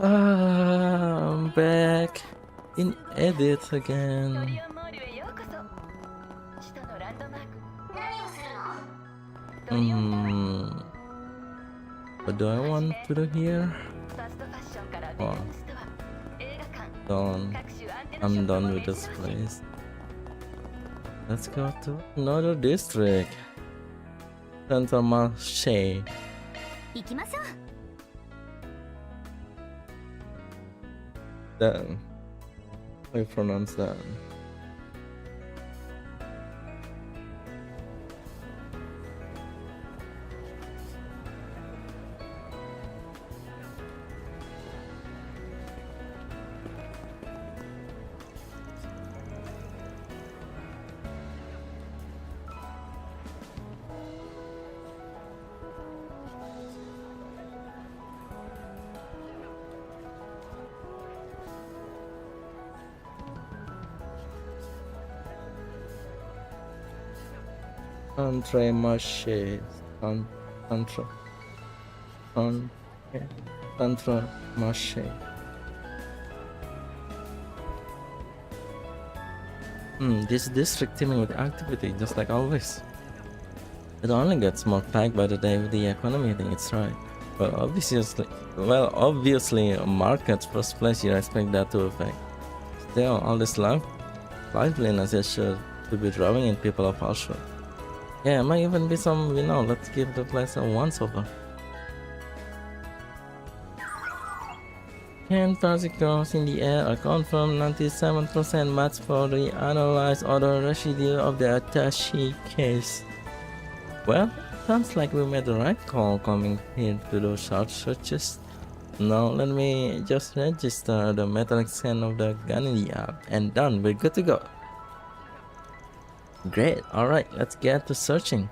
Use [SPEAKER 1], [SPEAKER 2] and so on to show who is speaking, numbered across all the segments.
[SPEAKER 1] I'm back in edit again. Hmm, what do I want to do here? Oh, done. I'm done with this place. Let's go to another district. Santa Marche. Then, how you pronounce that? Entre Marche. Contra. Contra Marche. This district teeming with activity, just like always. It only gets more packed by the day with the economy hitting its right. Obviously, markets first place, you expect that to affect. Still, all this liveliness is sure to be drawing in people of all sorts. Yeah, might even be some, let's give the place a once-over. Can particles in the air are confirmed 97% match for the analyzed other residue of the attaché case. Well, sounds like we made the right call coming here to do short searches. Now let me just register the metallic scan of the gun in the app, and done, we're good to go. Great, alright, let's get to searching.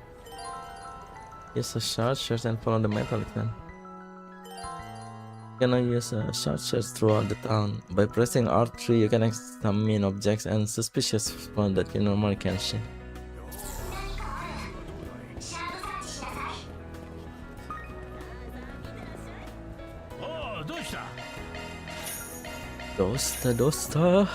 [SPEAKER 1] Use a short search and follow the metallic then. You can use a short search throughout the town. By pressing R3, you can examine objects and suspicious spots that you normally can't see. Dosta.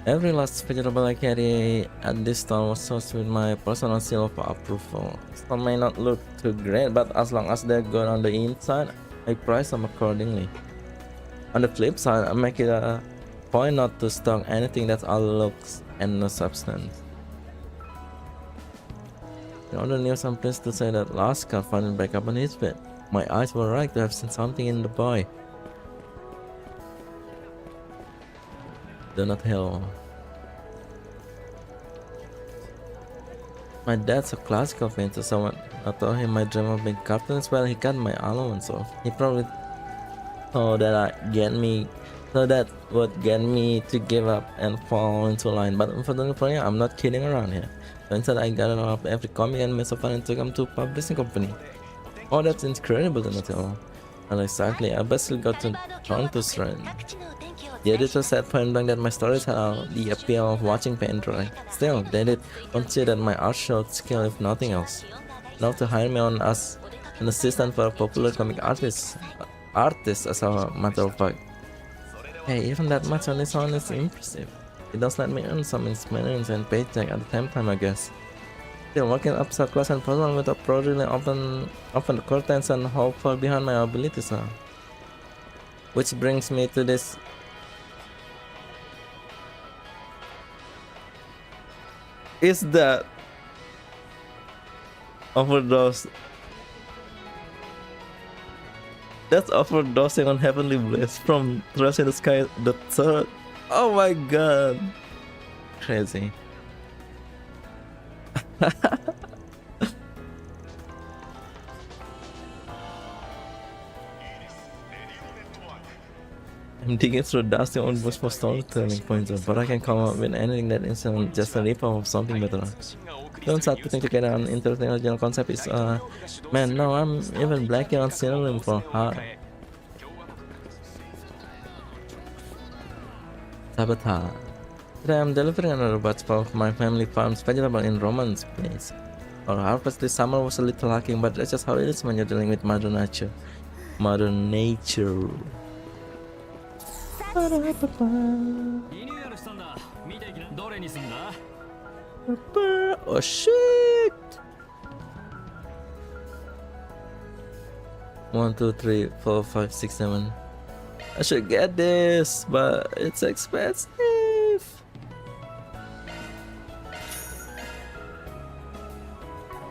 [SPEAKER 1] Every last vegetable I carry at this town was sourced with my personal seal of approval. Some may not look too great, but as long as they're good on the inside, I price them accordingly. On the flip side, I make it a point not to stock anything that's all looks and no substance. In other news, I'm pleased to say that Laska found back up on his bed. My eyes were right to have seen something in the boy. Donut Hill. My dad's a classical painter, so when I told him my dream of being cartoonist, well, he cut my allowance off. He probably thought that would get me to give up and fall into line. But unfortunately for him, I'm not kidding around here. So instead, I gathered up every comic and made so fun and took them to a publishing company. Oh, that's incredible, Donut Hill. Well, exactly. I basically got to Toronto's trend. The editor said point blank that my stories had the appeal of watching paint dry. Still, they did consider my art showed skill if nothing else. Now to hire me on as an assistant for a popular comic artist as a matter of fact. Hey, even that much on its own is impressive. It does let me earn some experience and paycheck at the same time, I guess. Still, working up so close and personal with a pro really open the curtains and how far behind my abilities are. Which brings me to this. Is that overdose? That's overdosing on heavenly bliss from Trust in the Sky the third. Oh my god. Crazy. I'm digging through dusty old books for storytelling points, but I can come up with anything that isn't just a rip of something better. Don't start putting together an interesting original concept is man, no, I'm even blanking on synonym for hard. Sabotage. Today I'm delivering another batch of my family farm's vegetable in Roman's place. Our harvest this summer was a little lacking, but that's just how it is when you're dealing with Mother Nature. Mother Nature. Oh shit! 1, 2, 3, 4, 5, 6, 7. I should get this, but it's expensive.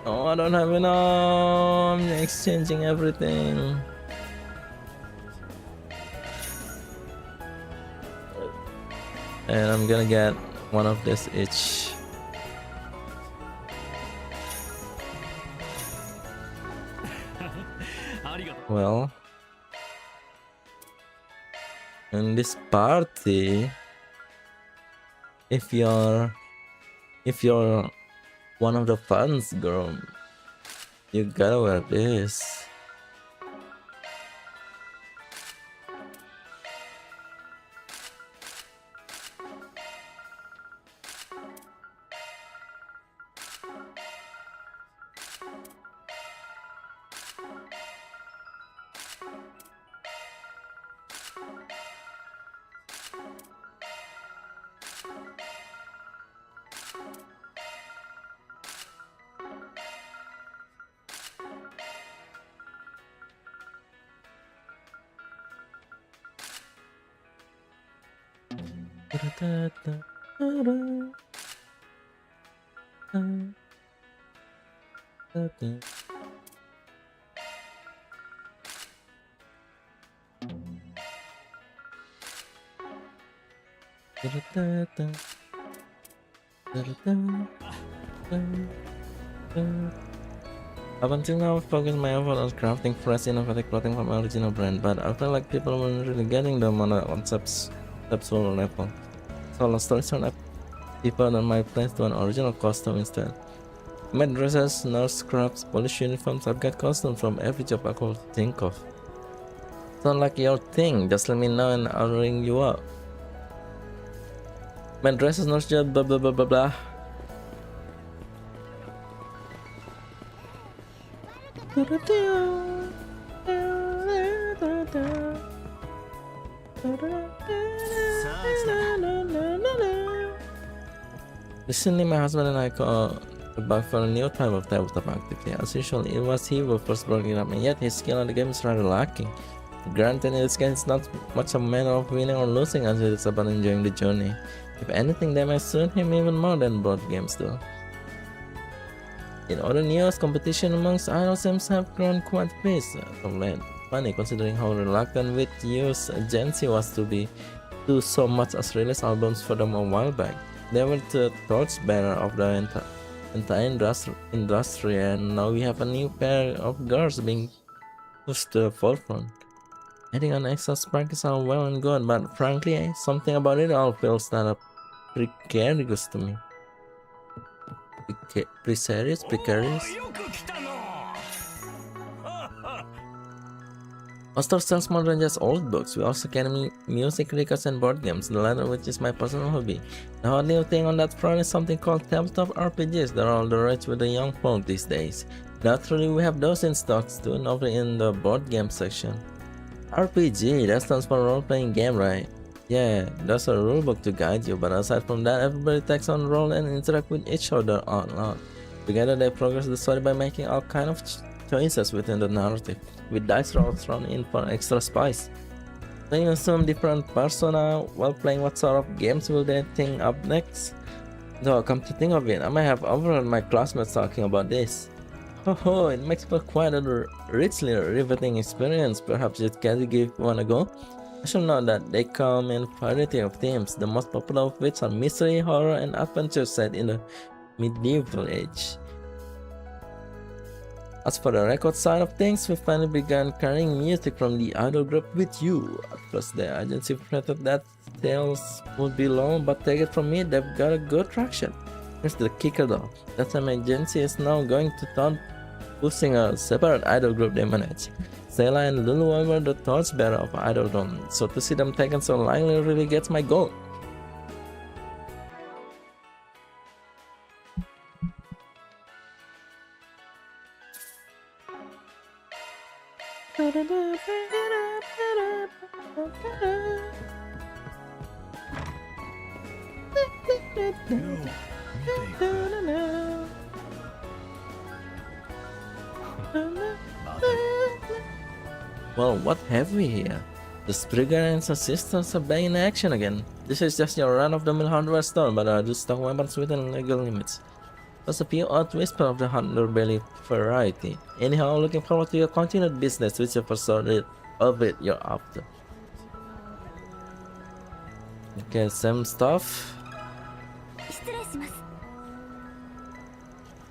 [SPEAKER 1] Oh, I don't have enough. I'm exchanging everything. And I'm gonna get one of this each. Well, in this party, if you're one of the fans, girl, you gotta wear this. Up until now, I've focused my effort on crafting fresh, innovative clothing from my original brand, but I felt like people weren't really getting them on a conceptual level. So long story short, people on my plans to an original costume instead. Made dresses, nurse scrubs, polish uniforms. I've got costumes from every job I could think of. Sound like your thing? Just let me know and I'll ring you up. Made dresses, nurse job, blah blah blah blah blah. Recently, my husband and I got back for a new type of tabletop activity. As usual, it was he who first brought it up, and yet his skill on the game is rather lacking. Granted, in this game, it's not much a matter of winning or losing as it is about enjoying the journey. If anything, that might suit him even more than board games do. In other news, competition amongst idol sims have grown quite fast of late. Funny considering how reluctant with use agency was to do so much as release albums for them a while back. They were the torchbearer of the entire industry, and now we have a new pair of girls being pushed to the forefront. Adding an extra spark is all well and good, but frankly, something about it all feels kind of precarious to me. Precarious? Our sells more than just old books. We also carry music, records, and board games, the latter which is my personal hobby. The hot new thing on that front is something called tabletop RPGs that are all the rage with the young folk these days. Naturally, we have those in stock too, and over in the board game section. RPG, that stands for role-playing game, right? Yeah, there's a rulebook to guide you, but aside from that, everybody takes on role and interact with each other a lot. Together, they progress the story by making all kinds of choices within the narrative, with dice rolls thrown in for extra spice. Playing assume different persona while playing. What sort of games will they think up next? Though, come to think of it, I might have overheard my classmates talking about this. Oh, it makes for quite a richly riveting experience. Perhaps you can give one a go. I should know that they come in a variety of themes, the most popular of which are mystery, horror, and adventure set in the medieval age. As for the record side of things, we finally began carrying music from the idol group with you. At first, the agency threatened that sales would be low, but take it from me, they've got a good traction. Here's the kicker though, that same agency is now going to start pushing a separate idol group they manage. Sayla and Lulu were the torchbearer of Idoldom, so to see them taken so lightly really gets my goal. Well, what have we here? The Spriggan and his assistants are back in action again. This is just your run-of-the-mill hardware store, but I do stock weapons within legal limits. Plus a few odd whisper of the underbelly variety. Anyhow, looking forward to your continued business, whichever sort of it you're after. Okay, same stuff.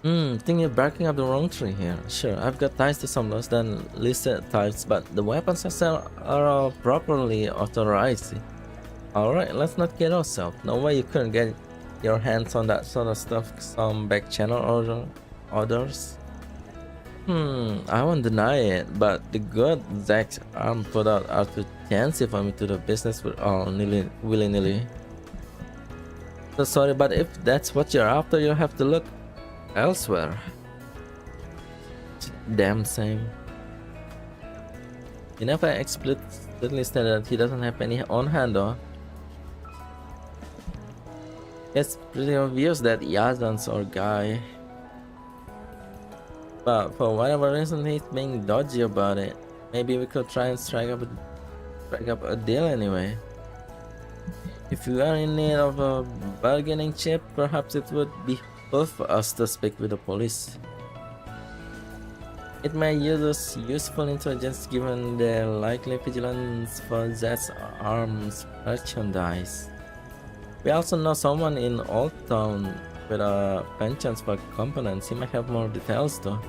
[SPEAKER 1] Think you're barking up the wrong tree here. Sure, I've got ties to some less than listed types, but the weapons I sell are all properly authorized. Alright, let's not get ourselves. No way you couldn't get your hands on that sort of stuff, some back channel orders. I won't deny it, but the good Zach's arm put out are too fancy for me to do business with all willy-nilly. So sorry, but if that's what you're after, you'll have to look elsewhere. Damn same. He never explicitly stated that he doesn't have any on hand though. It's pretty obvious that Yazan's our guy. But for whatever reason he's being dodgy about it. Maybe we could try and strike up a deal anyway. If you are in need of a bargaining chip, perhaps it would be good for us to speak with the police. It may use us useful intelligence given their likely vigilance for Z's arms merchandise. We also know someone in Old Town with a penchant for components. He might have more details though.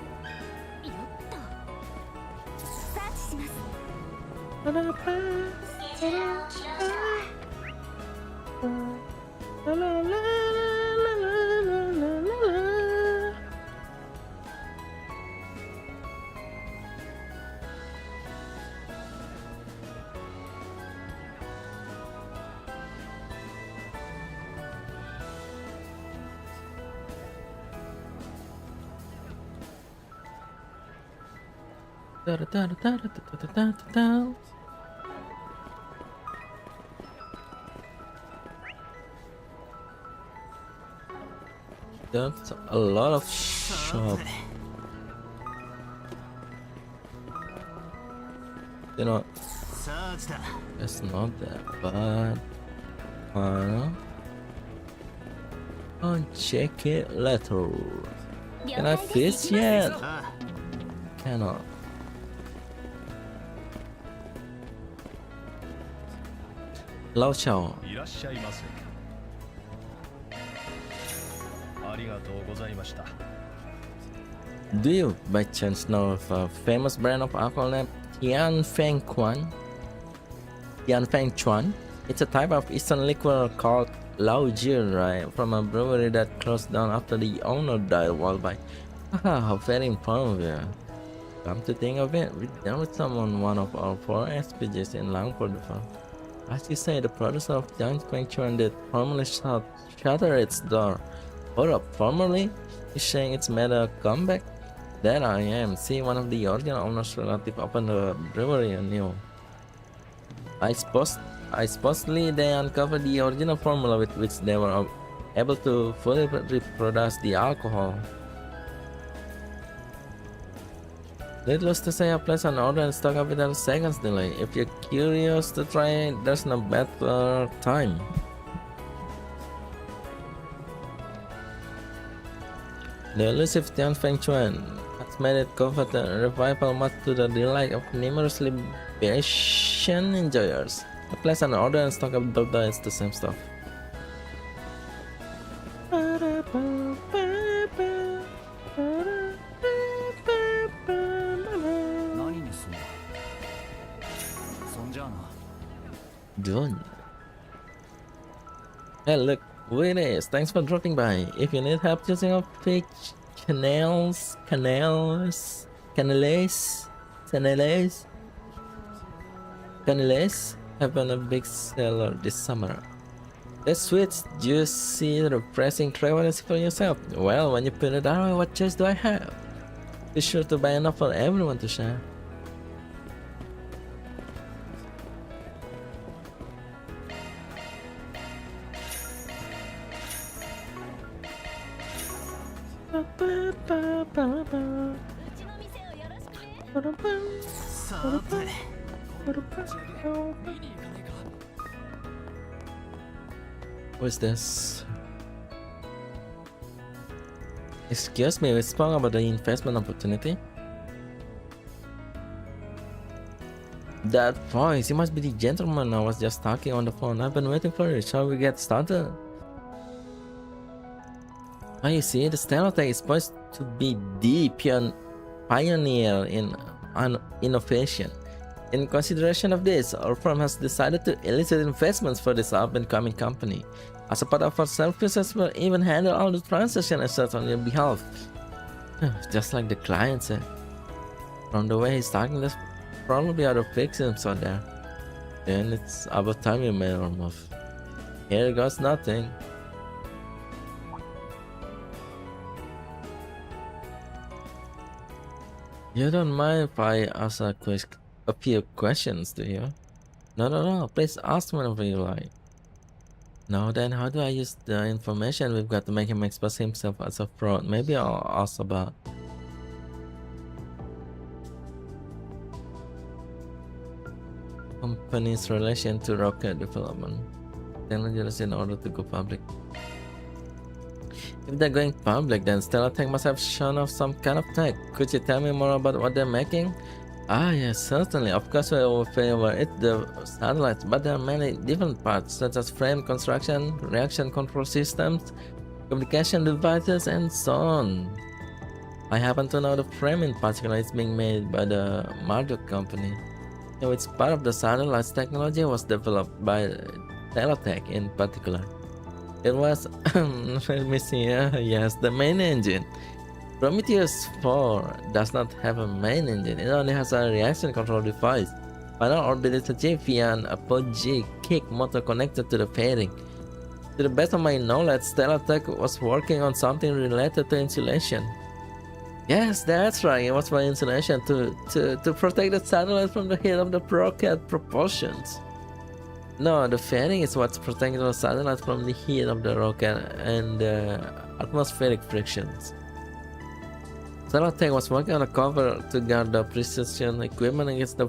[SPEAKER 1] That's a lot of shop. You know, it's not that bad. I'll check it later. Can I fish yet? Cannot. Lao Chao. Do you by chance know of a famous brand of alcohol named Tian Feng Chuan? It's a type of Eastern liquor called Lao Jir, right? From a brewery that closed down after the owner died while by. Haha, how very informed of you. Come to think of it, we dealt with someone on one of our 4 SPGs in Langford before. As you say, the producer of Tian Feng Chuan did formally shutter its door. Hold up, formally? You're saying it's made a comeback? There I am. See, one of the original owners' relative opened a brewery anew. I supposedly they uncovered the original formula with which they were able to fully reproduce the alcohol. Needless to say, I placed an order and stock up without a second's delay. If you're curious to try it, there's no better time. The elusive Tian Feng Chuan has made it covered a revival much to the delight of numerous libation enjoyers. I placed an order and stock up it's the same stuff. Done. Hey look, who it is. Thanks for dropping by. If you need help using a fake canals, have been a big seller this summer. The sweet, juicy, refreshing flavors for yourself. Well, when you put it out, what choice do I have? Be sure to buy enough for everyone to share. What's this? Excuse me, we spoke about the investment opportunity. That voice, you must be the gentleman I was just talking on the phone. I've been waiting for you. Shall we get started? Oh, you see, the Stellotech is supposed to be the pioneer in innovation. In consideration of this, our firm has decided to elicit investments for this up-and-coming company. As a part of our services, we'll even handle all the transaction assets on your behalf. Just like the client said. From the way he's talking, there's probably other victims out there. Then it's about time you made our move. Here goes nothing. You don't mind if I ask a few questions, do you? No. Please ask whenever you like. Now then, how do I use the information we've got to make him expose himself as a fraud? Maybe I'll ask about company's relation to rocket development technologies in order to go public. If they're going public, then Stellatech must have shown off some kind of tech. Could you tell me more about what they're making? Ah, yes, certainly. Of course, we will favor it, the satellites, but there are many different parts, such as frame construction, reaction control systems, communication devices, and so on. I happen to know the frame in particular is being made by the Marduk company. So it's part of the satellites technology was developed by Teletech in particular. It was, let me see, yes, the main engine. Prometheus 4 does not have a main engine, it only has a reaction control device. Final orbit is achieved via an apogee kick motor connected to the fairing. To the best of my knowledge, Stellatech was working on something related to insulation. Yes, that's right, it was for insulation to protect the satellite from the heat of the rocket propulsions. No, the fairing is what's protecting the satellite from the heat of the rocket and atmospheric frictions. Stellatech was working on a cover to guard the precision equipment against the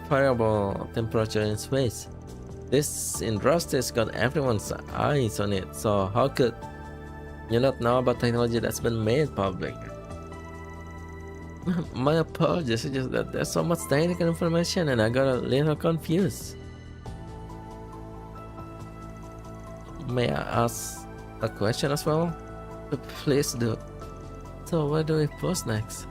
[SPEAKER 1] variable temperature in space. This industry's got everyone's eyes on it, so how could you not know about technology that's been made public? My apologies, it's just that there's so much technical information and I got a little confused. May I ask a question as well? Please do. So where do we post next?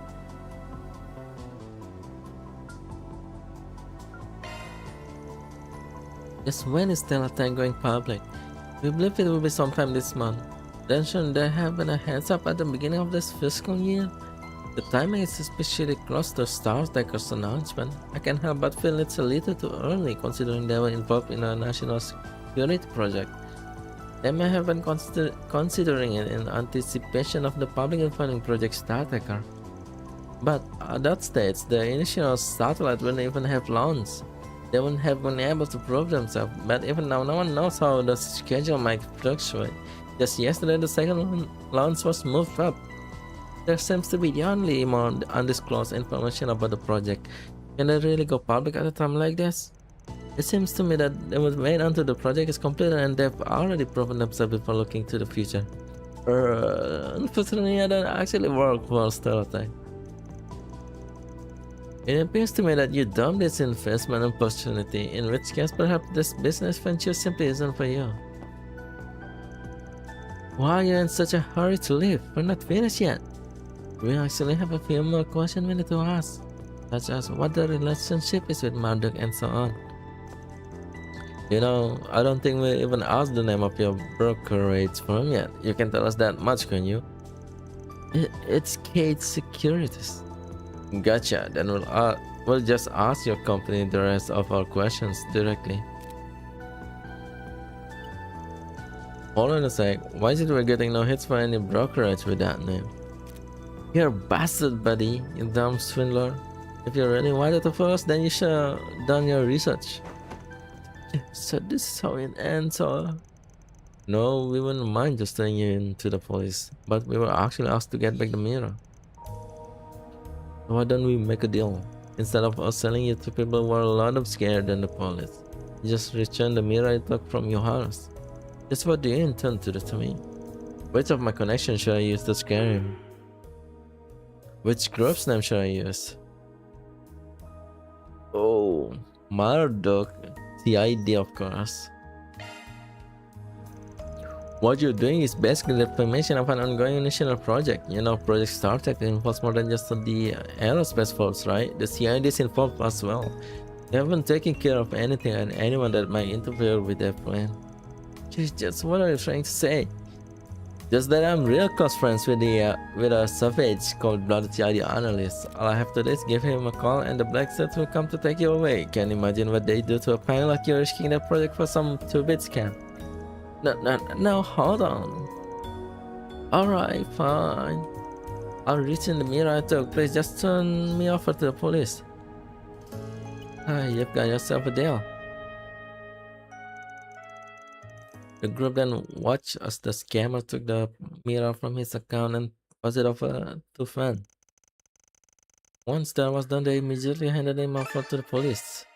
[SPEAKER 1] Just when is Stellatech going public? We believe it will be sometime this month. Then shouldn't there have been a heads up at the beginning of this fiscal year? The timing is especially close to Startek's announcement. I can't help but feel it's a little too early considering they were involved in a national security project. They may have been considering it in anticipation of the public funding project Starteker. But at that stage, the initial satellite wouldn't even have launched. They wouldn't have been able to prove themselves, but even now no one knows how the schedule might fluctuate. Just yesterday the second launch was moved up. There seems to be the only more undisclosed information about the project. Can they really go public at a time like this? It seems to me that they would wait until the project is completed and they've already proven themselves before looking to the future. Unfortunately, I don't actually work for Stellatech. It appears to me that you dumped this investment opportunity, in which case perhaps this business venture simply isn't for you. Why are you in such a hurry to leave? We're not finished yet. We actually have a few more questions we need to ask, such as what the relationship is with Marduk and so on. You know, I don't think we even asked the name of your brokerage firm yet. You can tell us that much, can you? It's Kate Securities. Gotcha, then we'll just ask your company the rest of our questions directly. Hold on a sec, why is it we're getting no hits for any brokerage with that name? You're a bastard, buddy, you dumb swindler. If you really wanted to follow us, then you should have done your research. So this is how it ends, or? No, we wouldn't mind just turning you into the police, but we were actually asked to get back the mirror. Why don't we make a deal? Instead of us selling you to people who are a lot of scared than the police, you just return the mirror I took from your house. Just what do you intend to do to me? Which of my connections should I use to scare him? Which group's name should I use? Oh, Murdoch. CID, of course. What you're doing is basically the information of an ongoing national project. You know, Project StarTech involves more than just the aerospace force, right? The CID is involved as well. They haven't taken care of anything and anyone that might interfere with their plan. Just what are you trying to say? Just that I'm real close friends with a savage called Blood CID analyst. All I have to do is give him a call and the Black Set will come to take you away. Can you imagine what they do to a pilot like you risking their project for some 2-bit scam? No, hold on. Alright, fine. I'll reach in the mirror I took. Please just turn me over to the police. You've got yourself a deal. The group then watched as the scammer took the mirror from his account and passed it over to Fan. Once that was done, they immediately handed him over to the police.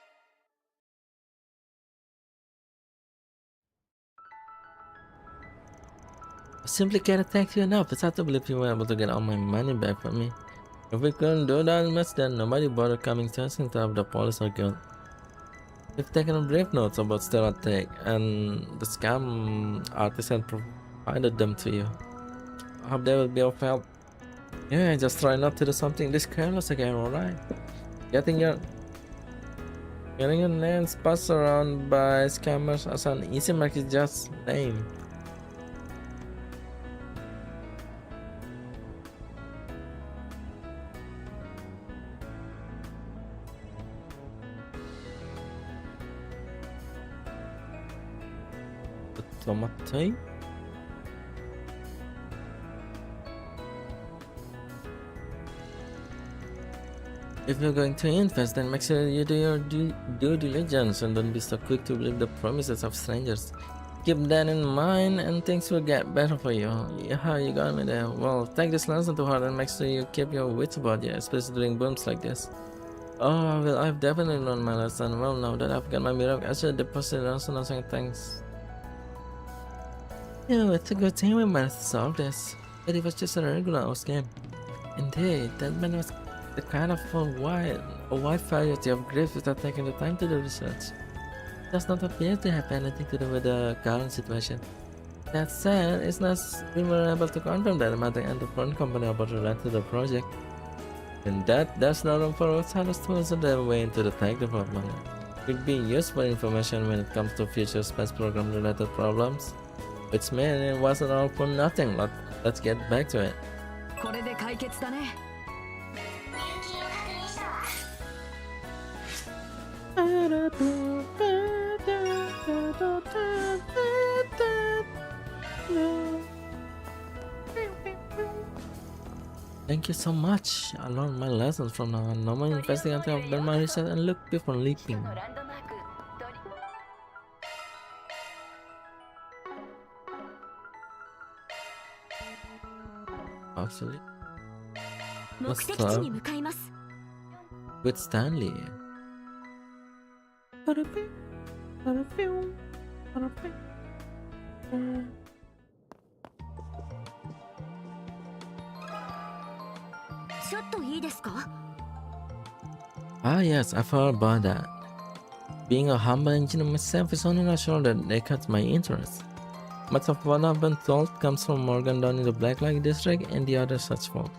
[SPEAKER 1] I simply can't thank you enough. It's hard to believe you were able to get all my money back from me. If we couldn't do that much, then nobody bothered coming to us instead of the police or guild. We've taken brief notes about Stellar Tech and the scam artist and provided them to you. I hope they will be of help. Yeah, just try not to do something this careless again, alright? Getting your names passed around by scammers as an easy mark is just lame. Tomato? If you're going to invest, then make sure you do your due diligence and don't be so quick to believe the promises of strangers. Keep that in mind and things will get better for you. Yeah, you got me there. Well, take this lesson to heart and make sure you keep your wits about you, especially during booms like this. Oh, well, I've definitely learned my lesson. Well, now that I've got my mirror, I should deposit also not saying thanks. Yeah, it's a good thing we managed to solve this. But it was just a regular old scam. Indeed, that man was the kind of a wide variety of grief without taking the time to do research. Does not appear to have anything to do with the current situation. That said, it's nice we were able to confirm that matter and the front company about related to the project. And there's no room for outsiders to listen their way into the tech development. It will be useful information when it comes to future space program related problems. Which means it wasn't all for nothing. Let's get back to it. Thank you so much. I learned my lessons from now on. No more investing until I've done my research and look before leaping. Actually, what's up with Stanley? Ah yes, I forgot about that. Being a humble engineer myself is only natural that they cut my interest. Much of what I've been told comes from Morgan down in the Black Lake district and the other such folk.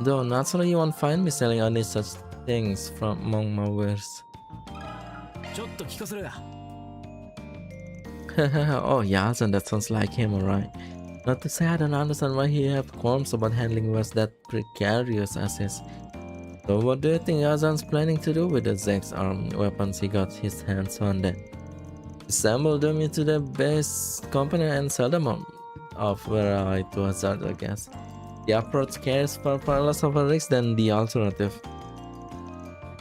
[SPEAKER 1] Though naturally you won't find me selling any such things from among my wares. Oh Yasen, that sounds like him, alright. Not to say I don't understand why he have qualms about handling wares that precarious as his. So what do you think Yazan's planning to do with the Zex arm weapons he got his hands on then? Assemble them into the base company and sell them off where to hazard, I guess. The approach carries far less of a risk than the alternative.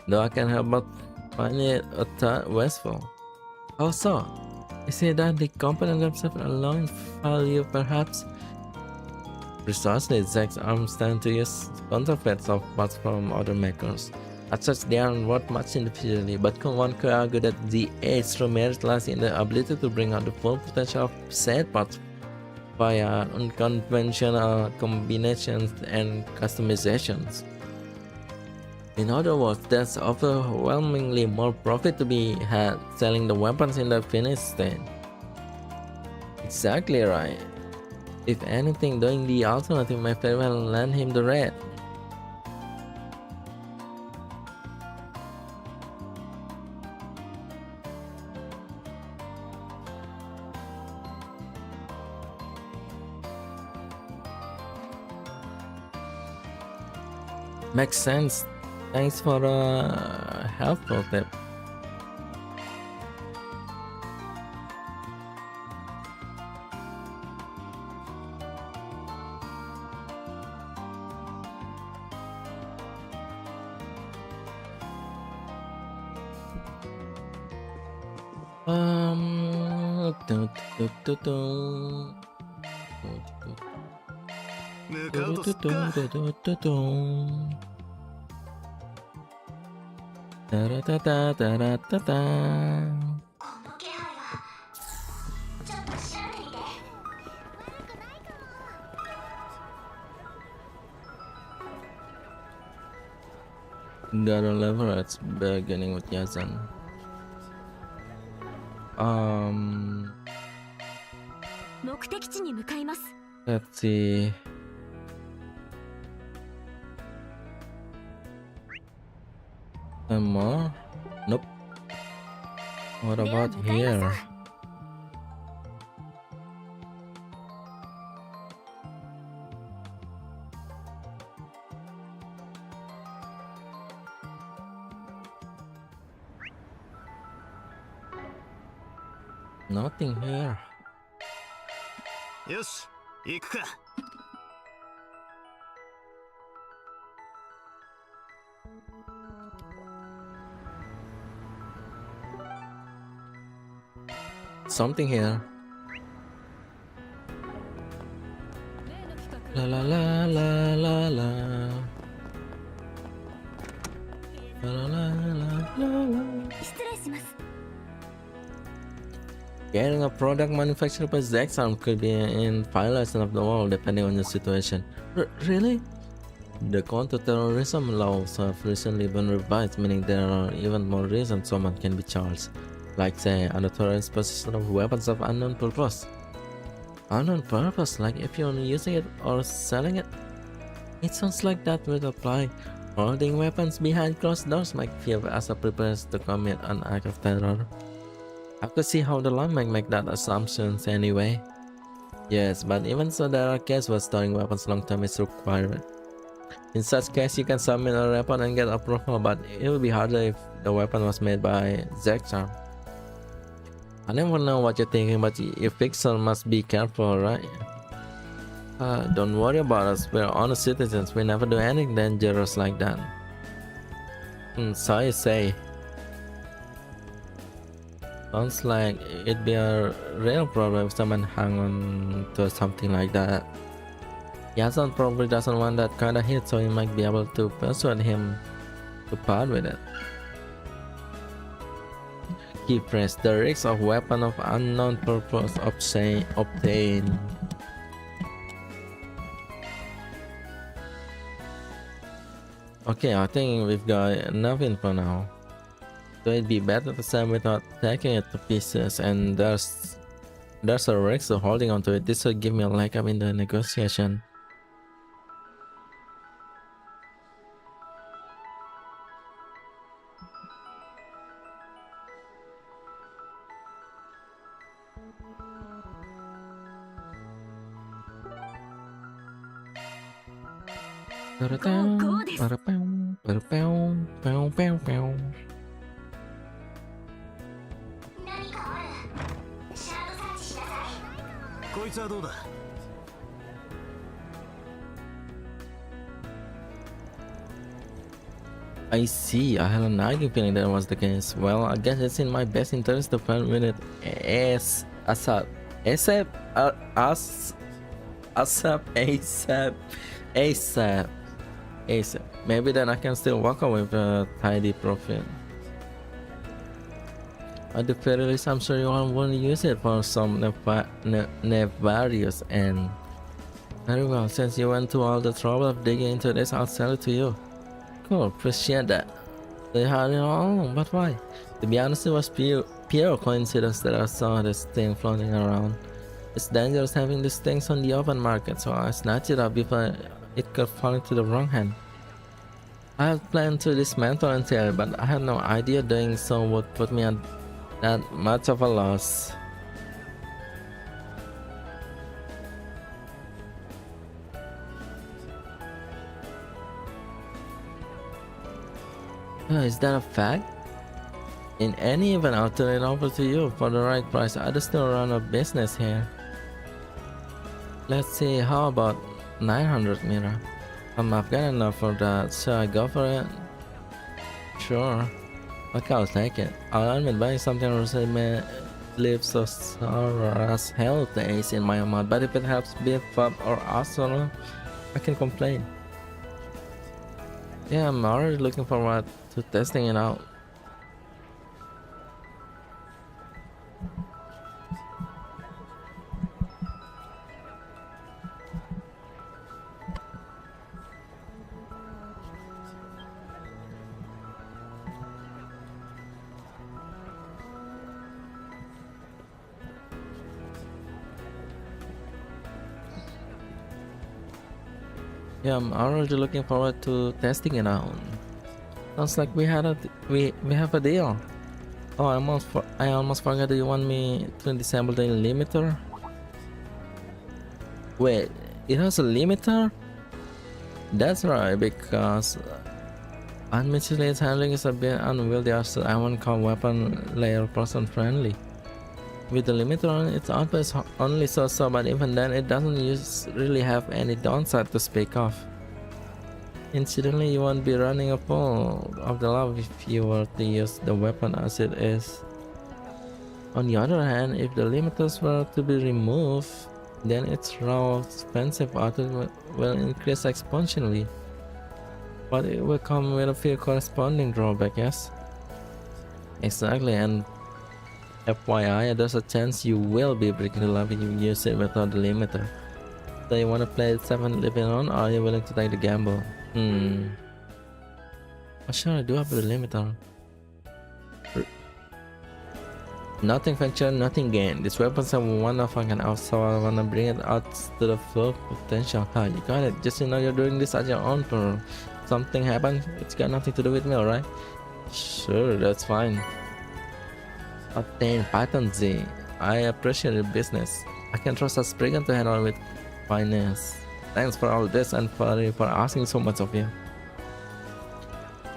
[SPEAKER 1] Though I can't help but find it a tad wasteful. How so? Is it that the company themselves are low in value perhaps? Precisely, Zack's arms tend to use counterfeits of parts from other makers. As such, they aren't worth much individually, but one could argue that the edge true merit lies in the ability to bring out the full potential of said parts via unconventional combinations and customizations. In other words, there's overwhelmingly more profit to be had selling the weapons in the finished state. Exactly right. If anything, doing the alternative might very well land him the red. Makes sense. Thanks for the helpful tip. Dun, dun, dun, dun.
[SPEAKER 2] 向かうとすっか。
[SPEAKER 1] Da-da-da-da-da-da-da.
[SPEAKER 3] この気配はちょっと調べてみて。
[SPEAKER 1] Gotta leverage beginning with Yazan. Um,
[SPEAKER 3] 目的地に向かいます。
[SPEAKER 1] let's see. Some more? Nope. What about here? Nothing here.
[SPEAKER 2] よし、行くか。
[SPEAKER 1] Something here. La la la la la la. La la la la la.
[SPEAKER 3] 失礼します。
[SPEAKER 1] Getting a product manufactured by Zexarm could be in violation of the law depending on the situation. Really? The counter-terrorism laws have recently been revised, meaning there are even more reasons someone can be charged. Like say, unauthorized possession of weapons of unknown purpose. Unknown purpose, like if you're using it or selling it? It sounds like that would apply. Holding weapons behind closed doors might feel as a prepares to commit an act of terror. I could see how the law might make that assumptions anyway. Yes, but even so, there are cases where storing weapons long term is required. In such case, you can submit a report and get approval, but it would be harder if the weapon was made by Zexarm. I never know what you're thinking, but your fixer must be careful, right? Don't worry about us, we're honest citizens, we never do anything dangerous like that. So you say. Sounds like it'd be a real problem if someone hung on to something like that. Yason probably doesn't want that kind of hit, so you might be able to persuade him to part with it. Key phrase: the risk of weapon of unknown purpose obtain. Okay, I think we've got enough info now. So it'd be better to sell without taking it to pieces, and there's a risk of holding on to it. This will give me a leg up in the negotiation. I see. I had a nagging feeling that was the case. Well, I guess it's in my best interest to find with it as ASAP, ASAP, ASAP, ASAP. Maybe then I can still walk away with a tidy profit. At the very least, I'm sure you all won't use it for some nefarious end. Very well, since you went to all the trouble of digging into this, I'll sell it to you. Cool, appreciate that. They had it all along, but why? To be honest, it was pure coincidence that I saw this thing floating around. It's dangerous having these things on the open market, so I snatched it up before it could fall into the wrong hand. I had planned to dismantle and tear it, but I had no idea doing so would put me at that much of a loss. Is that a fact? In any event, I'll turn it over to you for the right price. I just still run a business here. Let's see, how about 900 Mira? I've got enough for that. Shall I go for it? Sure. Okay, I'll take it. I'll admit buying something recently leaves a sour as hell taste in my mouth, but if it helps beef up or arsenal, I can complain. Yeah, I'm already looking forward to testing it out. Yeah, I'm already looking forward to testing it out. Sounds like we have a deal. Oh, I almost forgot. Do you want me to disable the limiter? Wait, it has a limiter? That's right, because admittedly its handling is a bit unwieldy as I won't call weapon layer person friendly. With the limiter on its output is only so, but even then it doesn't really have any downside to speak of. Incidentally, you won't be running a full of the love if you were to use the weapon as it is. On the other hand, if the limiters were to be removed, then its raw expensive output will increase exponentially. But it will come with a few corresponding drawbacks, yes? Exactly, and FYI, there's a chance you will be breaking the law if you use it without the limiter. So you wanna play it 7 living on, or are you willing to take the gamble? Oh, sure, I do have the limiter. Nothing venture, nothing gain. This weapon's a wonderful and also I wanna bring it out to the full potential. You got it. Just you're doing this at your own peril. Something happened, it's got nothing to do with me, alright? Sure, that's fine. Obtain Python Z. I appreciate your business. I can trust a brigand to handle with finance. Thanks for all this and for asking so much of you.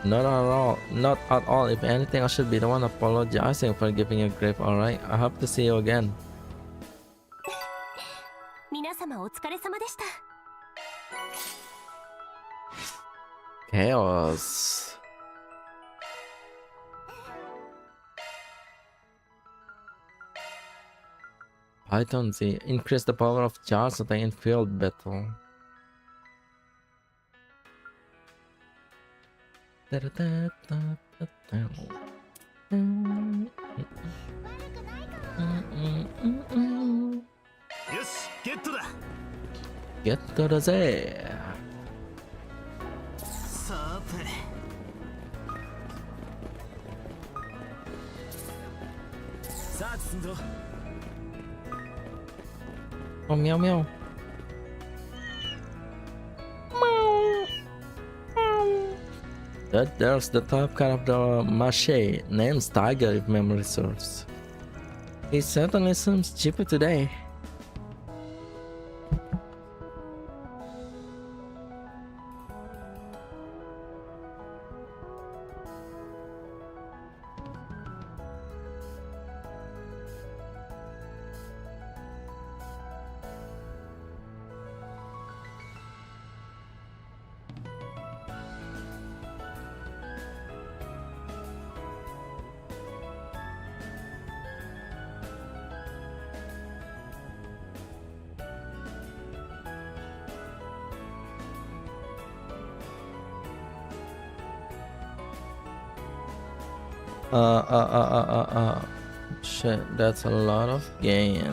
[SPEAKER 1] Not at all. If anything, I should be the one apologizing for giving you grief, alright? I hope to see you again.
[SPEAKER 3] 皆様お疲れ様でした。
[SPEAKER 1] Chaos. Python Z. Increase the power of charge attack in field battle.
[SPEAKER 2] Yes, get to that.
[SPEAKER 1] Get to the Z.
[SPEAKER 2] さて。さあ進んぞ。
[SPEAKER 1] Oh, meow meow. There's the top cut of the mache, name's Tiger if memory serves. It certainly seems cheaper today. Shit, that's a lot of gain.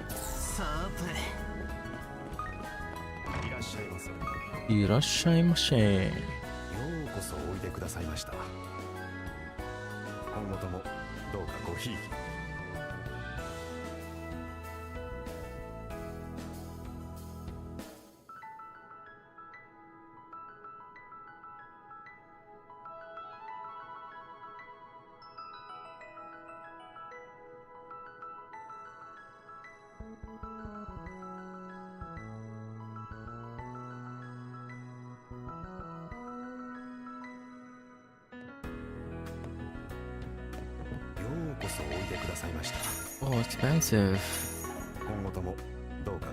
[SPEAKER 2] さていらっしゃいませ。よ
[SPEAKER 1] いらっしゃいませ。
[SPEAKER 2] うこそおいでくださいました。今後ともどうかごひいきに。ようこそおいでくださいました。
[SPEAKER 1] Oh, expensive.
[SPEAKER 2] 今後ともどうか。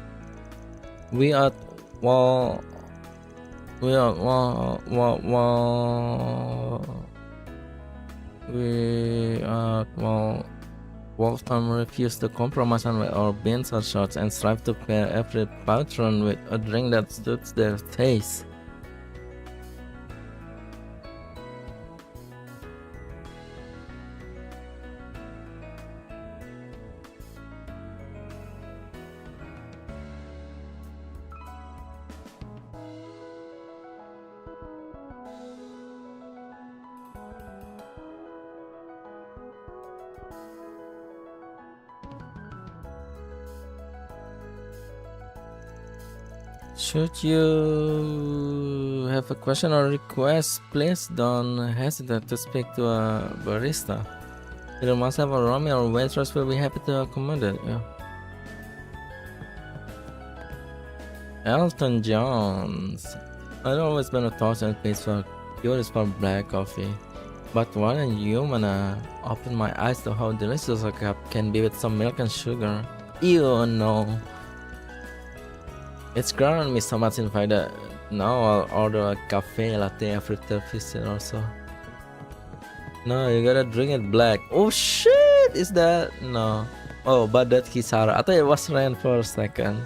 [SPEAKER 1] We are well. We are We are Wolfram refused to compromise on our beans or shots and strive to pair every patron with a drink that suits their taste. Should you have a question or request, please don't hesitate to speak to a barista. Either myself or Romy or waitress will be happy to accommodate you. Elton John's. I've always been a thousand pays for curious for black coffee. But what a human opened my eyes to how delicious a cup can be with some milk and sugar. Ew, no. It's grown me so much in fact that now I'll order a cafe latte every third visit or so. No, you gotta drink it black. Oh shit, is that? No. Oh, but that's Kisara. I thought it was Ren for a second.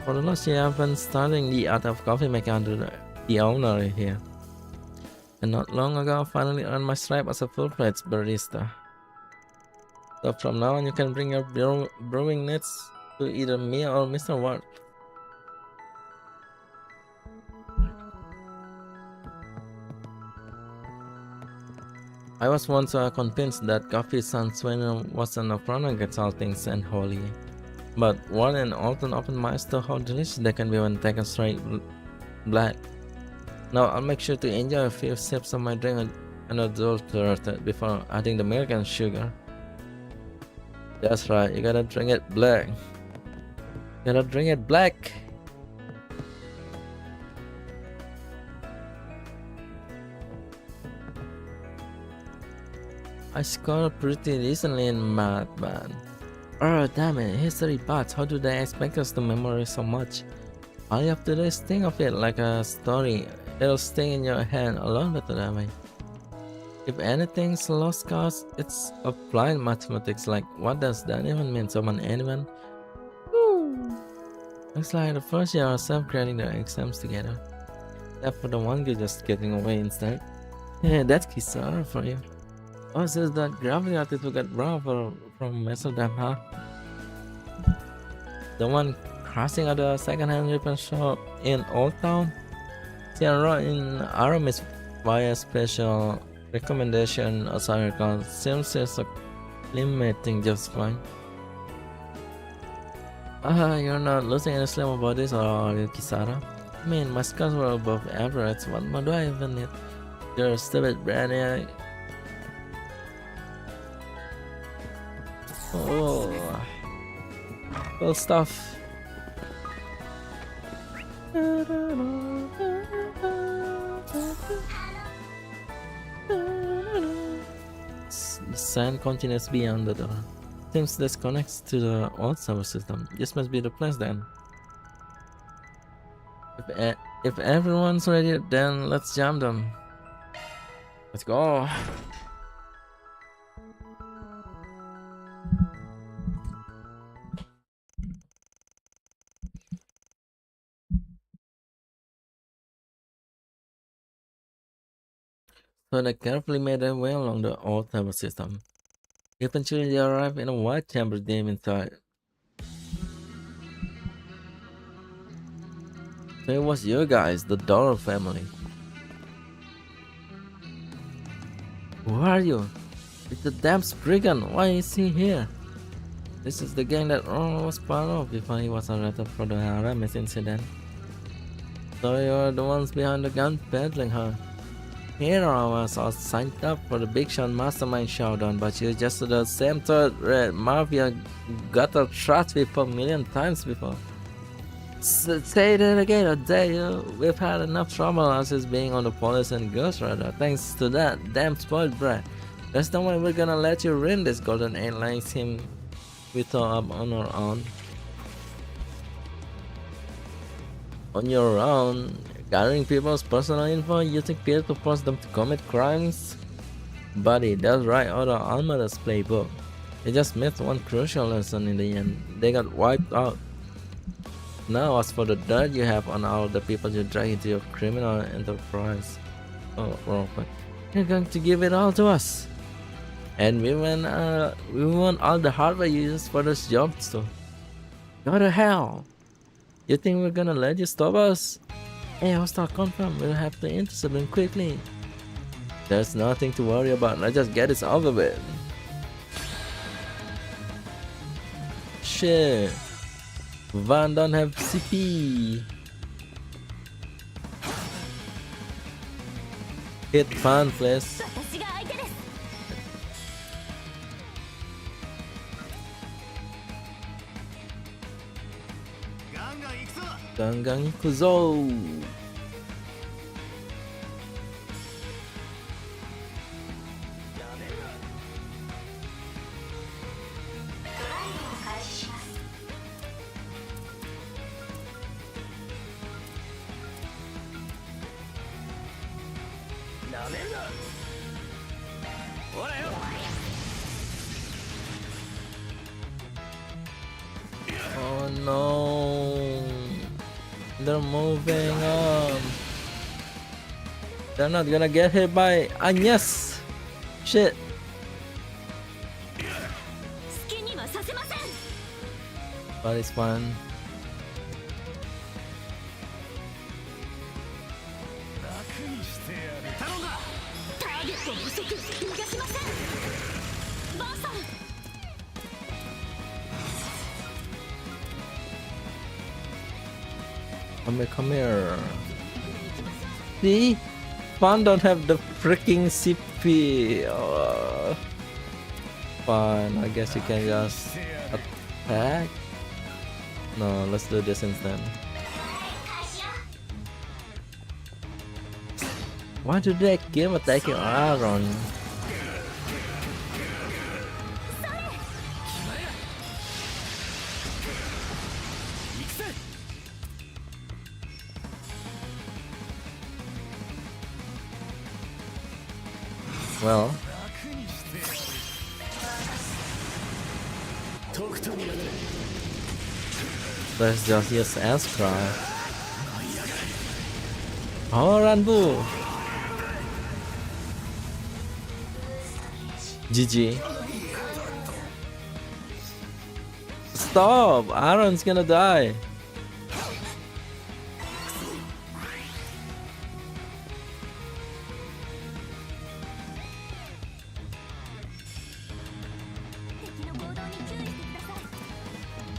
[SPEAKER 1] For the last year, I've been studying the art of coffee making under the owner here. And not long ago, I finally earned my stripe as a full-fledged barista. So from now on, you can bring your brewing needs to either me or Mr. Ward. I was once convinced that coffee sans sweetener wasn't a product against all things and holy. But Ward and Alton opened my eyes to how delicious they can be when taken straight black. Now I'll make sure to enjoy a few sips of my drink unadulterated before adding the milk and sugar. That's right, you gotta drink it black. Gotta drink it black. I scored pretty decently in math, but oh damn it, history parts, how do they expect us to memorize so much? All you have to do is think of it like a story. It'll stay in your head a lot better that way. If anything's lost cause, it's applied mathematics. Like, what does that even mean? Someone, anyone? Woo. Looks like the first year ourselves grading the exams together. Except for the one you're just getting away instead. Yeah, that's Kisara for you. Oh, so that graphic artist who got brown from Amsterdam, huh? The one crashing at the second-hand repair shop in Old Town? See, I wrote in Aramis via special recommendation as I recall. Seems it's limiting just fine. You're not losing any sleep about this, or are you, Kisara? I mean, my scores were above average. What more do I even need? You're stupid, Brandy. Oh, cool stuff. The sand continues beyond the door. Seems this connects to the old server system. This must be the place then. If everyone's ready, then let's jam them. Let's go. So they carefully made their way along the old temple system. Eventually, they arrived in a white chamber dim inside. So it was you guys, the Dollar family. Who are you? It's the damn brigand. Why is he here? This is the gang that Ron was part of before he was arrested for the Aramis incident. So you're the ones behind the gun peddling, huh? Here I was all signed up for the Big Sean Mastermind showdown, but you're just the same third red mafia got to trust people a million times before. Say that again, I dare you. We've had enough trouble us being on the police and ghost radar. Thanks to that damn spoiled brat. There's no way we're gonna let you win this golden airline team we throw up on our own. On your own, gathering people's personal info, using peer to force them to commit crimes? Buddy, that's right out of Almada's playbook. They just missed one crucial lesson in the end. They got wiped out. Now as for the dirt you have on all the people you drag into your criminal enterprise. Oh, wrong one. You're going to give it all to us. And we want all the hardware you use for those jobs too. Go to hell. You think we're gonna let you stop us? Hey, hostile confirmed. We'll have to intercept them quickly. There's nothing to worry about. Let's just get this over with. Shit. Van don't have CP. Hit Van, please.
[SPEAKER 3] 私が相手です。
[SPEAKER 1] ガンガン行くぞ。
[SPEAKER 3] 開始します。
[SPEAKER 2] なめるな。ほらよ。
[SPEAKER 1] Oh no. They're moving on. They're not gonna get hit by Agnes. Shit.
[SPEAKER 3] 好きにはさせません。
[SPEAKER 1] But it's fun.
[SPEAKER 2] 楽にしてやる。頼んだ。
[SPEAKER 3] ターゲット不足。逃がしません。バーさん。
[SPEAKER 1] Come here. See? Fun don't have the freaking CP. Fine, I guess you can just attack. No, let's do this instead.
[SPEAKER 3] 開始よ。
[SPEAKER 1] Why do they keep attacking Aaron? Well,
[SPEAKER 2] 楽にしてやる。とくとに流れ。
[SPEAKER 1] let's just use Astra. Oh, Ranbu! GG. Stop! Aaron's gonna die.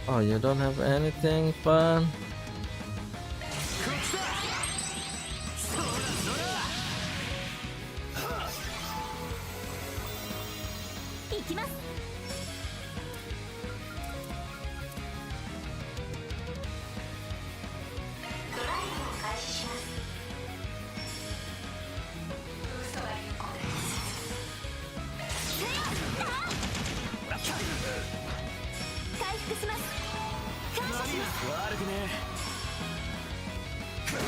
[SPEAKER 1] Oh, you don't have anything fun?
[SPEAKER 3] 行きます。ドライブを開始します。嘘は有効です。回復します。感謝します。
[SPEAKER 2] 悪くね
[SPEAKER 3] ここ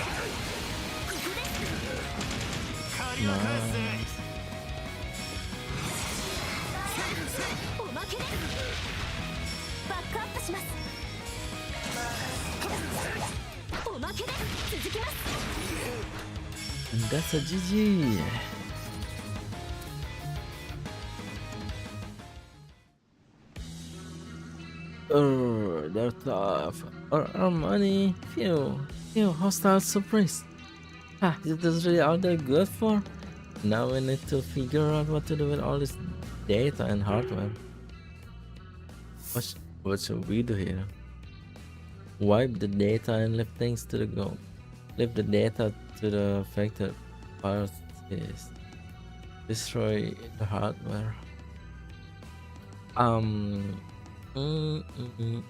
[SPEAKER 3] です。
[SPEAKER 2] 借りを返すぜ。
[SPEAKER 3] おまけです。バックアップします。おまけです。続きます。
[SPEAKER 1] And that's a GG. They're tough. Our money. Phew, hostile surprise. Ha, is this really all they're good for? Now we need to figure out what to do with all this data and hardware. What should we do here? Wipe the data and leave things to the go. Leave the data to the affected parties. Destroy the hardware. Mm, mm, mm.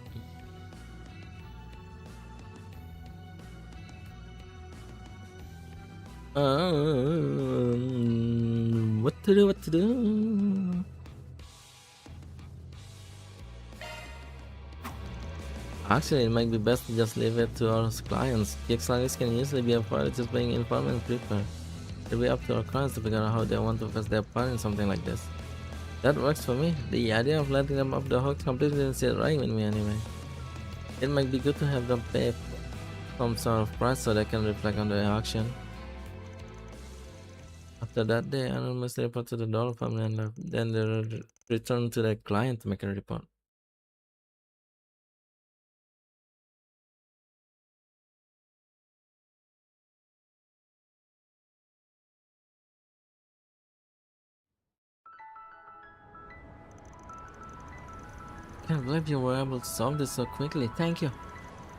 [SPEAKER 1] What to do? What to do? Actually, it might be best to just leave it to our clients. Kickstarters can usually be avoided just being informed and prepared. It'll be up to our clients to figure out how they want to invest their part in something like this. That works for me. The idea of letting them off the hook completely didn't sit right with me anyway. It might be good to have them pay some sort of price so they can reflect on their action. After that, they anonymously report to the Dollar family and left. Then they return to their client to make a report. Can't believe you were able to solve this so quickly. Thank you.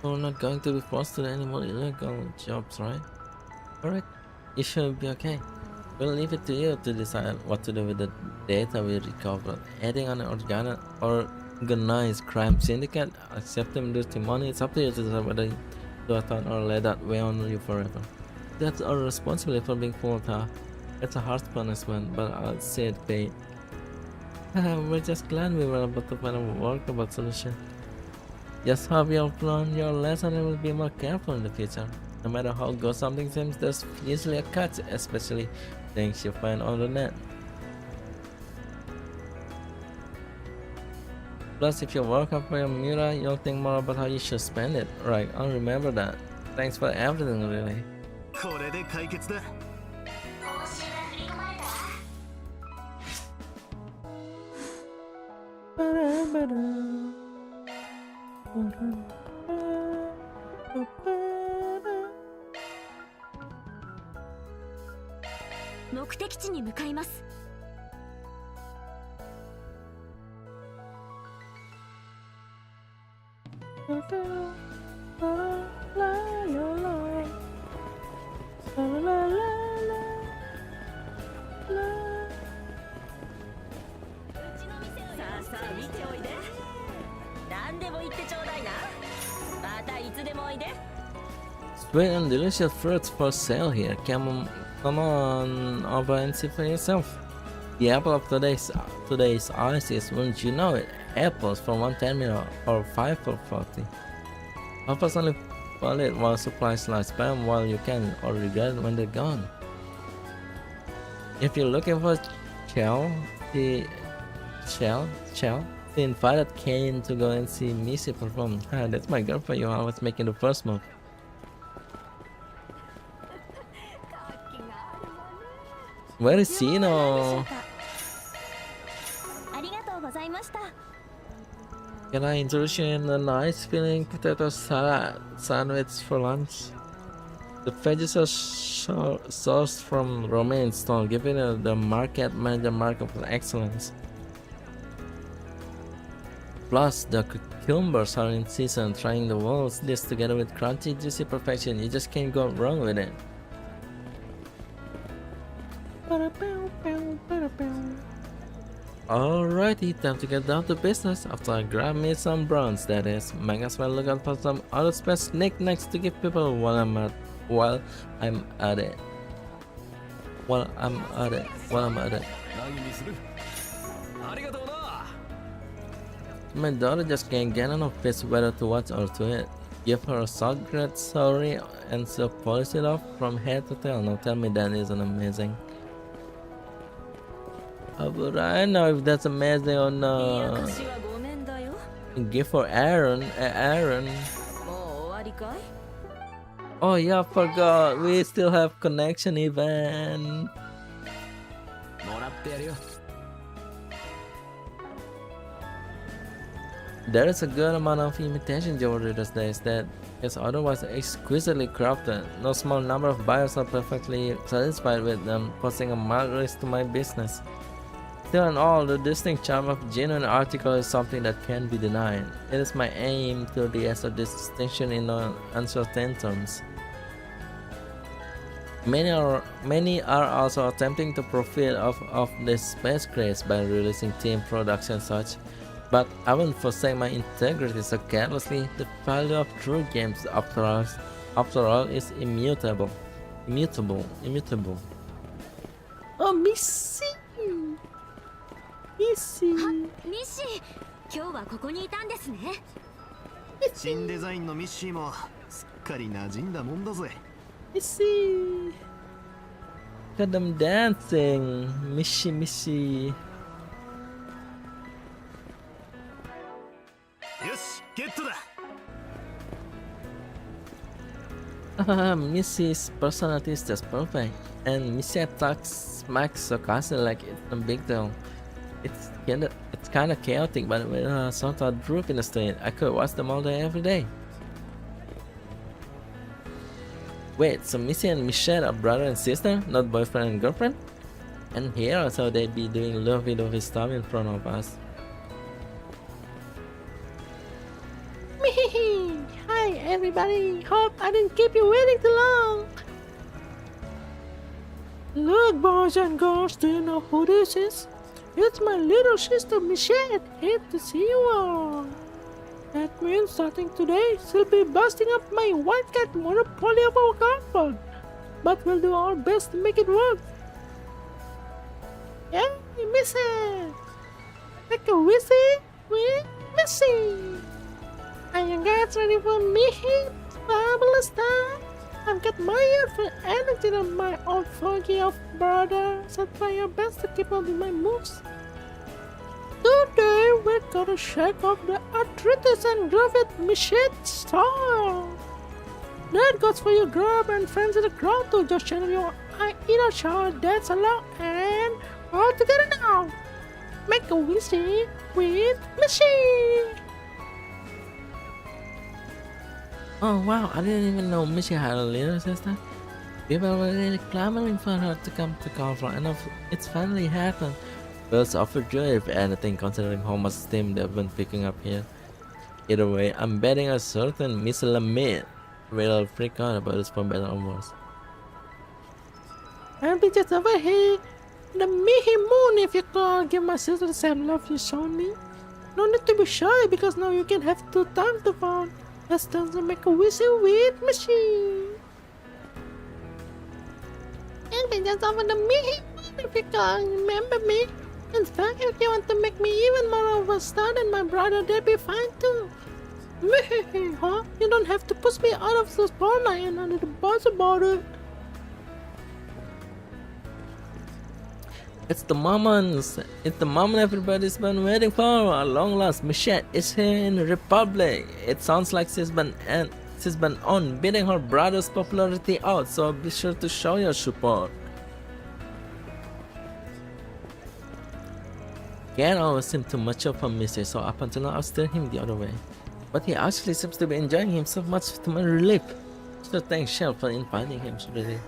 [SPEAKER 1] We're not going to be forced to do any more illegal jobs, right? Alright, you should be okay. We'll leave it to you to decide what to do with the data we recovered. Adding on an organized crime syndicate, accepting dirty money, it's up to you to decide whether to attend or let that weigh on you forever. That's our responsibility for being fooled, huh? It's a harsh punishment, but I'll say it paid. We're just glad we were able to find a workable solution. Just have your plan, your lesson, and will be more careful in the future. No matter how good something seems, there's usually a catch, especially things you find on the net. Plus, if you work up for your Mura, you'll think more about how you should spend it. Right, I'll remember that. Thanks for everything, really.
[SPEAKER 2] これで解決だ。
[SPEAKER 3] 報酬が振り込まれたわ。目的地に向かいます。
[SPEAKER 4] さあさあ見ておいで。何でも言ってちょうだいな。またいつでもおいで。
[SPEAKER 1] Sweet and delicious fruits for sale here. Come on over and see for yourself. The apple of today's ice is, wouldn't you know it, apples for 110 or 5 for 40. I'll personally pull it while supplies last, spam while you can, or regret when they're gone. If you're looking for the invited Kane to go and see Missy perform. That's my girl for you. I was making the first move. Where is Sino?
[SPEAKER 3] ありがとうございました。
[SPEAKER 1] Can I introduce you in a nice feeling potato salad sandwich for lunch? The veggies are sourced from romaine stone, giving the market manager mark of excellence. Plus, the cucumbers are in season, trying the world's dish together with crunchy, juicy perfection. You just can't go wrong with it. Alrighty, time to get down to business. After I grab me some bronze, that is. Might as well look out for some other special knickknacks to give people while I'm at it.
[SPEAKER 2] 何にする？ありがとうな。
[SPEAKER 1] My daughter just can't get enough fish whether to watch or to eat. Give her a solid great story and she'll polish it off from head to tail. Now tell me that isn't amazing. How would I know if that's amazing or
[SPEAKER 4] いや
[SPEAKER 1] not?
[SPEAKER 4] かしはごめんだよ。
[SPEAKER 1] Give for Aaron. Aaron.
[SPEAKER 4] もう終わりかい？
[SPEAKER 1] Oh yeah, I forgot. We still have connection event.
[SPEAKER 2] もらってやるよ。
[SPEAKER 1] There is a good amount of imitation jewelry these days that is otherwise exquisitely crafted. No small number of buyers are perfectly satisfied with them, posing a mild risk to my business. Still in all, the distinct charm of genuine article is something that can't be denied. It is my aim to de-assert this distinction in uncertain terms. Many are also attempting to profit off this space craze by releasing team products and such, but I won't forsake my integrity so carelessly. The value of true games, after all, is immutable. Immutable. Oh, Missy!
[SPEAKER 3] ミッシー、今日はここにいたんですね。
[SPEAKER 2] 新デザインのミッシーもすっかり馴染んだもんだぜ。
[SPEAKER 1] Missy! Got them dancing! Missy!
[SPEAKER 2] よし、ゲットだ。
[SPEAKER 1] Missy's personality is just perfect, and Missy attacks Max so constantly like it's a big deal. It's kinda chaotic, but with a sort of droopiness to it. I could watch them all day every day. Wait, so Missy and Michelle are brother and sister, not boyfriend and girlfriend? And here, so they'd be doing lovey-dovey stuff in front of us. Hi everybody, hope I didn't keep you waiting too long. Look, boys and girls, do you know who this is? It's my little sister Michelle. Hate to see you all. That means starting today, she'll be busting up my white cat monopoly of our comfort. But we'll do our best to make it work. Hey, Missy! Make a whistle with Missy! Are you guys ready for me? Fabulous time! I've got my youthful energy and my old foggy of brother, so try your best to keep up with my moves. Today we're gonna shake off the arthritis and groove it Michelle style. That goes for you grub and friends in the crowd to just channel your inner child, dance along, and all together now. Make a whistle with Michelle. Oh wow, I didn't even know Missy had a little sister. People were really clamoring for her to come to Carver, and it's finally happened. Birds offered joy if anything, considering how much steam they've been picking up here. Either way, I'm betting a certain Miss Lamette will freak out about this for better or worse. I'll be just over here. The Mihi Moon, if you could give my sister the same love you showed me. No need to be shy, because now you can have 2 times the fun. Let's dance and make a whistle with machine. And we just over the Mihi Moon, if you can remember me. In fact, if you want to make me even more of a star than my brother, that'd be fine too. Huh? You don't have to push me out of the spotlight and under the bus about it. It's the moment everybody's been waiting for. At long last, Michelle is here in the Republic. It sounds like she's been on beating her brother's popularity out, so be sure to show your support. Can't always seem too much of a Missy, so up until now I've steered him the other way. But he actually seems to be enjoying himself, much to my relief. So thanks Shell for inviting him today.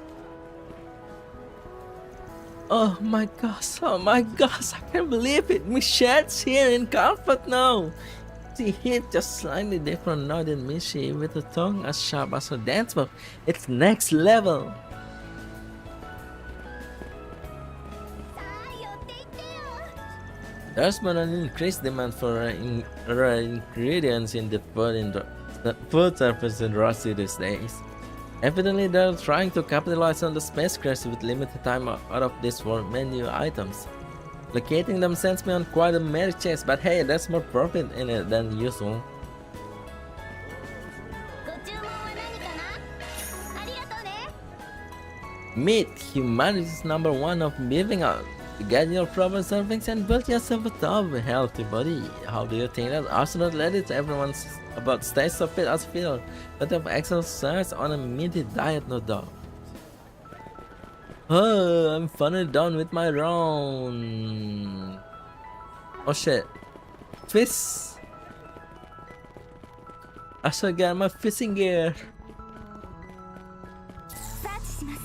[SPEAKER 1] Oh my gosh, I can't believe it. Michelle's here in comfort now. She hit just slightly different now than Michi, with a tongue as sharp as her dance move. It's next level. There's been an increased demand for rare ingredients in the food service industry these days. Evidently, they're trying to capitalize on the space craze with limited time out of this world menu items. Locating them sends me on quite a merry chase, but hey, there's more profit in it than usual. Meet humanity's #1 of living out. Get your proper servings and build yourself a tough, healthy body. How do you think that astronaut ladies everyone's about stay so fit as fiddle, but have exercise on a meaty diet, no doubt. Oh, I'm finally done with my round. Oh shit. Twist. I should get my fishing gear.
[SPEAKER 3] サーチします。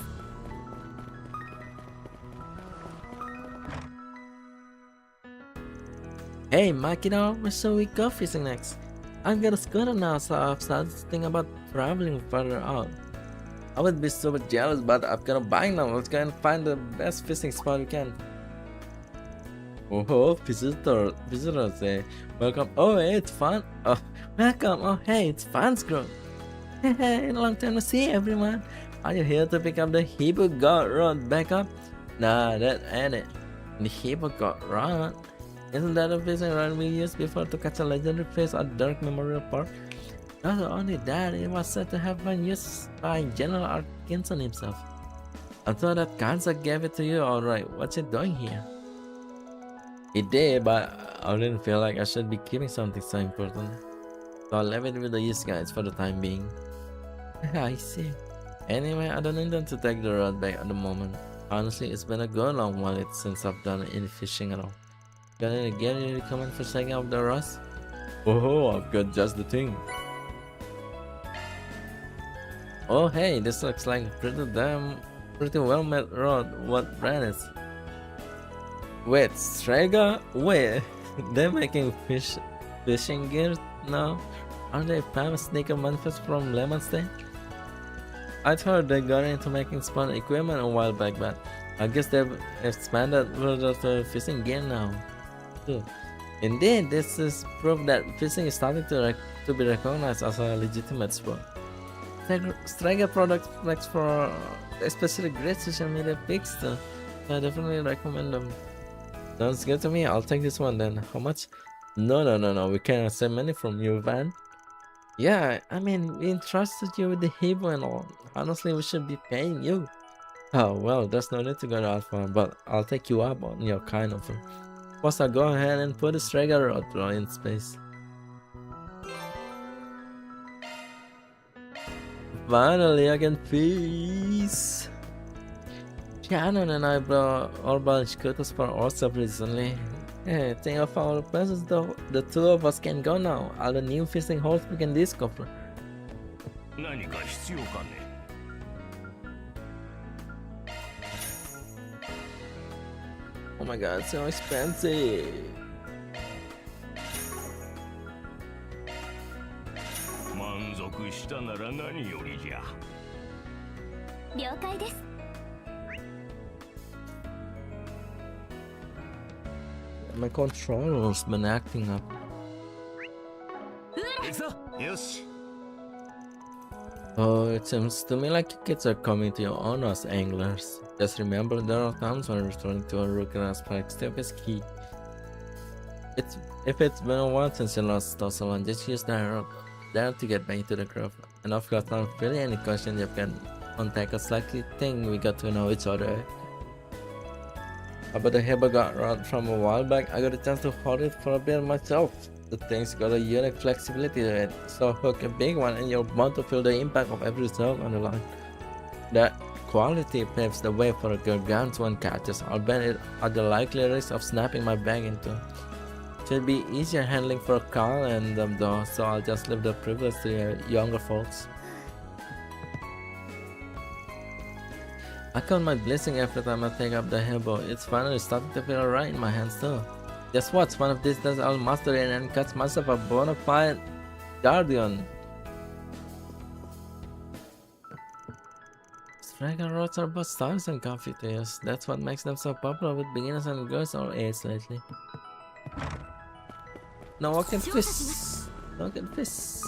[SPEAKER 1] Hey, Makino, where shall we go fishing next? I've got a scooter now, so I've started to think about traveling further out. I would be super jealous, but I've got a bike now. Let's go and find the best fishing spot we can. Oh, visitors, eh? Welcome. Oh, hey, it's fun. Oh, welcome. Oh, hey, it's fun, Screw. Hey, long time to see, everyone. Are you here to pick up the Hebrew God Rod back up? Nah, that ain't it. The Hebrew God Rod? Isn't that a fishing rod we used before to catch a legendary fish at Dark Memorial Park? Not only that, it was said to have been used by General Arkinson himself. I thought that Kansa gave it to you, alright. What's it doing here? It did, but I didn't feel like I should be keeping something so important. So I left it with the used guys for the time being. I see. Anyway, I don't intend to take the rod back at the moment. Honestly, it's been a good long while since I've done any fishing at all. Got any gear you recommend for taking out the rods? Oh, I've got just the thing. Oh hey, this looks like pretty well made rod. What brand is? Wait, Strega? Wait, they're making fishing gear now? Aren't they famous sneaker manufacturers from Lemon State? I'd heard they got into making sport equipment a while back, but I guess they've expanded further to fishing gear now. Too. Indeed, this is proof that fishing is starting to be recognized as a legitimate sport. Striker products flex for especially great social media pics too. I definitely recommend them. Sounds good to me. I'll take this one then. How much? No. We cannot accept money from you, Van. Yeah, I mean, we entrusted you with the Hebrew and all. Honestly, we should be paying you. Oh, well, there's no need to go that far, but I'll take you up on your kind offer. First, I'll go ahead and put a Striker rod in space. Finally, I can fish. Shannon and I all bought scooters for ourselves recently. Hey, think of our places though. The two of us can go now. All the new fishing holes we can discover.
[SPEAKER 2] 何か必要かね
[SPEAKER 1] Oh my god, it's so expensive.
[SPEAKER 2] 満足したなら何よりじゃ
[SPEAKER 3] 了解です。
[SPEAKER 1] My controller's been acting up.
[SPEAKER 2] 行くぞよし
[SPEAKER 1] Oh, it seems to me like you kids are coming to your own as anglers. Just remember there are times when returning to a rookie aspect step is key. If it's been a while since you last saw someone, just use that to get back into the group. And of course, not really any question you can contact us like you think we got to know each other. About the Hebrew got rod from a while back, I got a chance to hold it for a bit myself. The thing's got a unique flexibility to it, so hook a big one and you're bound to feel the impact of every stroke on the line. That quality paves the way for a gargantuan catches, albeit at the likely risk of snapping my bag into. Should be easier handling for Carl and them though, so I'll just leave the privilege to your younger folks. I count my blessing every time I take up the Hebrew. It's finally starting to feel alright in my hands too. Just watch, one of these days I'll master it and catch myself a bona fide guardian. Striker rods are both stylish and comfy to use. That's what makes them so popular with beginners and girls our age lately. Now I can fish. Now I can fish.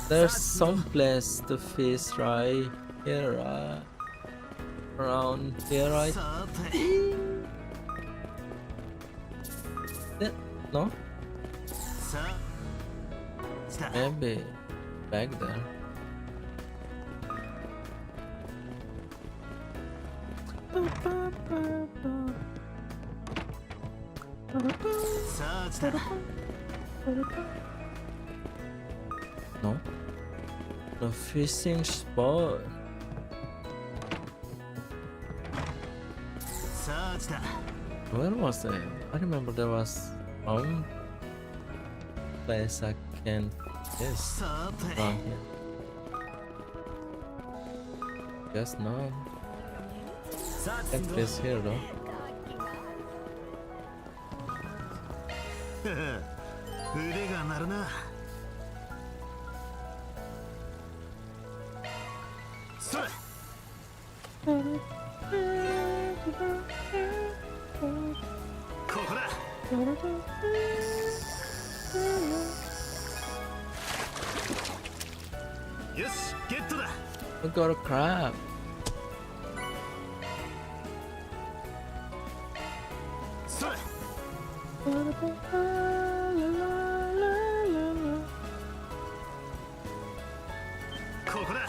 [SPEAKER 1] There's some place to fish right here, around here, right? No? Maybe back there. No? The fishing spot. Where was it? I remember there was place I can fish
[SPEAKER 2] さて
[SPEAKER 1] around here? Guess not.
[SPEAKER 2] さ
[SPEAKER 1] Can't fish here though.
[SPEAKER 2] 腕が鳴るなそれここだよしゲットだ
[SPEAKER 1] We got a crab.
[SPEAKER 2] それここだ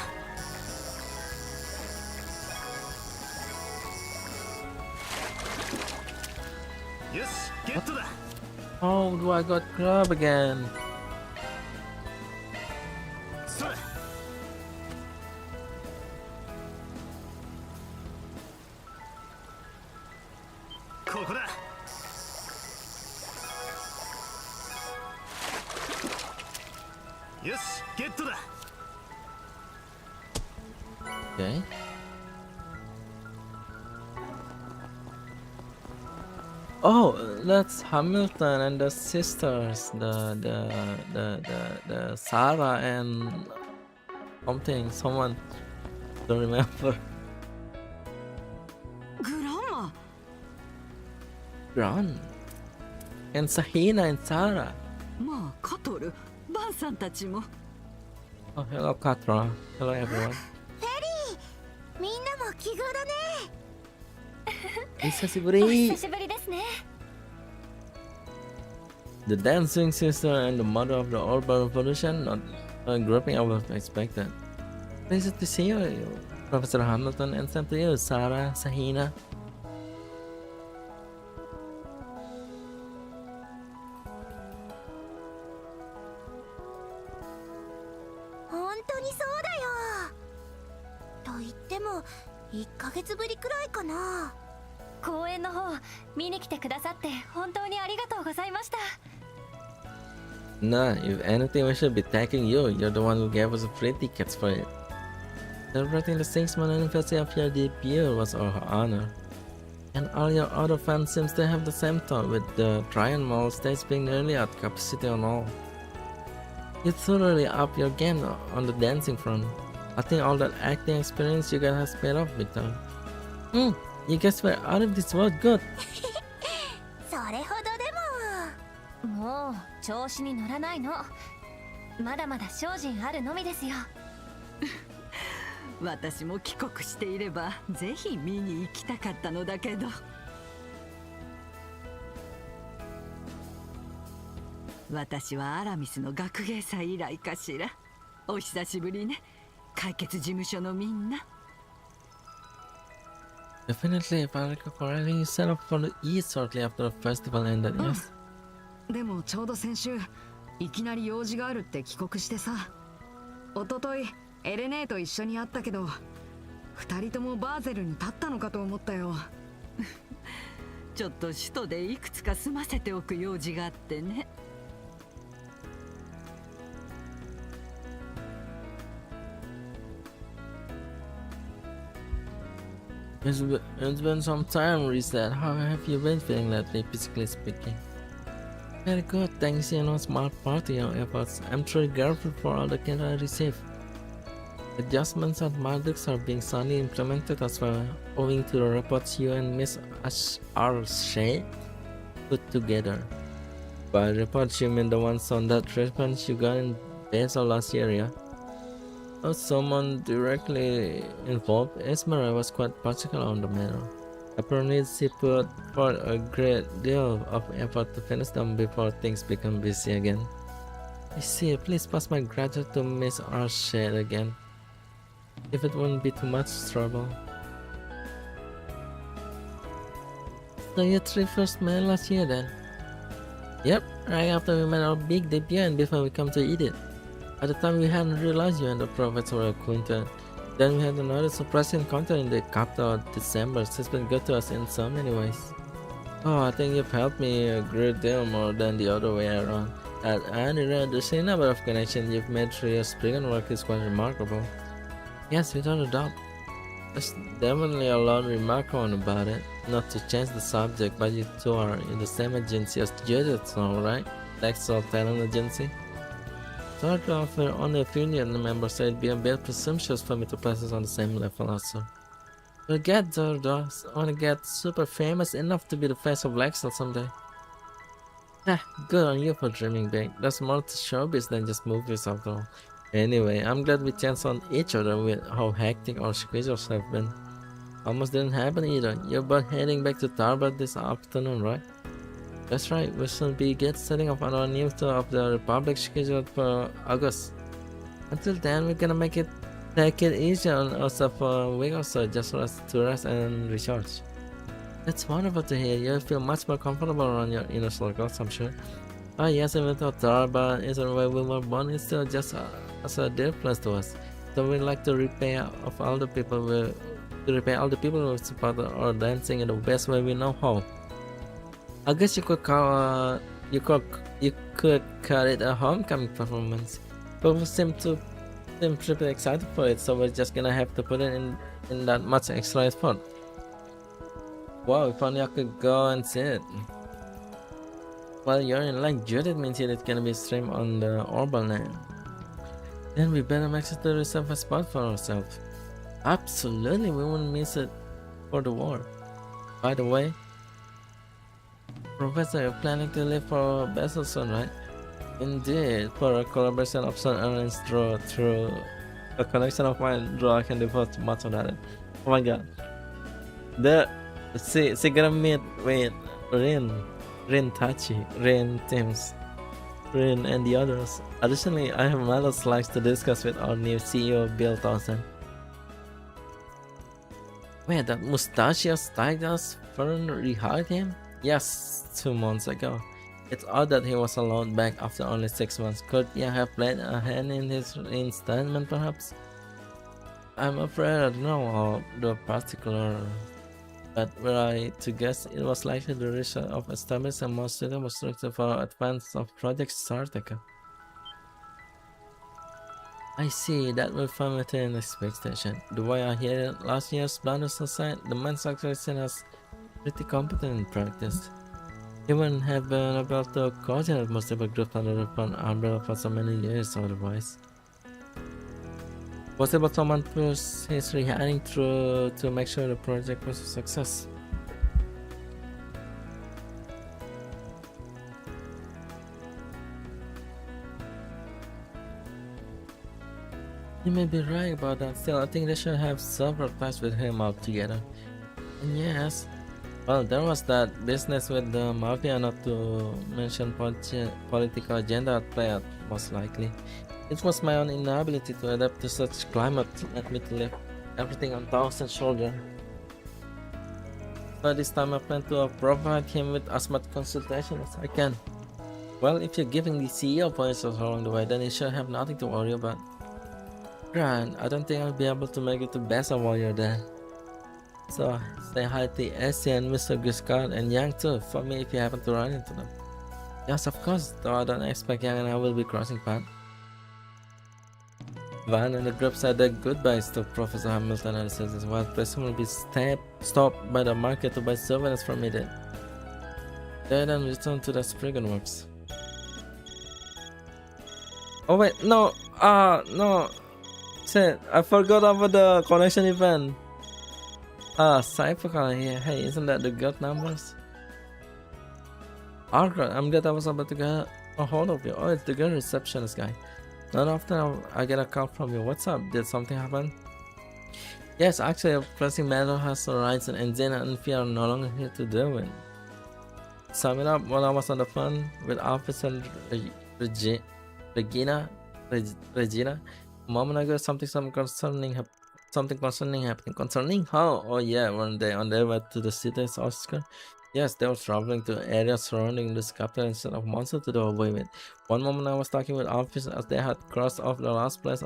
[SPEAKER 2] よしゲットだ
[SPEAKER 1] Oh, do I got crab again?
[SPEAKER 2] それここだよしゲットだ
[SPEAKER 1] Okay. Oh, that's Hamilton and the sisters, the Sarah and something, someone don't remember.
[SPEAKER 4] グランマ
[SPEAKER 1] Ron and Sahina and Sarah.
[SPEAKER 4] まあカトルバンさんたちも
[SPEAKER 1] Oh, hello Katra. Hello everyone.
[SPEAKER 3] みんなも奇遇だね。
[SPEAKER 1] 久しぶ
[SPEAKER 3] お
[SPEAKER 1] り.
[SPEAKER 3] 久しぶりですね。
[SPEAKER 1] The dancing sister and the mother of the old revolution, not grouping I was expected. Pleased to see you, Professor Hamilton, and same to you, Sarah, Sahina.
[SPEAKER 3] 本当にそうだよ。と言っても1ヶ月ぶりくらいかな。公演の方見に来てくださって本当にありがとうございました。
[SPEAKER 1] Nah, if anything, we should be thanking you. You're the one who gave us free tickets for it. Celebrating the 6th-month anniversary of your debut was our honor. And all your other fans seems to have the same thought, with the Tryon Mall stage being nearly at capacity and all. You thoroughly up your game on the dancing front. I think all that acting experience you got has paid off big time. You guys were out of this world good.
[SPEAKER 3] それほどでも。もう調子に乗らないの。まだまだ精進あるのみですよ。
[SPEAKER 4] 私も帰国していればぜひ見に行きたかったのだけど私はアラミスの学芸祭以来かしらお久しぶりね解決事務所のみんな
[SPEAKER 1] Definitely, if I recall correctly, you set up for the East shortly after the festival ended, yes?
[SPEAKER 5] でもちょうど先週いきなり用事があるって帰国してさ一昨日エレネーと一緒に会ったけど二人ともバーゼルに立ったのかと思ったよ
[SPEAKER 4] ちょっと首都でいくつか済ませておく用事があってね
[SPEAKER 1] It's been some time, Reset. How have you been feeling lately, physically speaking? Very good, thanks you know smart part of your efforts. I'm truly grateful for all the care I receive. Adjustments at Marduk's are being soundly implemented as well, owing to the reports you and Miss Arshay put together. By reports you mean the ones on that response you got in Basel last year, yeah? As someone directly involved, Esmeralda was quite particular on the matter. Apparently, she put forth a great deal of effort to finish them before things become busy again. I see, please pass my gratitude to Miss Arshay again, if it wouldn't be too much trouble. So you three first met last year then? Yep, right after we made our big debut and before we come to eat it. At the time we hadn't realized you and the prophets were acquainted. Then we had another surprise encounter in the capital of December. It's been good to us in so many ways. Oh, I think you've helped me a great deal more than the other way around. At any rate, the sheer number of connections you've made through your spriggan work is quite remarkable. Yes, without a doubt. There's definitely a lot remarkable about it. Not to change the subject, but you two are in the same agency as Judith now, right? Textile Talent Agency. Sorry to offer only affiliate members, so it'd be a bit presumptuous for me to place us on the same level also. We'll get there though. I wanna get super famous enough to be the face of Lexel someday. Ah, good on you for dreaming big. There's more to showbiz than just movies after all. Anyway, I'm glad we chanced on each other with how hectic our schedules have been. Almost didn't happen either. You're both heading back to Tarbert this afternoon, right? That's right, we should be setting up our new tour of the Republic scheduled for August. Until then, we're gonna take it easy on us for a week or so, just for us to rest and recharge. That's wonderful to hear. You'll feel much more comfortable around your inner circles, I'm sure. Oh yes, even though Tarbert isn't where we were born, it's still just as a dear place to us. So we'd like to repay all the people who support our dancing in the best way we know how. I guess you could call you could call it a homecoming performance. But we seem pretty excited for it, so we're just gonna have to put it in that much extra effort. Wow, if only I could go and see it. Well, you're in line. Judith means it's gonna be streamed on the Orbital net. Then we better make sure to reserve a spot for ourselves. Absolutely, we wouldn't miss it for the war. By the way, Professor, you're planning to leave for Basel soon, right? Indeed, for a collaboration option arranged through a connection of mine, I can devote much of that. Oh my god. She gonna meet with Rin Tachi, Rin Tims, Rin and the others. Additionally, I have other slides to discuss with our new CEO, Bill Townsend. Wait, that Mustachios Tigers firm rehired him? Yes, 2 months ago. It's odd that he was allowed back after only 6 months. Could he have played a hand in his reinstatement, perhaps? I'm afraid I don't know the particular, but were I to guess, it was likely the result of establishing a more suitable structure for advance of Project Sartica. I see, that will find within expectation. The way I hear it, last year's blunders aside, the man's actually has pretty competent in practice. He wouldn't have been able to coordinate multiple groups under one umbrella for so many years otherwise. Was able someone push his rehiring through to make sure the project was a success? You may be right about that. Still, I think they should have several ties with him altogether. And yes, well, there was that business with the mafia, not to mention political agenda at play, most likely. It was my own inability to adapt to such climate that led me to leave everything on Townsend's shoulder. So this time I plan to provide him with as much consultation as I can. Well, if you're giving the CEO pointers along the way, then you should have nothing to worry about. Grant, I don't think I'll be able to make it to Bessa while you're there. So, say hi to Essie and Mr. Guskard and Yang too, for me if you happen to run into them. Yes, of course, though I don't expect Yang and I will be crossing paths. Van and the group said their goodbyes to Professor Hamilton and his sisters, while presumably stopped by the market to buy souvenirs from me then. They then returned to the Spriggan Works. Oh wait, no, no. Shit, I forgot about the connection event. Cypher here. Hey, isn't that the gut numbers? Alright, I'm glad I was able to get a hold of you. Oh, it's the good receptionist guy. Not often I get a call from you. What's up? Did something happen? Yes, actually, a pressing matter has arisen and Zena and Fia are no longer here to deal with. Sum it up, while I was on the phone with Officer Regina, a moment ago, something concerning happening. Concerning how? Oh yeah, weren't they on their way to the city's Oscar? Yes, they were traveling to areas surrounding this capital instead of Monster to do away with. One moment I was talking with officers as they had crossed off the last place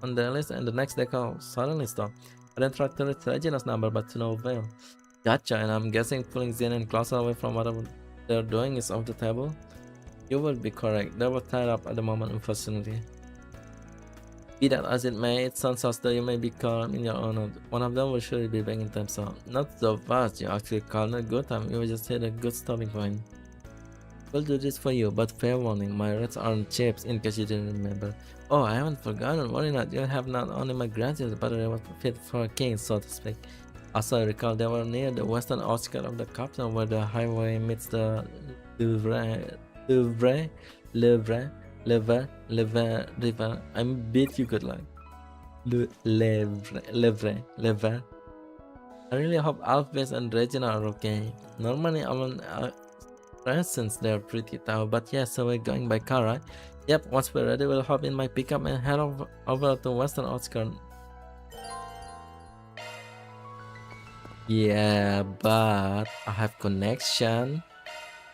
[SPEAKER 1] on their list, and the next they call suddenly stopped. I then tried to reach Regina's number, but to no avail. Gotcha, and I'm guessing pulling Zen and Klaus away from whatever they're doing is off the table. You would be correct. They were tied up at the moment, unfortunately. Be that as it may, it sounds as though you may be calm in your honor. One of them will surely be back in time, so not so fast. You actually called a good time. You just hit a good stopping point. We'll do this for you, but fair warning, my rats aren't chips, in case you didn't remember. Oh, I haven't forgotten. Worry not, you have not only my grandchildren, but they were fit for a king, so to speak. Also, I recall they were near the western outskirts of the capital, where the highway meets the Louvre, Louvre, Louvre, River. I'm a bit you could like. Louvre. I really hope Alves and Regina are okay. Normally, I'm since they're pretty tough, but yeah, so we're going by car, right? Yep, once we're ready, we'll hop in my pickup and head over to western outskirts. Yeah, but I have connection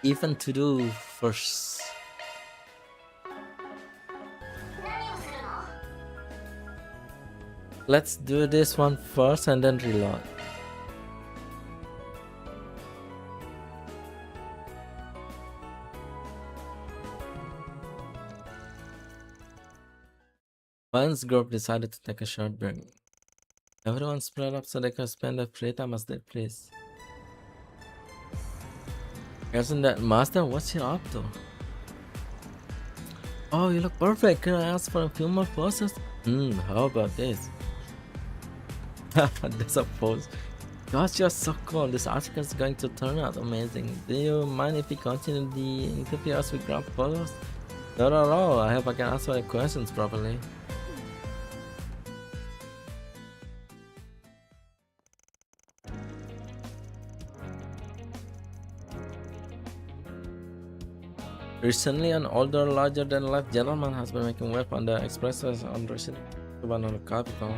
[SPEAKER 1] even to do first. Let's do this one first and then reload. Once group decided to take a short break. Everyone spread up so they could spend their free time as they please. Isn't that master? What's he up to? Oh, you look perfect. Can I ask for a few more poses? How about this? That's a pose. Gosh, you're so cool. This article is going to turn out amazing. Do you mind if we continue the interview as we grab photos? Not at all. I hope I can answer the questions properly. Recently, an older, larger-than-life gentleman has been making wave on the expressways on Russian on the capital.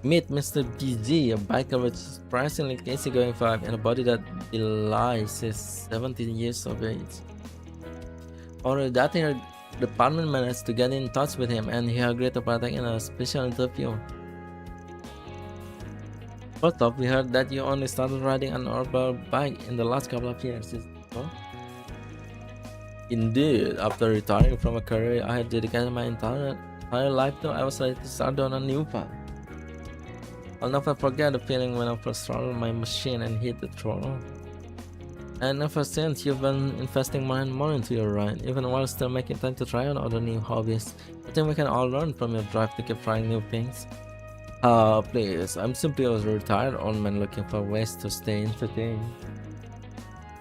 [SPEAKER 1] Meet Mr. BZ, a biker with surprisingly easygoing vibe and a body that belies his 17 years of age. Already that year, the department managed to get in touch with him and he agreed to partake in a special interview. First off, we heard that you only started riding an urban bike in the last couple of years. Indeed, after retiring from a career I had dedicated my entire life to, I was ready to start on a new path. I'll never forget the feeling when I first started my machine and hit the throttle. And ever since, you've been investing more and more into your ride, even while still making time to try on other new hobbies. I think we can all learn from your drive to keep trying new things. Please, I'm simply a retired old man looking for ways to stay entertained.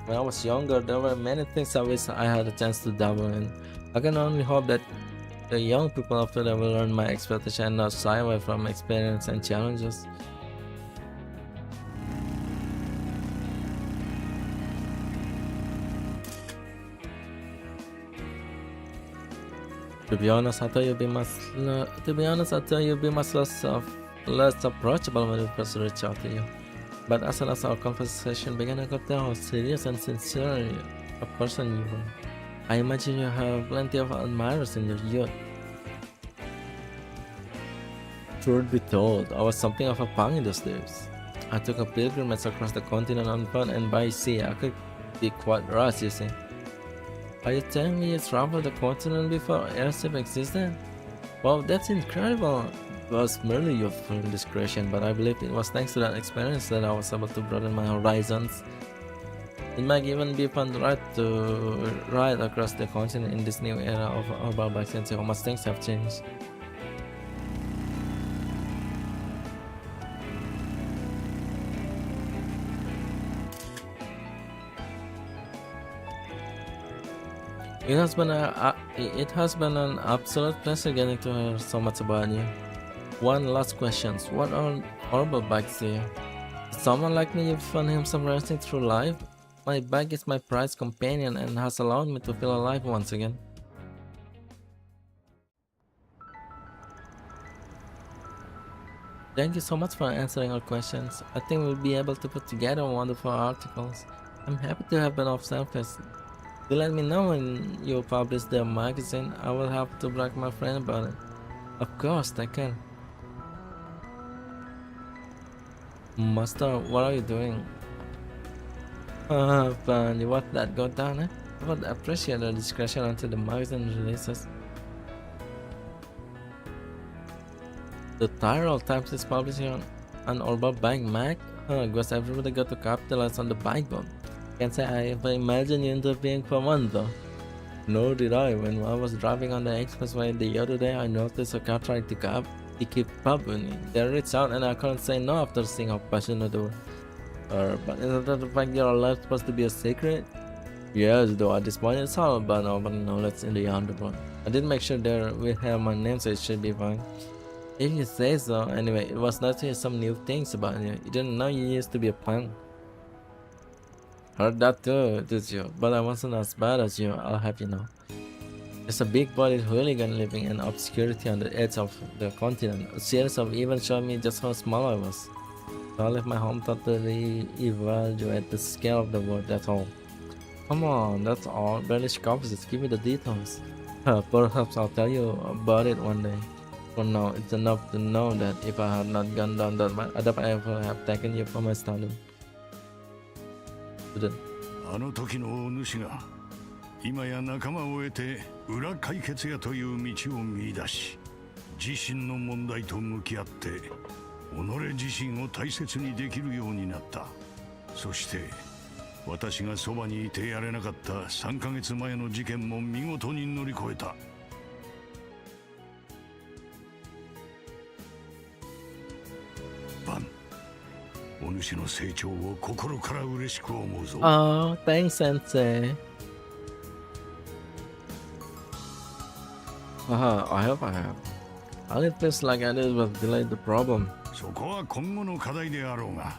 [SPEAKER 1] When I was younger, there were many things I wish I had a chance to dabble in. I can only hope that the young people after that will learn my expectation and not shy away from experience and challenges. To be honest, I thought you'd be much less approachable when we first reached out to you. But as soon as our conversation began, I could tell how serious and sincere a person you were. I imagine you have plenty of admirers in your youth. Truth be told, I was something of a punk in those days. I took a pilgrimage across the continent on foot and by sea. I could be quite rushed, you see. Are you telling me you traveled the continent before airship existed? Wow, that's incredible. It was merely your full discretion, but I believe it was thanks to that experience that I was able to broaden my horizons. It might even be fun to ride across the continent in this new era of urban bikes and see how much things have changed. It has been an absolute pleasure getting to hear so much about you. One last question: what are horrible bikes here? Is someone like me you find himself racing through life? My bike is my prized companion and has allowed me to feel alive once again. Thank you so much for answering our questions. I think we'll be able to put together wonderful articles. I'm happy to have been of service. Do let me know when you publish the magazine. I will have to brag my friend about it. Of course, take care. Master, what are you doing? But you watch that go down, eh? I would appreciate the discretion until the magazine releases. The Tyrol Times is publishing an Orba bike mag? Guess everybody got to capitalize on the bike boom. Can't say I ever imagined you interviewing for one though. Nor did I. When I was driving on the expressway the other day, I noticed a car trying to keep up with me. They reached out and I couldn't say no after seeing how passionate they were. But isn't that the fact your life supposed to be a secret? Yes, though at this point it's all about open knowledge in the underworld. I did make sure there we have my name, so it should be fine. If you say so. Anyway, it was nice to hear some new things about you. You didn't know you used to be a punk. Heard that too, did you? But I wasn't as bad as you, I'll have you know. There's a big-bodied hooligan living in obscurity on the edge of the continent. A series of events showed me just how small I was. So I left my hometown to evaluate the scale of the world, that's all. Come on, that's all. Barely just give me the details. Perhaps I'll tell you about it one day. For now, it's enough to know that if I had not gone down that path, I'd ever have taken you for my student.
[SPEAKER 2] あの時の大主が今や仲間を得て裏解決やという道を見出し、自身の問題と向き合って己自身を大切にできるようになった。そして私がそばにいてやれなかった3ヶ月前の事件も見事に乗り越えた。バン、お主の成長を心から嬉しく思うぞ。
[SPEAKER 1] Oh, thanks, Sensei. I hope I have. All it feels like I did was delay the problem.
[SPEAKER 2] そこは今後の課題であろうが、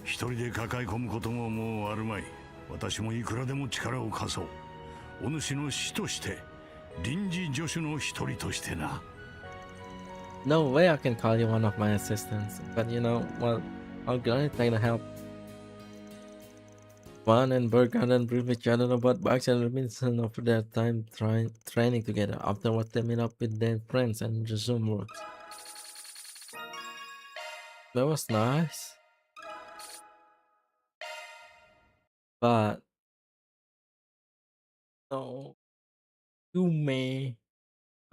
[SPEAKER 2] 一人で抱え込むことももうあるまい。私もいくらでも力を貸そう。お主の師として、臨時助手の一人としてな。
[SPEAKER 1] No way I can call you one of my assistants, but you know what? I'll gladly take the help. Juan and Bergard briefed each other about bikes and reminiscent of their time training together. Afterwards, they meet up with their friends and resume work. That was nice. But no, Yume.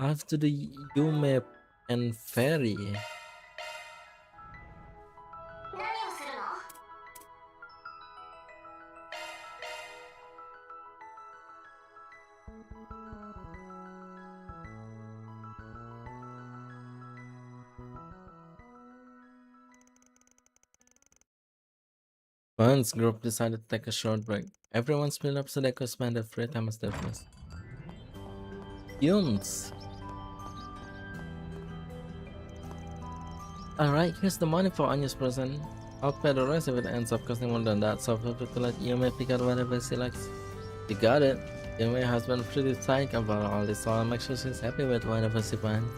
[SPEAKER 1] After the Yume and Ferry. Once group decided to take a short break. Everyone split up so they could spend their free time as their friends. Yuns. Alright, here's the money for Anya's present. I'll pay the rest if it ends up costing more than that, so feel free to let Yume pick out whatever she likes. You got it. Yume has been pretty psyched about all this, so I'll make sure she's happy with whatever she finds.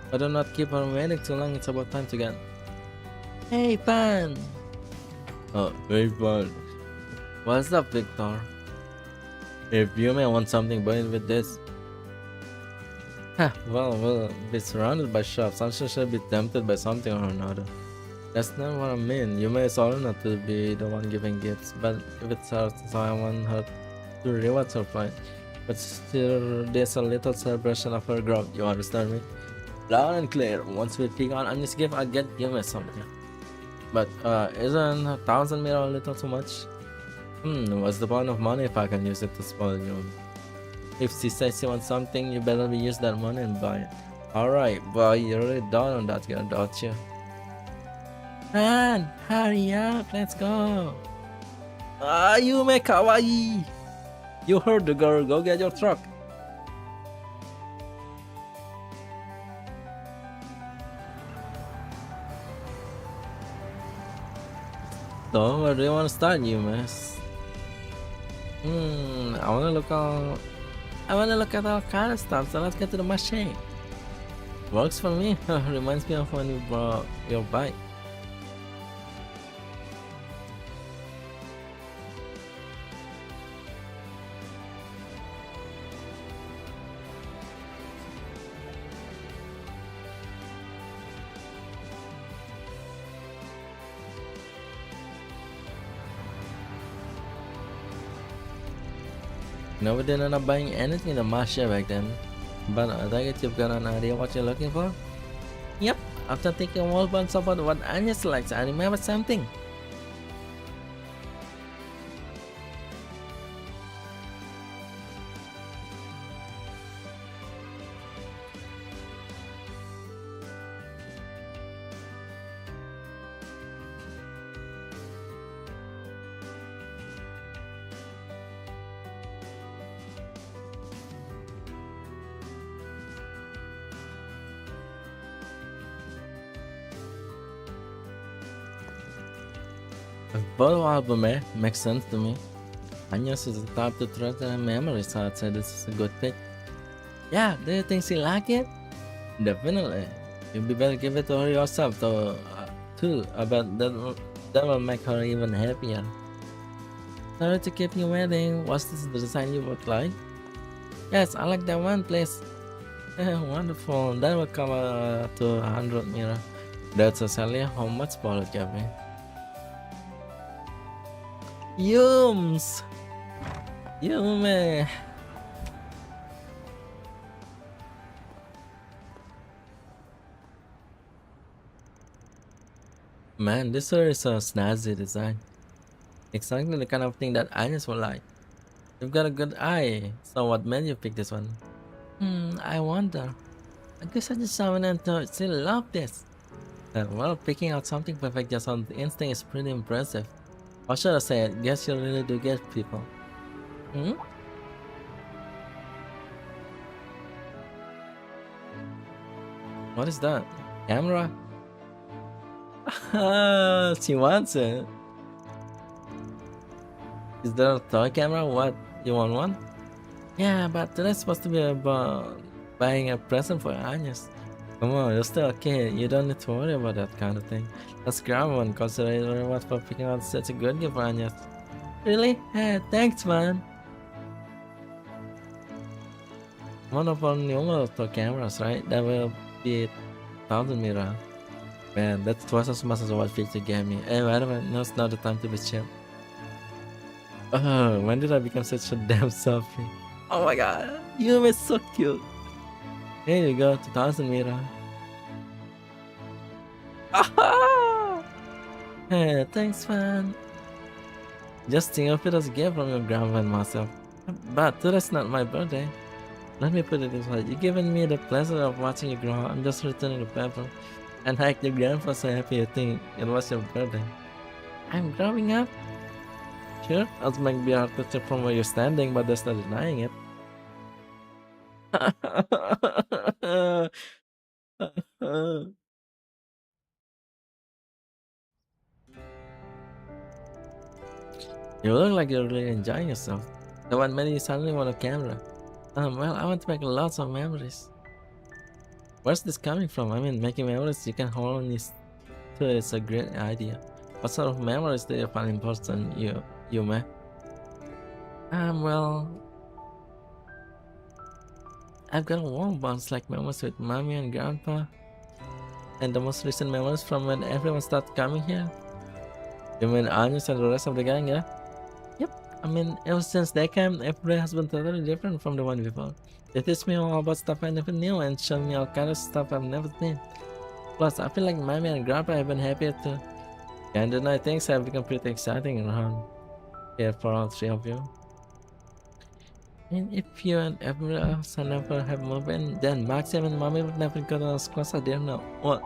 [SPEAKER 1] But do not keep her waiting too long, it's about time to get. Hey, Pan! Oh, very fun. What's up, Victor? If you may want something burning with this. Well, we'll be surrounded by shops. I'm sure she'll be tempted by something or another. That's not what I mean. You may sorry not to be the one giving gifts, but if it's her, so I want her to reward her fine. But still, there's a little celebration of her growth. You understand me? Loud and clear. Once we pick on Anya's gift, I'll get Yume something. But isn't 1,000 mil a little too much? What's the point of money if I can use it to spoil you? If she says she wants something, you better use that money and buy it. Alright, boy, you're really down on that girl, don't you? Man, hurry up, let's go. Yume kawaii. You heard the girl, go get your truck. So, where do you want to start, Yume? I wanna look at all kind of stuff, so let's get to the machine. Works for me. Reminds me of when you brought your bike. No, we didn't end up buying anything in the market back then. But I think you've got an idea what you're looking for? Yep, after thinking a whole bunch about what Agnes likes, I remember something. A photo album, makes sense to me. Agnes is the type to trust her memories, so I'd say this is a good pick. Yeah, do you think she like it? Definitely. You'd be better give it to her yourself, too. I bet that will make her even happier. Sorry to keep you waiting. Was this the design you would like? Yes, I like that one, please. Wonderful. That will cover to 100 Mira. That's exactly how much for it, Gabby. Yums! Yume! Man, this store is a snazzy design. Exactly the kind of thing that Agnes would like. You've got a good eye. So what made you pick this one? I wonder. I guess I just saw it and thought still love this. Well, picking out something perfect just on instinct is pretty impressive. Or should I say it? Guess you really do get people. What is that? Camera? She wants it. Is there a toy camera? What? You want one? Yeah, but today's supposed to be about buying a present for Agnes. Come on, you're still a kid. You don't need to worry about that kind of thing. Let's grab one, consider it very much for picking out such a good gift for Agnes. Really? Hey, thanks, man. One of our numerous toy cameras, right? That will be 1,000 Mira. Man, that's twice as much as what Victor gave me. Hey, wait a minute, no, it's not the time to be cheap. Oh, when did I become such a damn selfie? Oh my god, you are so cute. Here you go, 2,000 Mira. Hey, thanks, man. Just think of it as a gift from your grandma and myself. But today's not my birthday. Let me put it this way, you've given me the pleasure of watching you grow. I'm just returning the paper. And heck, your grandpa's so happy you think it was your birthday. I'm growing up. Sure, it might be hard to tell from where you're standing, but there's no denying it. You look like you're really enjoying yourself. So what made you suddenly want a camera? Well, I want to make lots of memories. Where's this coming from? I mean, making memories you can hold on is a great idea. What sort of memories do you find important, you may? Well, I've got a warm bonds like memories with mommy and grandpa. And the most recent memories from when everyone started coming here. You mean Agnes and the rest of the gang, yeah? Yep, I mean, ever since they came, every day has been totally different from the one before. They teach me all about stuff I never knew and show me all kind of stuff I've never seen. Plus, I feel like mommy and grandpa have been happier too. And the night things have become pretty exciting around here for all three of you. And if you and everyone else never have moved in, then Maxim and mommy would never got as close as they know. What?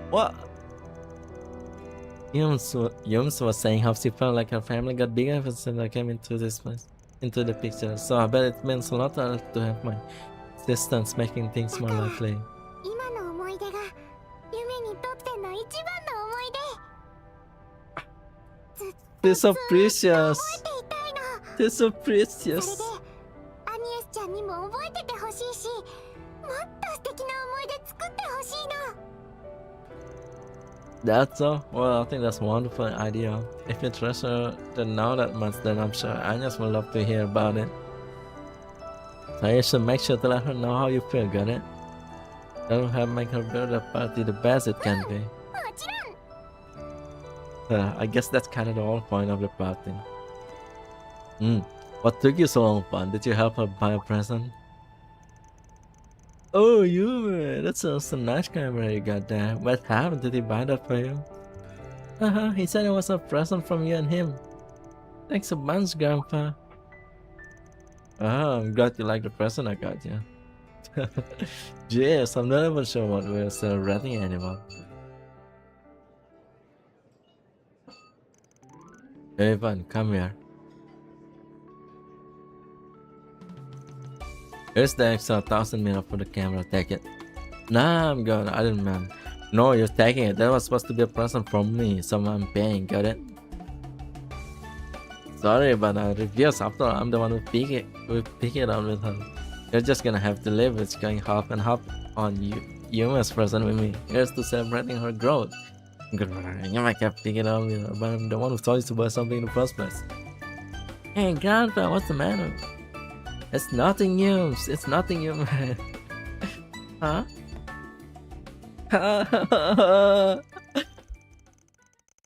[SPEAKER 1] What? Yums was saying how she felt like her family got bigger ever since I came into this place, into the picture. So I bet it means a lot to her to have my assistance making things more lively.
[SPEAKER 3] 今の思い出が夢にとっての一番の思い出。ずっ
[SPEAKER 1] They're so precious.
[SPEAKER 3] と覚えていたいの。
[SPEAKER 1] They're so
[SPEAKER 3] それで
[SPEAKER 1] precious.
[SPEAKER 3] アニエスちゃんにも覚えててほしいし、もっと素敵な思い出作ってほしいの。
[SPEAKER 1] That's all? Well, I think that's a wonderful idea. If you trust her to know that much, then I'm sure Agnes will love to hear about it. So you should make sure to let her know how you feel, got it? That will help make her birthday party the best it can be.
[SPEAKER 3] もちろん。
[SPEAKER 1] I guess that's kind of the whole point of the party. What took you so long, Pan? Did you help her buy a present? Oh, you, that's a nice camera you got there. What happened? Did he buy that for you? He said it was a present from you and him. Thanks a bunch, Grandpa. I'm glad you like the present I got you. Yes, I'm not even sure what we're celebrating anymore. Evan, come here. Here's the extra 1,000 mil for the camera. Take it. Nah, I'm good. I didn't mean. No, you're taking it. That was supposed to be a present from me, so I'm paying. Got it? Sorry, but I refuse. After all, I'm the one who pick it up with her. You're just gonna have to live with going half and half on you as present with me. Here's to celebrating her growth. You might have picked it up with her, but I'm the one who told you to buy something in the first place. Hey, Grandpa, what's the matter? It's nothing new. It's nothing new, man. Huh?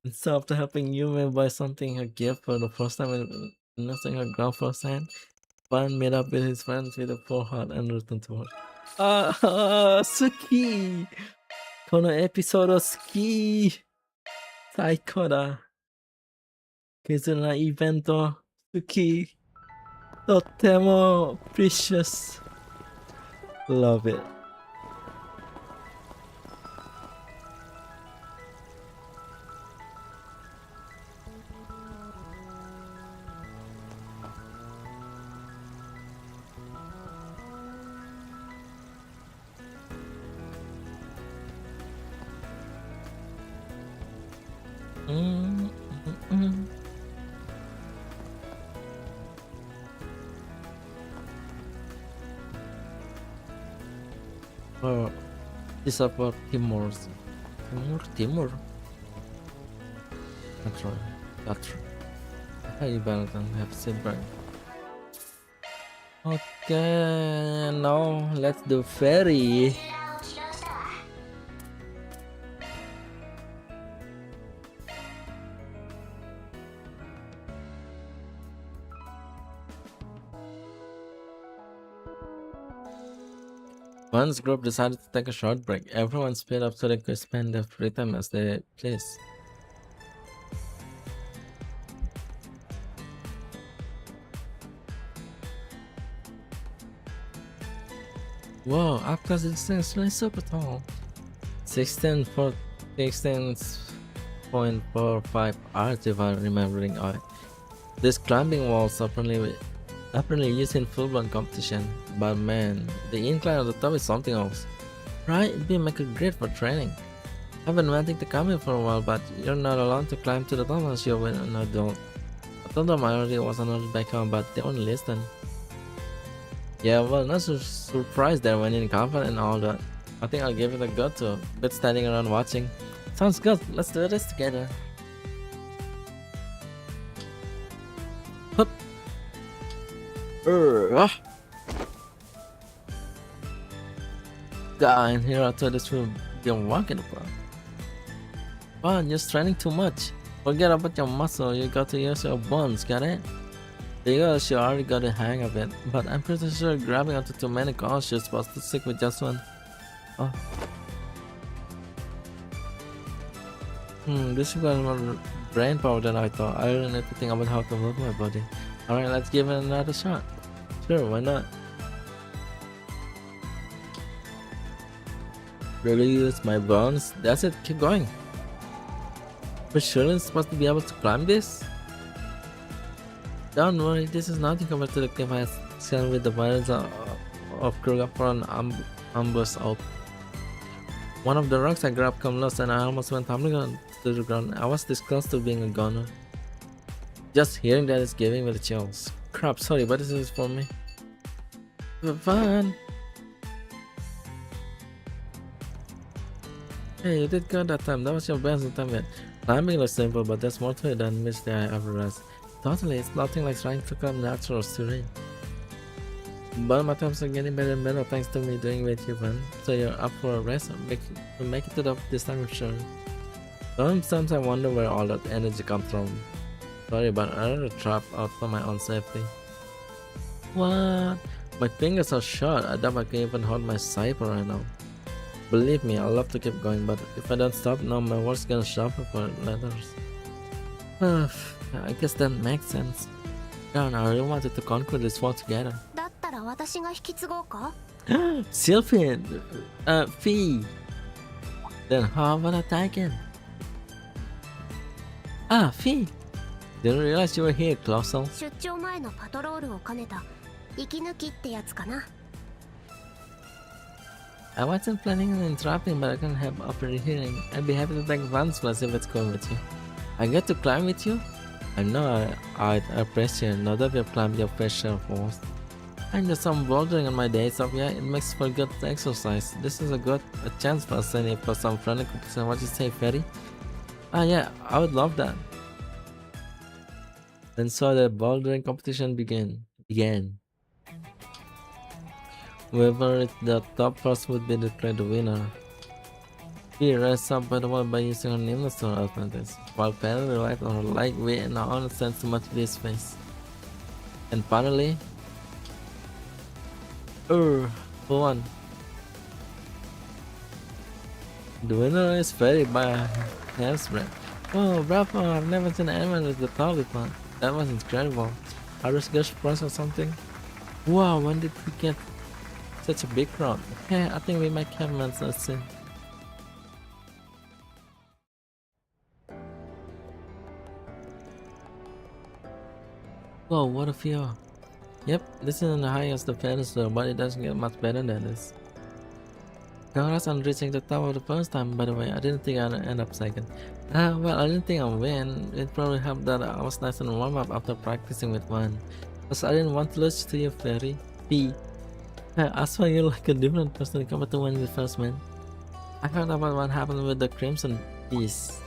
[SPEAKER 1] It's after helping you man buy something a gift for the first time and nothing her ground firsthand. Pan made up with his friends with a full heart and returned to her. Suki! このエピソード好き最高だ絆なイベント好きとっても precious love it Oh, this is about Timor. That's right. That's right. How you better than have silver. Okay, now let's do ferry. Once group decided to take a short break, everyone split up so they could spend their free time as they please. Whoa, up close this thing is really super tall. 16.45 hours if I'm remembering right. These climbing walls are apparently used in full-blown competition, but man, the incline on the top is something else. Right? It'd be make it great for training. I've been wanting to come here for a while, but you're not allowed to climb to the top unless you're an adult. I told them I already was an adult back home, but they won't listen. Yeah, well, not so surprised they're winning confidence and all that. I think I'll give it a go too, but standing around watching. Sounds good, let's do this together. Hup. God, and here I thought this will be a walk in the park. But you're straining too much. Forget about your muscle, you got to use your bones, got it? Because you already got the hang of it, but I'm pretty sure grabbing onto too many calls you're supposed to stick with just one. Oh. This requires more brain power than I thought. I really need to think about how to move my body. Alright, let's give it another shot. Sure, why not? Really use my bones? That's it, keep going. But surely it's supposed to be able to climb this? Don't worry, this is nothing compared to the cliff I scaled with the violence of Kruger for an ambush out. One of the rocks I grabbed come loose and I almost went tumbling to the ground. I was this close to being a goner. Just hearing that is giving me the chills. Crap, sorry, but this is for me. Have fun! Hey, you did good that time. That was your best time yet. Climbing looks simple, but there's more to it than meets the eye ever realized. Totally, it's nothing like trying to climb natural terrain. But my times are getting better and better thanks to me doing with you, man. So you're up for a race? We'll make it to the top this time, I'm sure. Sometimes I wonder where all that energy comes from. Sorry, but I rather trap out for my own safety. What? My fingers are short. I doubt I can even hold my cipher right now. Believe me, I love to keep going, but if I don't stop now, my words gonna shuffle for letters. I guess that makes sense. Darn, I really wanted to conquer this world together.
[SPEAKER 3] だったら私が引き継ごうか？
[SPEAKER 1] Sylphid! Fee! Then how about a Titan? Ah, Fee! Didn't realize you were here, Colossal.
[SPEAKER 3] 出張前のパトロールを兼ねた息抜きってやつかな。
[SPEAKER 1] I wasn't planning on interrupting, but I can't help overhearing. I'd be happy to take Van's place if it's cool with you. I get to climb with you? I know I'd appreciate now that we've climbed your fair share of walls. I do some bouldering on my days off, yeah, it makes for good exercise. This is a chance for us and for some friendly competition. What you say, Ferry? Ah yeah, I would love that. And so the bouldering competition began. Whoever reached the top first would be declared the winner. He raised up by the wall by using her nimbleness to her advantage, while Penny relied on her light weight and her own sense to motivate his face. And finally, who won? The winner is Ferry by a hair's breadth. Oh, bravo! I've never seen anyone with the top before. That was incredible. Are those girls surprised or something? Wow, when did we get such a big crowd? Okay, I think we might have mentioned soon. Whoa, what a view. Yep, this isn't the highest of pedestal, but it doesn't get much better than this. Congrats on reaching the top of the first time, by the way. I didn't think I'd end up second. Well, I didn't think I'd win. It probably helped that I was nice and warm up after practicing with one. Because I didn't want to lose to you, Fairy. P. I saw you like a different person compared to when we first met. I heard about what happened with the Crimson Piece.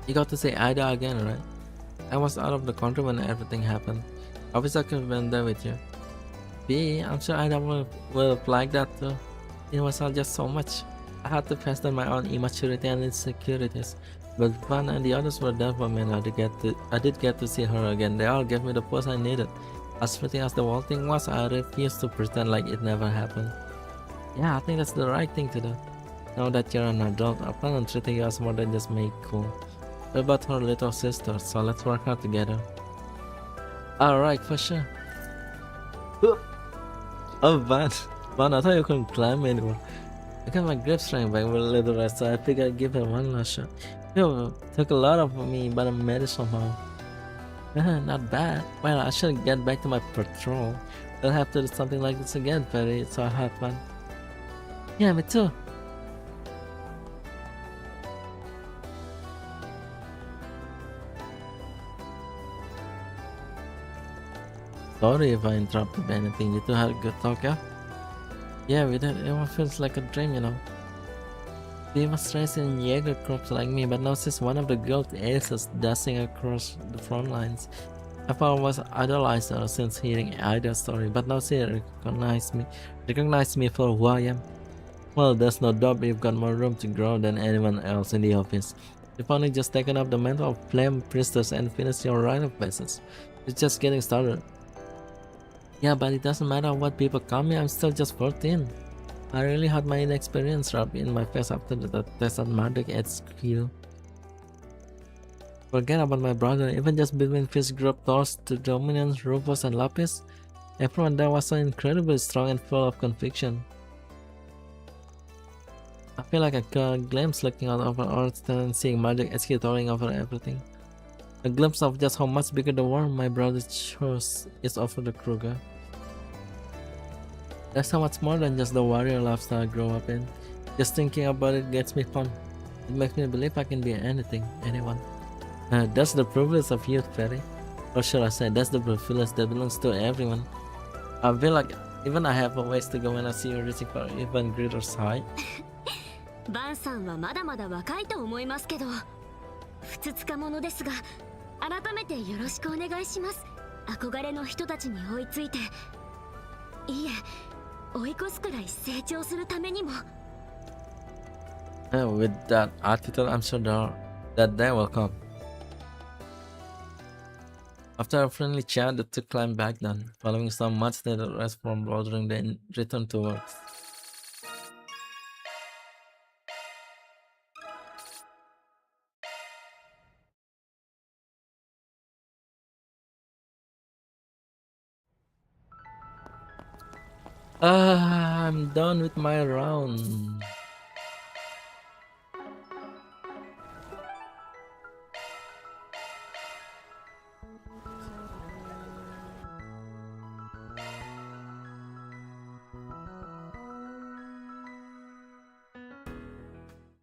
[SPEAKER 1] You got to say Ida again, right? I was out of the country when everything happened. I wish I could have been there with you. B, I'm sure Ida would have liked that too. It was all just so much. I had to face down my own immaturity and insecurities. But Van and the others were there for me, and I did get to see her again. They all gave me the push I needed. As pretty as the whole thing was, I refused to pretend like it never happened. Yeah, I think that's the right thing to do. Now that you're an adult, I plan on treating you as more than just me cool. We're about her little sister, so let's work hard together. Alright, for sure. Oh, Van, I thought you couldn't climb anymore. I got my grip strength back with a little rest, so I figured I'd give it one last shot. It took a lot of me, but I made it somehow. Not bad. Well, I should get back to my patrol. We'll have to do something like this again, Perry, so I had fun. Yeah, me too. Sorry if I interrupted anything. You two had a good talk, yeah? Yeah, we did. It feels like a dream, you know. She was raised in Jaeger Corps like me, but now she's one of the gold aces dashing across the front lines. I thought I was idolized her since hearing Ida's story, but now she recognized me for who I am. Well, there's no doubt you've got more room to grow than anyone else in the office. You've only just taken up the mantle of Flame Priestess and finished your rite of passage. It's just getting started. Yeah, but it doesn't matter what people call me, I'm still just 14. I really had my inexperience rubbed in my face after the test at Marduk HQ. Forget about my brother, even just between Fish Group Thors to Dominance, Rufus and Lapis, everyone there was so incredibly strong and full of conviction. I feel like I got a glimpse looking out over Ordston and seeing Marduk HQ towering over everything. A glimpse of just how much bigger the war my brother chose is over the Kruger. There's so much more than just the warrior lifestyle I grew up in. Just thinking about it gets me fun. It makes me believe I can be anything, anyone. That's the privilege of youth, Ferry. Or should I say, that's the privilege that belongs to everyone. I feel like even I have a ways to go when I see you reaching for even greater height.
[SPEAKER 3] バンさんはまだまだ若いと思いますけど、ふつつか者ですが、改めてよろしくお願いします。憧れの人たちに追いついて、いいえ、追い越すくらい成長するためにも。
[SPEAKER 1] With that attitude, I'm sure that day will come. After a friendly chat, the two climbed back down, following some much needed rest from bouldering, then returned to work. I'm done with my round.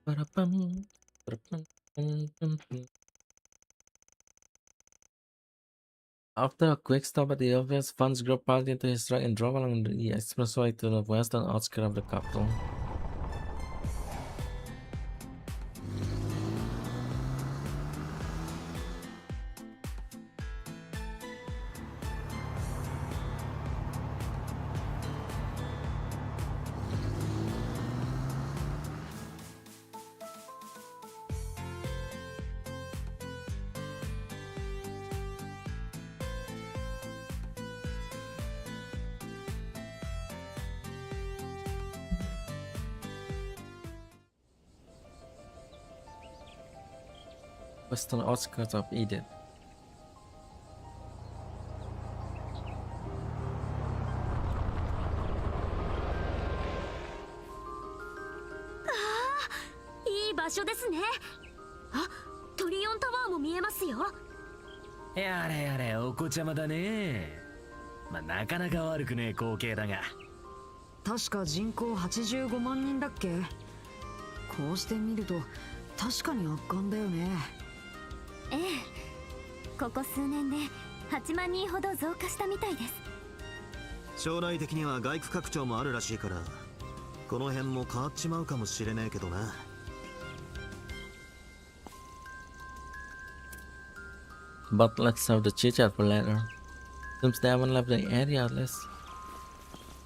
[SPEAKER 1] Ba-da-bum, ba-da-bum, bum, bum. After a quick stop at the office, Funds Group parked into his truck and drove along the expressway to the western outskirts of the capital. Western outskirts of Eden.
[SPEAKER 3] いい場所ですね。あ、トリオンタワーも見えますよ。
[SPEAKER 6] やれやれお子ちゃまだね。まあなかなか悪くねえ光景だが。
[SPEAKER 5] 確か人口85万人だっけ。こうして見ると確かに圧巻だよね。
[SPEAKER 3] ええ、ここ数年で8万人ほど増加したみたいです。
[SPEAKER 7] 将来的には外区拡張もあるらしいから、この辺も変わっちまうかもしれねえけどな。
[SPEAKER 1] But let's save the chit-chat for later. Seems they haven't left the area at least.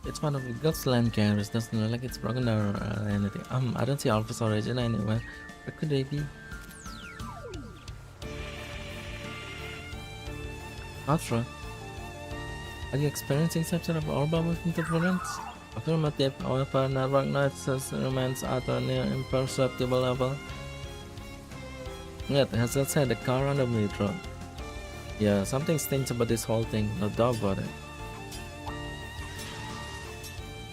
[SPEAKER 1] It's one of the God's land carriers, doesn't look like it's broken down or anything. I don't see Alpha's origin anywhere. Where could they be? Ultra, are you experiencing some sort of orbital interference? Affirmative. However, network noises remains at a near imperceptible level. Yet, as I said, the car on the mid road. Yeah, something stinks about this whole thing, no doubt about it.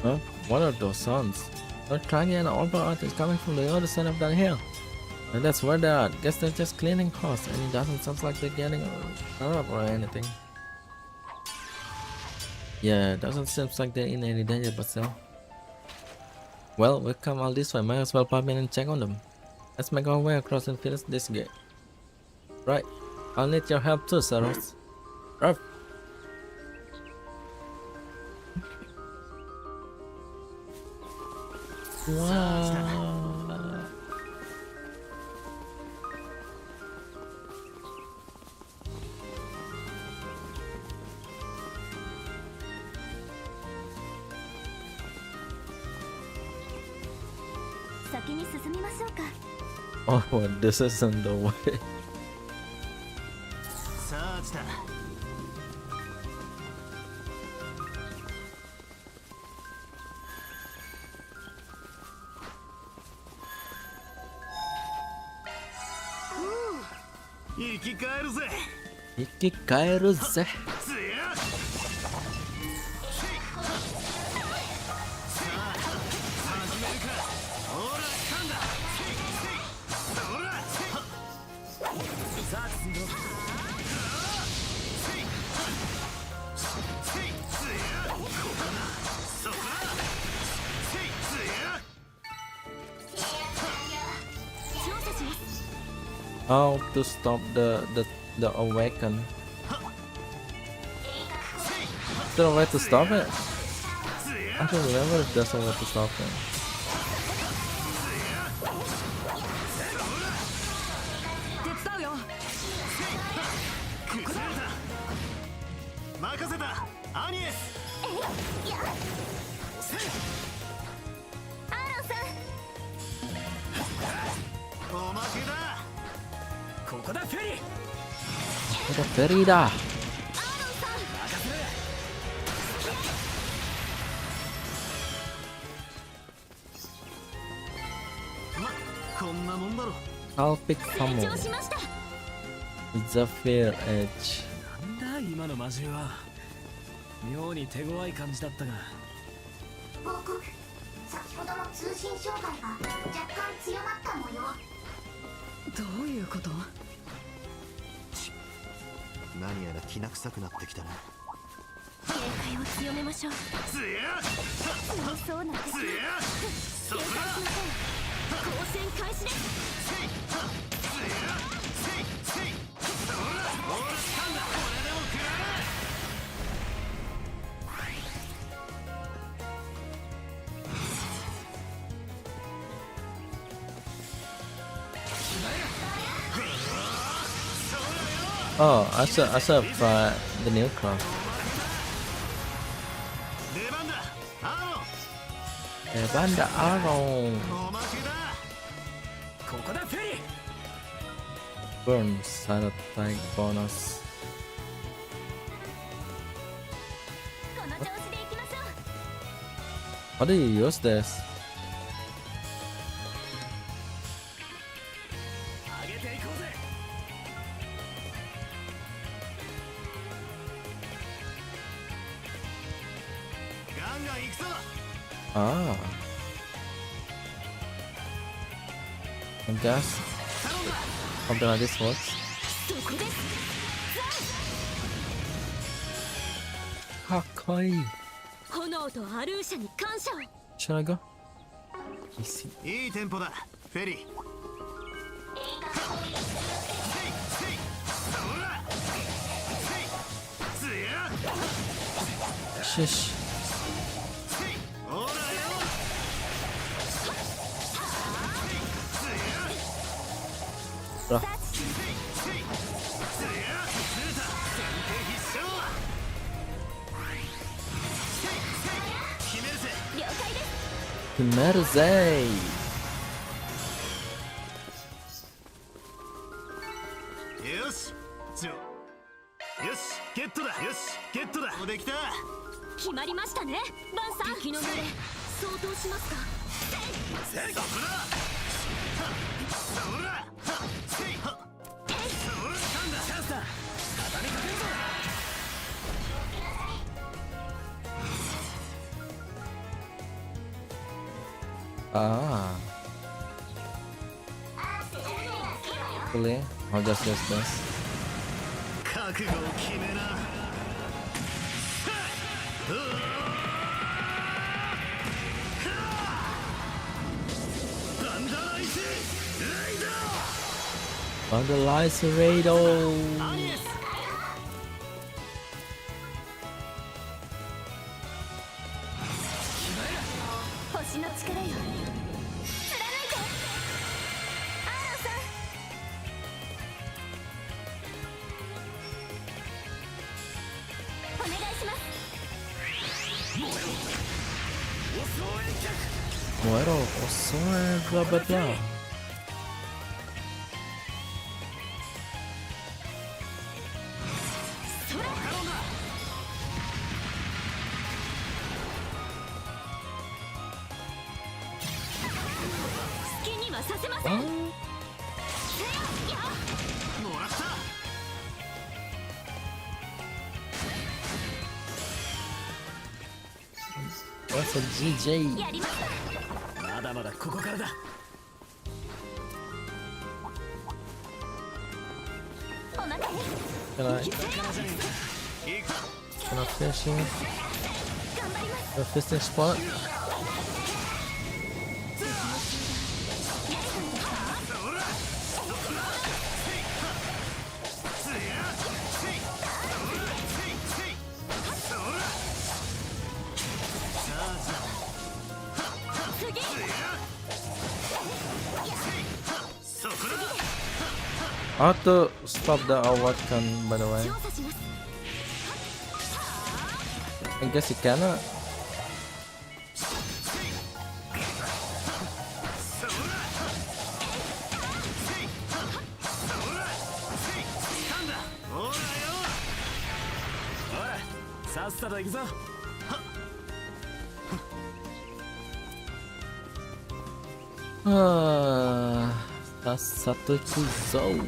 [SPEAKER 1] Huh? What are those sounds? A tiny and orbital art is coming from the other side of that hill. And that's where they are. Guess they're just cleaning house, and it doesn't sound like they're getting up or anything. Yeah, it doesn't seem like they're in any danger, but still. Well, we've come all this way, might as well pop in and check on them. Let's make our way across and finish this gate. Right, I'll need your help too, Saros. Ruff. Wow. Oh, this isn't the way.
[SPEAKER 7] さあ来た。生き返るぜ。
[SPEAKER 1] 生き返るぜ。How to stop the awaken? Is there a way to stop it? I don't remember if there's a way to stop it. The ferry da.
[SPEAKER 7] んだろ。
[SPEAKER 1] Calpic
[SPEAKER 3] 成
[SPEAKER 1] Famo
[SPEAKER 3] 長しました。
[SPEAKER 1] Zephyr Edge
[SPEAKER 6] なんだ今の魔獣は。妙に手強い感じだったが。
[SPEAKER 3] 報告。先ほどの通信障害が若干強まった模様。
[SPEAKER 5] どういうこと？
[SPEAKER 7] 何やらきな臭くなってきたな。
[SPEAKER 3] 警戒を強めましょう。そうなんです。警戒しません。交戦開始です。
[SPEAKER 1] Oh, I should try the new craft.
[SPEAKER 7] 出番だ。ア
[SPEAKER 1] Banda Aaron
[SPEAKER 7] ロン。お待ちだ。
[SPEAKER 6] ここだフェリー。
[SPEAKER 1] Burn Side Attack Bonus.
[SPEAKER 3] この調子でいきましょう。
[SPEAKER 1] How do you use this?
[SPEAKER 6] 上げていこうぜ。
[SPEAKER 7] ガンガン行くぞ。
[SPEAKER 1] Ah. I guess something like this works.
[SPEAKER 3] そこです。
[SPEAKER 1] かっこいい。
[SPEAKER 3] 炎とアルーシャに感謝を。
[SPEAKER 1] Should I go? Easy.
[SPEAKER 7] いいテンポだ。フェリー。
[SPEAKER 1] Shish.
[SPEAKER 7] ほらよ。
[SPEAKER 1] Bro.
[SPEAKER 3] 了解です。
[SPEAKER 1] Merze.
[SPEAKER 7] よし。よし、ゲットだ。よし、ゲットだ。もうできた。
[SPEAKER 3] 決まりましたね。バンさん。敵の目で相当しますか。
[SPEAKER 7] そこだ。そら。せい。そら。なんだ。チャンスだ。畳みかけるぞ。
[SPEAKER 1] Ah. Really? I'll just use this.
[SPEAKER 7] 覚悟を決めな。バンダライスレイダー。
[SPEAKER 1] Vandalize Raido.
[SPEAKER 3] 星の力よ。貫いて。アーロンさん。お願いします。
[SPEAKER 1] Muero. Osoe. Blah blah blah.
[SPEAKER 3] 好きにはさせません。
[SPEAKER 1] Ah.
[SPEAKER 7] もらった。
[SPEAKER 1] What's a GJ?
[SPEAKER 3] やりました。
[SPEAKER 6] まだまだここからだ。
[SPEAKER 3] お腹に。
[SPEAKER 1] Can I
[SPEAKER 7] 行くぞ。
[SPEAKER 1] can I finish him?
[SPEAKER 3] 頑張ります。
[SPEAKER 1] The fisting spot?
[SPEAKER 7] そこだ。
[SPEAKER 1] I have to stop the what can, by the way.
[SPEAKER 3] 調査します。
[SPEAKER 1] I guess you cannot.
[SPEAKER 7] ほらよ。
[SPEAKER 6] おい、さっさと行くぞ。
[SPEAKER 1] Ah, Satu Zou.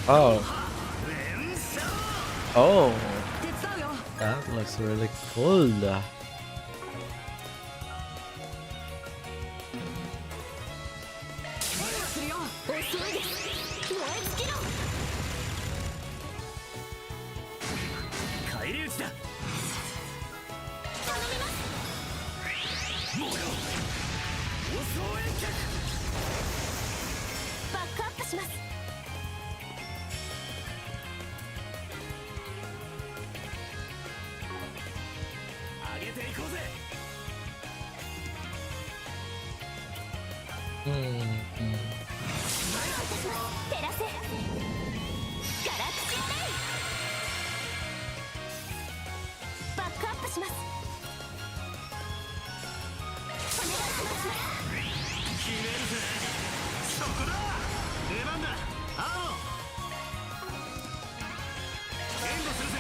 [SPEAKER 1] Oh. Oh.
[SPEAKER 5] 手伝うよ。
[SPEAKER 1] That looks really cool.
[SPEAKER 5] するよ。
[SPEAKER 3] 遅いです。燃え尽きろ。
[SPEAKER 6] 返り討ちだ。
[SPEAKER 3] 頼みます。
[SPEAKER 6] もうよ襲う遠脚。
[SPEAKER 3] バックアップします。
[SPEAKER 6] 上げていこうぜ。
[SPEAKER 1] Hmm.
[SPEAKER 3] 照らせ。ガラクシアレイ。バックアップします。お願いします。
[SPEAKER 2] 決めるぜ。そこだ。出番だ。青。援護するぜ。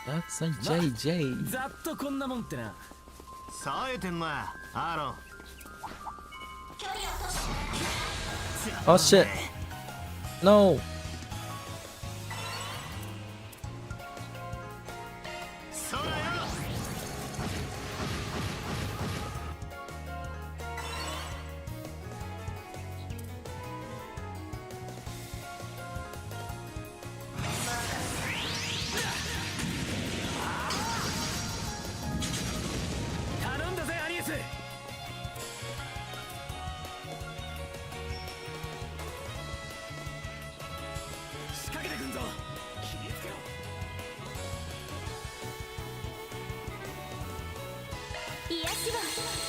[SPEAKER 1] That's a JJ.
[SPEAKER 6] ざっとこんなもんってな。
[SPEAKER 7] 冴えてんなアーロン。
[SPEAKER 1] Oh shit. No.
[SPEAKER 2] そらよ。
[SPEAKER 6] 頼んだぜアリエス。仕掛けてくんぞ。切りつけろ。
[SPEAKER 3] 癒しを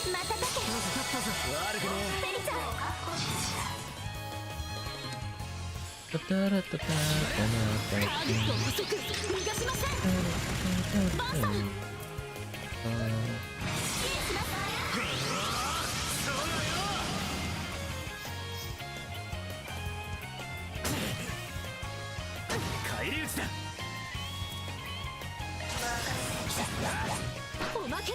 [SPEAKER 3] 瞬け。
[SPEAKER 6] 悪くね
[SPEAKER 3] ベリちゃん。 遅く逃がしません。バーさん。
[SPEAKER 6] 返り討ちだ。
[SPEAKER 3] おまけで。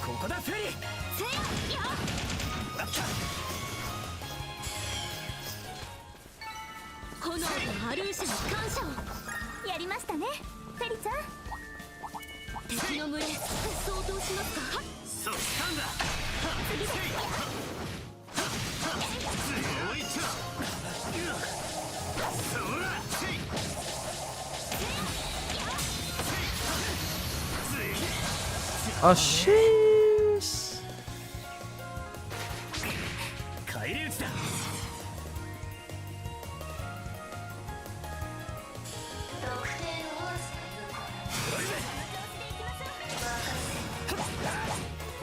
[SPEAKER 6] ここだフェリー。
[SPEAKER 3] せいや。
[SPEAKER 6] もらった。
[SPEAKER 3] 炎とアルーシャに感謝を。やりましたね、フェリちゃん。敵の群れ、相当しますか。
[SPEAKER 2] そしたんだ。
[SPEAKER 3] 次です。
[SPEAKER 2] 強いっちゃ。そら。
[SPEAKER 1] Oh sheesh.
[SPEAKER 6] 返り討ちだ。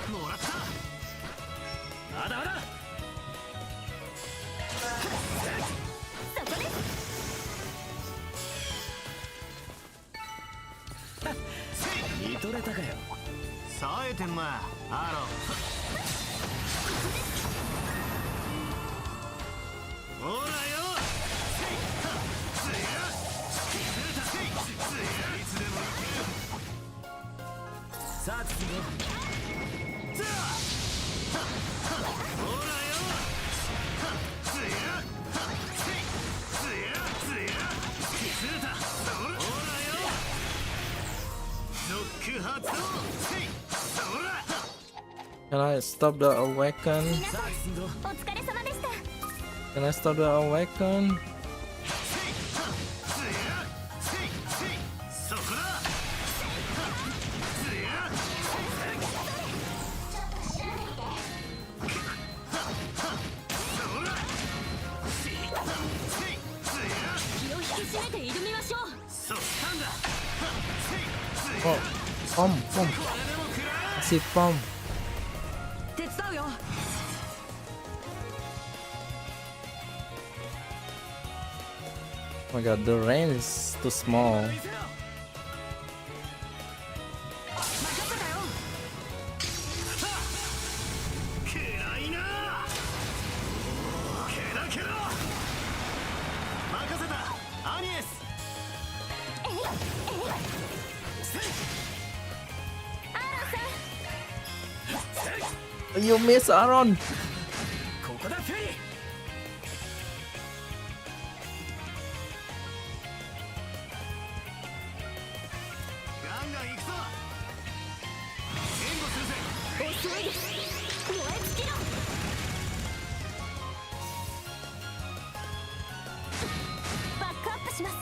[SPEAKER 2] もらった。
[SPEAKER 6] まだまだ。
[SPEAKER 3] そこです。
[SPEAKER 6] 見とれたかよ。
[SPEAKER 7] 冴えてんなアーロン。ほらよ。
[SPEAKER 6] さあ次の。
[SPEAKER 1] Can I stop the awaken?
[SPEAKER 3] 皆さん、お疲れ様でした。
[SPEAKER 1] Can I stop the awaken?
[SPEAKER 3] 気を引き締めて挑みましょう。
[SPEAKER 1] Oh, bomb, bomb. I see bomb.
[SPEAKER 5] 手伝うよ。
[SPEAKER 1] Oh my god, the range is too small.
[SPEAKER 2] 嫌いなケラケラ任せたアニエス
[SPEAKER 1] You miss Aaron.
[SPEAKER 6] ここだフェリー。
[SPEAKER 2] ガンガン行くぞ援護するぜ
[SPEAKER 3] 遅いです燃え尽きろバックアップします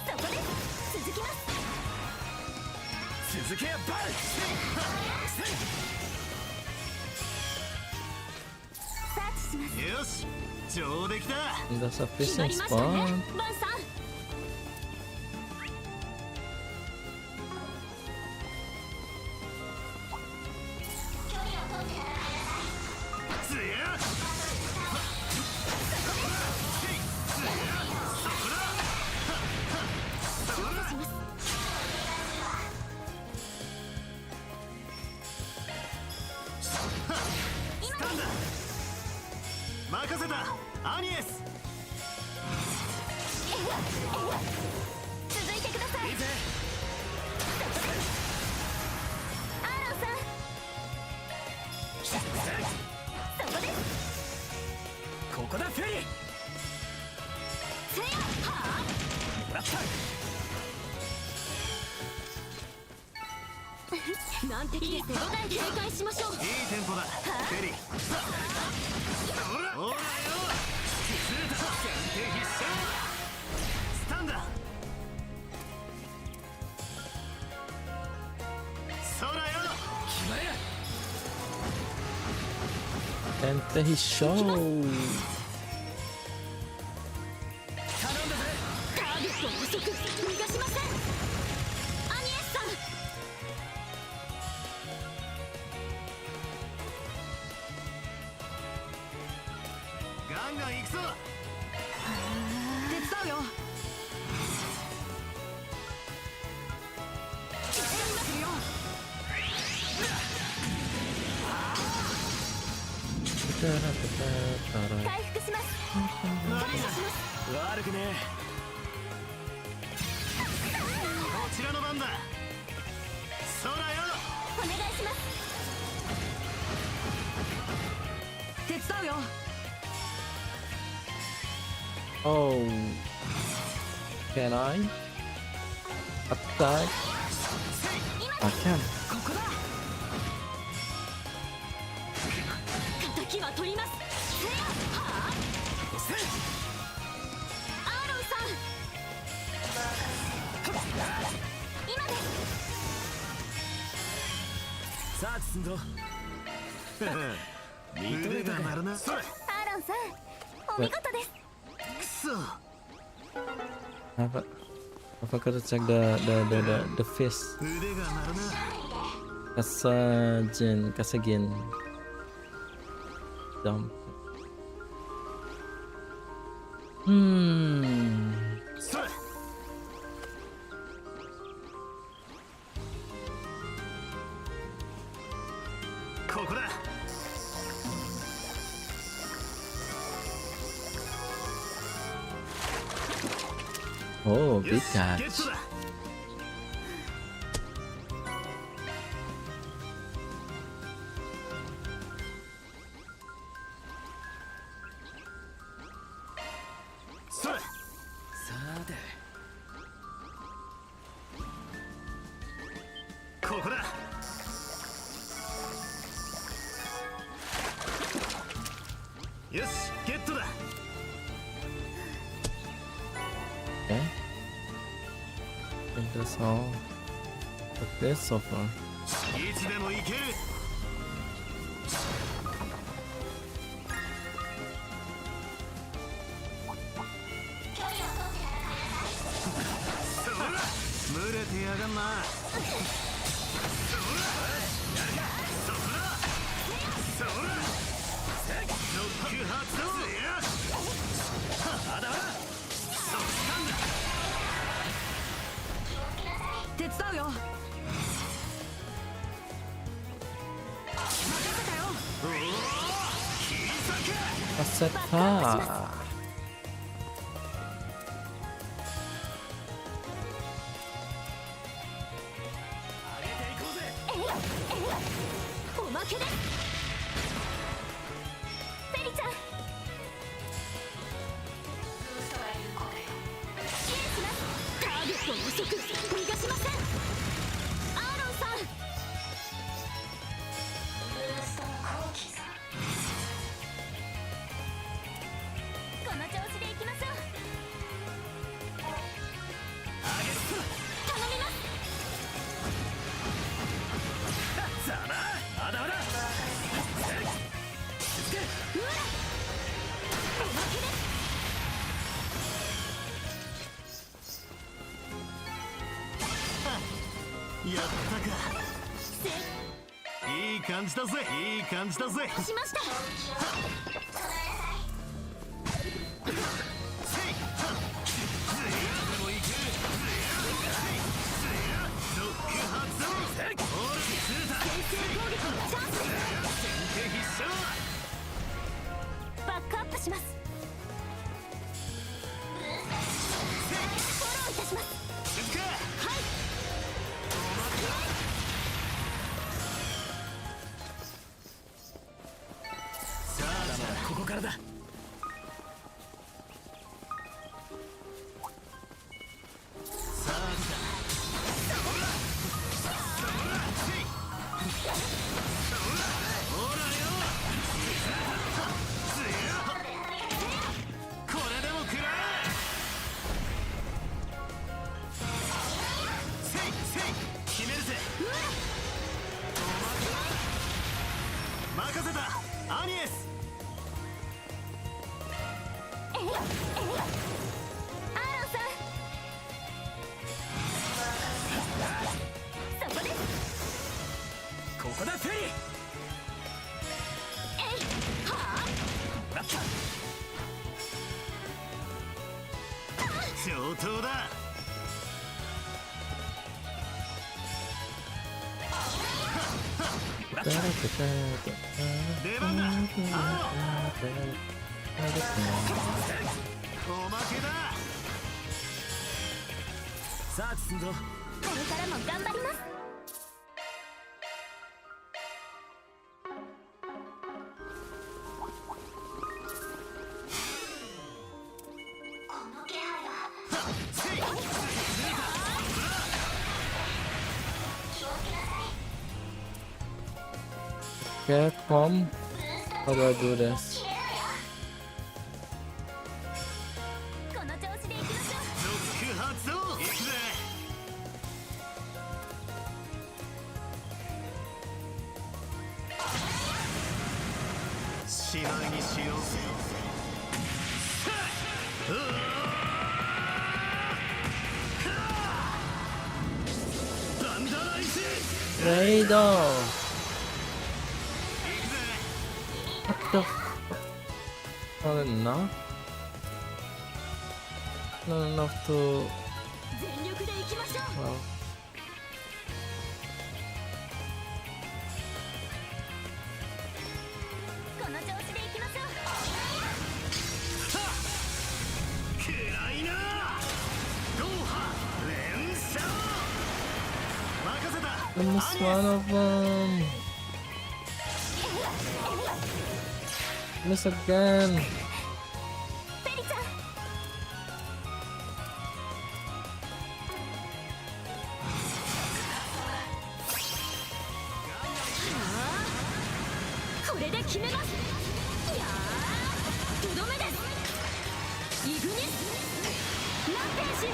[SPEAKER 3] そこです続きます
[SPEAKER 6] 続けやバル。
[SPEAKER 3] サーチします
[SPEAKER 2] よし上出来だ
[SPEAKER 1] That's a
[SPEAKER 3] 決ま
[SPEAKER 1] fishing
[SPEAKER 3] りましたね
[SPEAKER 1] spot.
[SPEAKER 3] バンさん
[SPEAKER 2] つや任せたアニエス
[SPEAKER 3] 続いてくださいアーロンさんそこです
[SPEAKER 6] ここだフェリー。
[SPEAKER 3] せやは
[SPEAKER 6] もらった。
[SPEAKER 3] あ難敵です手応え警戒しましょう
[SPEAKER 2] いいテンポだフェリーほらよ崩れた先手必勝スタンダ空よ
[SPEAKER 1] And then he showed.
[SPEAKER 3] ターゲットを遅く逃がしませんアニエスさん
[SPEAKER 2] ガンガン行くぞ
[SPEAKER 5] 手伝うよ。
[SPEAKER 3] 回復します感謝します
[SPEAKER 6] 悪くね
[SPEAKER 2] こちらの番だ空よ
[SPEAKER 3] お願いします
[SPEAKER 5] 手伝うよ。
[SPEAKER 1] Oh. Can I? Attack? I can.
[SPEAKER 5] ここだ。
[SPEAKER 3] 敵は取りますせやはあアーロンさん今です
[SPEAKER 6] さあ進んぞ。
[SPEAKER 2] 腕が鳴るなそれ
[SPEAKER 3] アーロンさんお見事です
[SPEAKER 2] くそ
[SPEAKER 1] Apa? Apa kata check the face?
[SPEAKER 2] 腕が鳴るな
[SPEAKER 1] Kasagin. Dump. Hmm.
[SPEAKER 2] それここだ
[SPEAKER 1] Oh,
[SPEAKER 2] よ
[SPEAKER 1] big
[SPEAKER 2] しゲッ
[SPEAKER 1] catch.
[SPEAKER 2] トだそれ
[SPEAKER 6] さて
[SPEAKER 2] ここだよしゲットだ
[SPEAKER 1] Okay. I think that's all. Okay, so far.
[SPEAKER 2] いつでも行けるそら群れてやがんなそらやるかそこだそら
[SPEAKER 5] 手伝うよ。
[SPEAKER 1] Acertar.
[SPEAKER 3] おまけです。ペリちゃん、支援します。ターゲットを遅く逃がしません。アーロンさん、この調子でいきましょう。頼みます。
[SPEAKER 6] まだまだ。
[SPEAKER 7] やったか。いい感じだぜ、いい感じだぜ。
[SPEAKER 3] しました。バックアップします。フォローいたします。はい。
[SPEAKER 6] ここからだ。
[SPEAKER 7] 任せたアニエス。
[SPEAKER 3] アーロンさん、そこです。
[SPEAKER 6] ここだフェリー。
[SPEAKER 3] はあ、
[SPEAKER 6] ラッタ
[SPEAKER 7] 上等だ。出番だ。おまけだ。
[SPEAKER 6] さあ進むぞ。
[SPEAKER 3] これからも頑張ります。この気配は。気をつけなさい。
[SPEAKER 1] Capcom. How do I do this?
[SPEAKER 3] この調子でいきましょう。
[SPEAKER 7] ロック発動。行くぜ。しまいにしようぜ。ダンダライス。
[SPEAKER 1] Raido. What the f- Not enough? Not enough to...
[SPEAKER 3] 全力でいきましょう。
[SPEAKER 1] Well...
[SPEAKER 3] この調子でいきましょう。
[SPEAKER 7] 暗いな。ゴーハ連射。任せた。
[SPEAKER 1] I missed one of them! Miss again!
[SPEAKER 3] ペリちゃん、これで決めます。いやー、とどめです。イグニスランページ。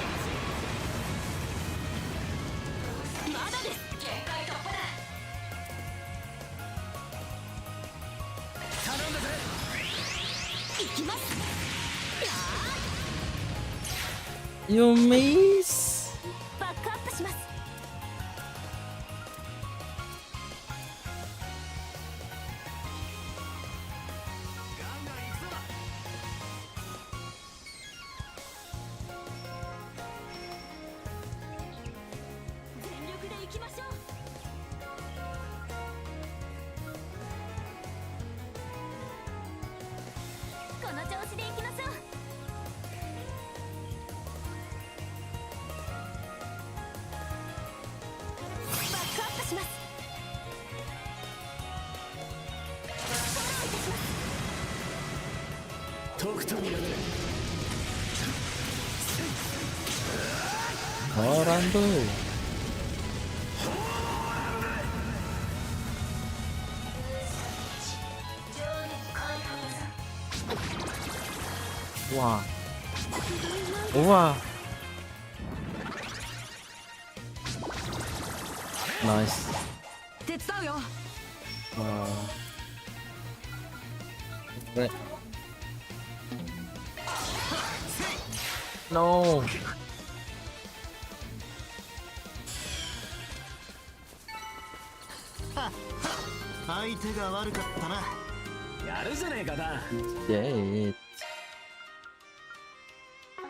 [SPEAKER 3] まだです。限界突破だ。
[SPEAKER 6] 頼んだぜ。
[SPEAKER 3] いきます。いや
[SPEAKER 1] You miss!
[SPEAKER 3] ー、バックアップします。
[SPEAKER 6] 僕と見られる。
[SPEAKER 1] Oh, Rambo. Wah. Wah. Nice.
[SPEAKER 5] 手伝うよ。
[SPEAKER 1] Wow. Right. No.
[SPEAKER 7] 相手が悪かったな。
[SPEAKER 6] やるじゃねえかな。
[SPEAKER 1] Shit.
[SPEAKER 3] オ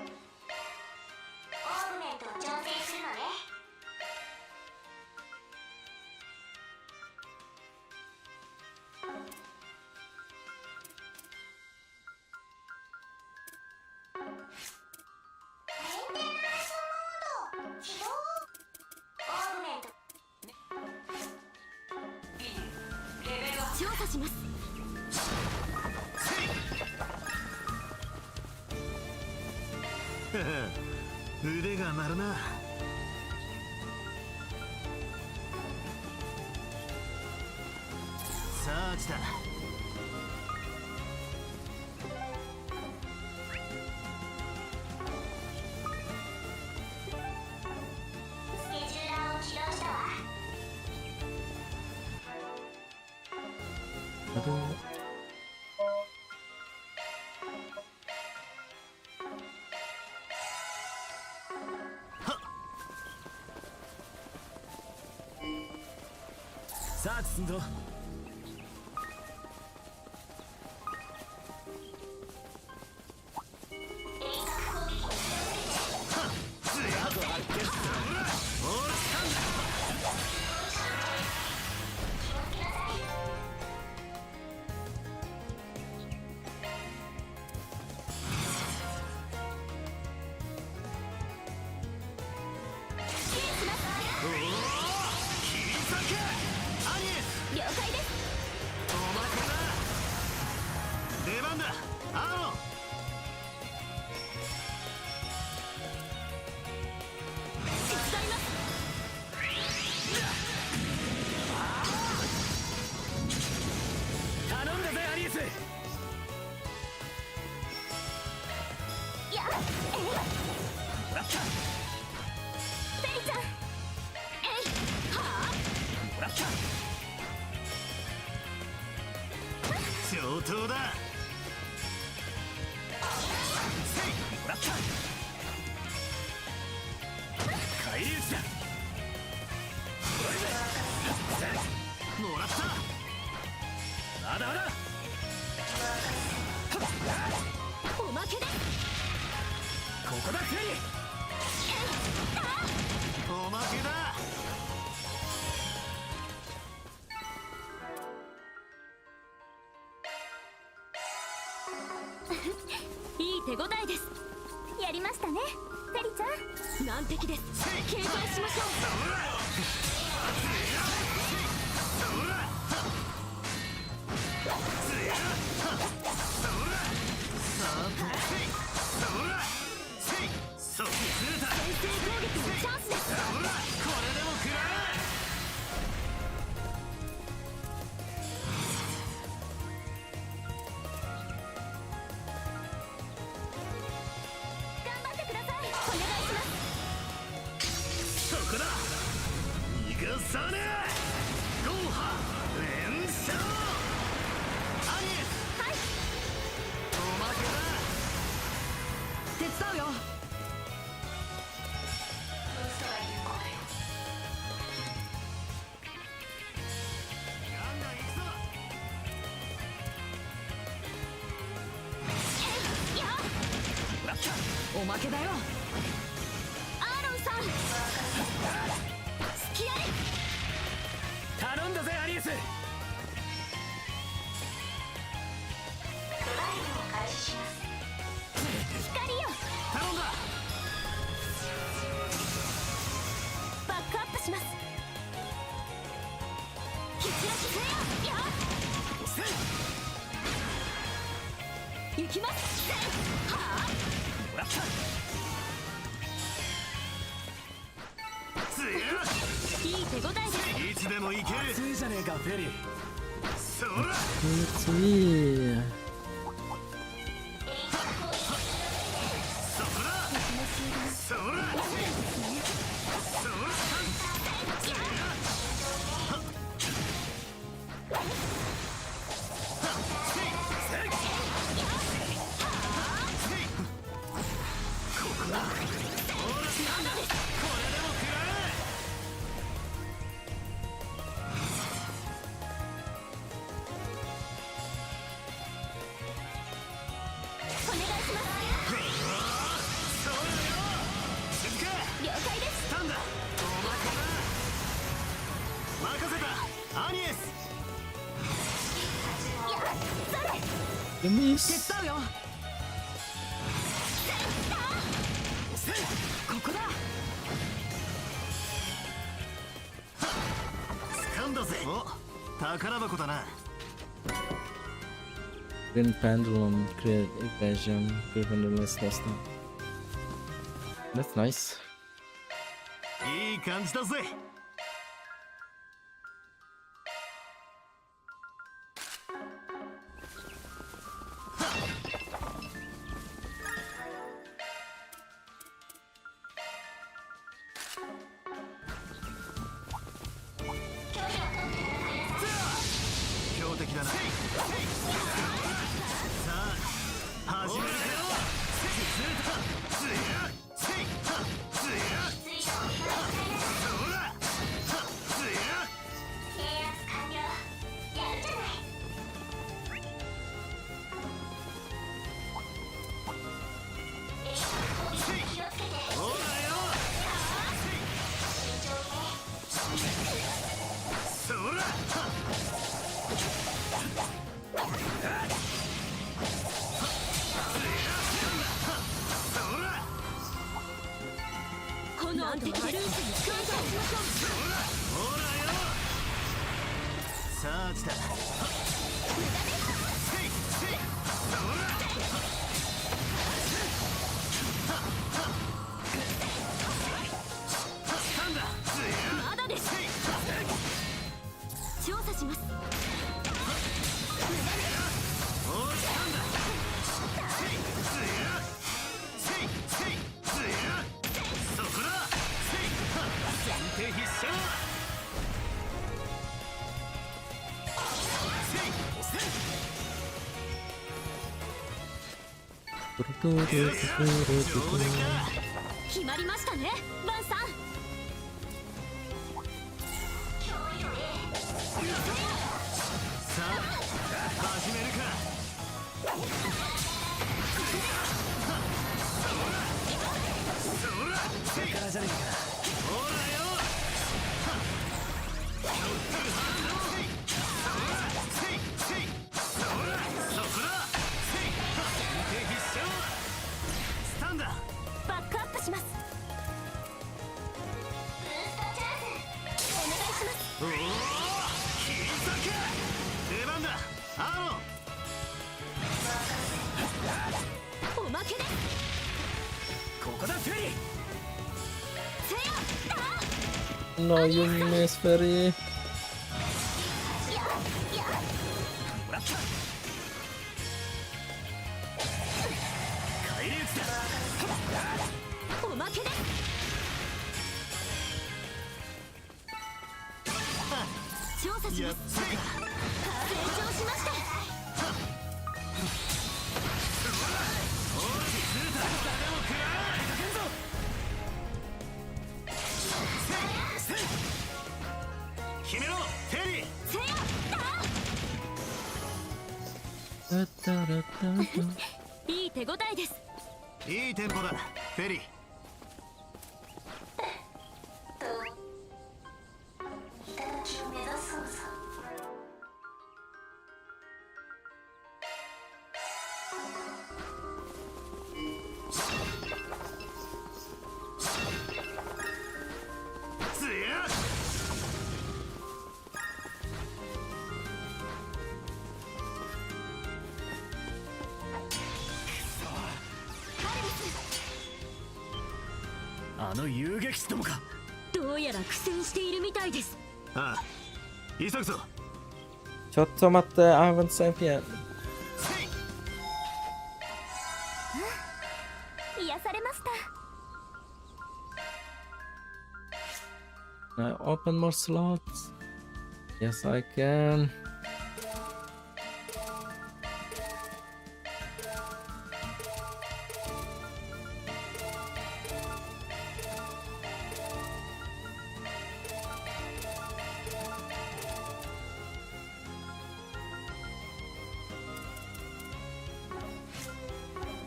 [SPEAKER 3] ーグメントを調整するのね。メンテナンスモード起動。オーグメント調査します。
[SPEAKER 7] 腕が鳴るな。サーチだ。
[SPEAKER 3] スケジューラーを起動したわ。
[SPEAKER 1] Aduh.
[SPEAKER 6] さあ進んぞ。
[SPEAKER 3] 了解です。
[SPEAKER 7] おまけだ。出番だ。アロン。
[SPEAKER 3] 手伝います。
[SPEAKER 6] 頼んだぜアリース。
[SPEAKER 3] やっ、
[SPEAKER 6] もらった。
[SPEAKER 3] ペリちゃん。えい、はあ。
[SPEAKER 6] もらった。
[SPEAKER 7] 上等だ。
[SPEAKER 6] もらった。返り討ちだ。
[SPEAKER 7] もらった。
[SPEAKER 6] まだまだ。
[SPEAKER 3] おまけで。
[SPEAKER 6] ここだクリ。
[SPEAKER 7] おまけだ。
[SPEAKER 3] いい手応えです。やりましたね、ペリちゃん。難敵です。警戒しましょう。
[SPEAKER 7] そうずれた。
[SPEAKER 3] 先制攻撃のチャンスです。
[SPEAKER 7] これでも食らえ。
[SPEAKER 3] 頑張ってください。お願いします。
[SPEAKER 7] そこだ。逃がさねえ。ゴーハ連勝。アニエス。
[SPEAKER 3] はい。
[SPEAKER 7] おまけだ。
[SPEAKER 5] 手伝うよ。
[SPEAKER 7] ガンガン行くぞ。
[SPEAKER 6] もらった。
[SPEAKER 5] おまけだよ。
[SPEAKER 3] アーロンさん。隙あり。
[SPEAKER 6] 頼んだぜアリース。
[SPEAKER 3] 光よ。
[SPEAKER 7] 頼んだ。
[SPEAKER 3] バックアップします。引き出しフェア。やっ。行きます。
[SPEAKER 4] いい手応えです。
[SPEAKER 7] いつでも行ける。
[SPEAKER 6] 熱いじゃねえかフェリー。
[SPEAKER 7] そら
[SPEAKER 1] Let's
[SPEAKER 7] そらそら
[SPEAKER 3] お願いします
[SPEAKER 7] 静か
[SPEAKER 3] 了解です
[SPEAKER 7] スタンダおまけな任せたアニエス
[SPEAKER 1] The miss.
[SPEAKER 5] 手伝うよ。ここだ。
[SPEAKER 7] 掴んだぜ。お宝箱だな。
[SPEAKER 1] Green pendulum, create evasion, prevent the less lost. That's nice.
[SPEAKER 7] いい感じだぜ。強敵だな。さあ始めるよ。つやつやそらつや
[SPEAKER 3] 制圧完了やるじゃない気をつけて
[SPEAKER 7] ほらよ。そら
[SPEAKER 4] 炎的アルーシに感謝しましょ
[SPEAKER 7] ほらよ。さあ来た。
[SPEAKER 4] う。まだです。調査します。決まりましたねバンさん。
[SPEAKER 7] さあ始めるか。
[SPEAKER 6] これからじゃねえか。
[SPEAKER 7] ほらよ。スタンダ
[SPEAKER 3] バックアップしますブーストチャンスお願いします
[SPEAKER 7] おお切り裂け。出番だアーロン。
[SPEAKER 4] おまけです。
[SPEAKER 6] ここだフェリー。
[SPEAKER 3] せやだ
[SPEAKER 1] No, you miss, Ferry.
[SPEAKER 6] もらった。返り討ちだ。
[SPEAKER 4] おまけです。調査し
[SPEAKER 7] やっ
[SPEAKER 4] ます。
[SPEAKER 7] つい
[SPEAKER 4] 成長しました。
[SPEAKER 7] 決めろテリー。
[SPEAKER 4] せやいい手応えです。
[SPEAKER 7] いいテンポだフェリー。
[SPEAKER 3] 頂を目指そうぞ
[SPEAKER 7] つやくそ
[SPEAKER 6] あの遊撃士どもか。
[SPEAKER 4] どうやら苦戦しているみたいです。
[SPEAKER 7] ああ、急ぐぞ。
[SPEAKER 1] ちょっと待って、I haven't saved yet.
[SPEAKER 3] 癒されました。
[SPEAKER 1] Can I open more slots? Yes, I can.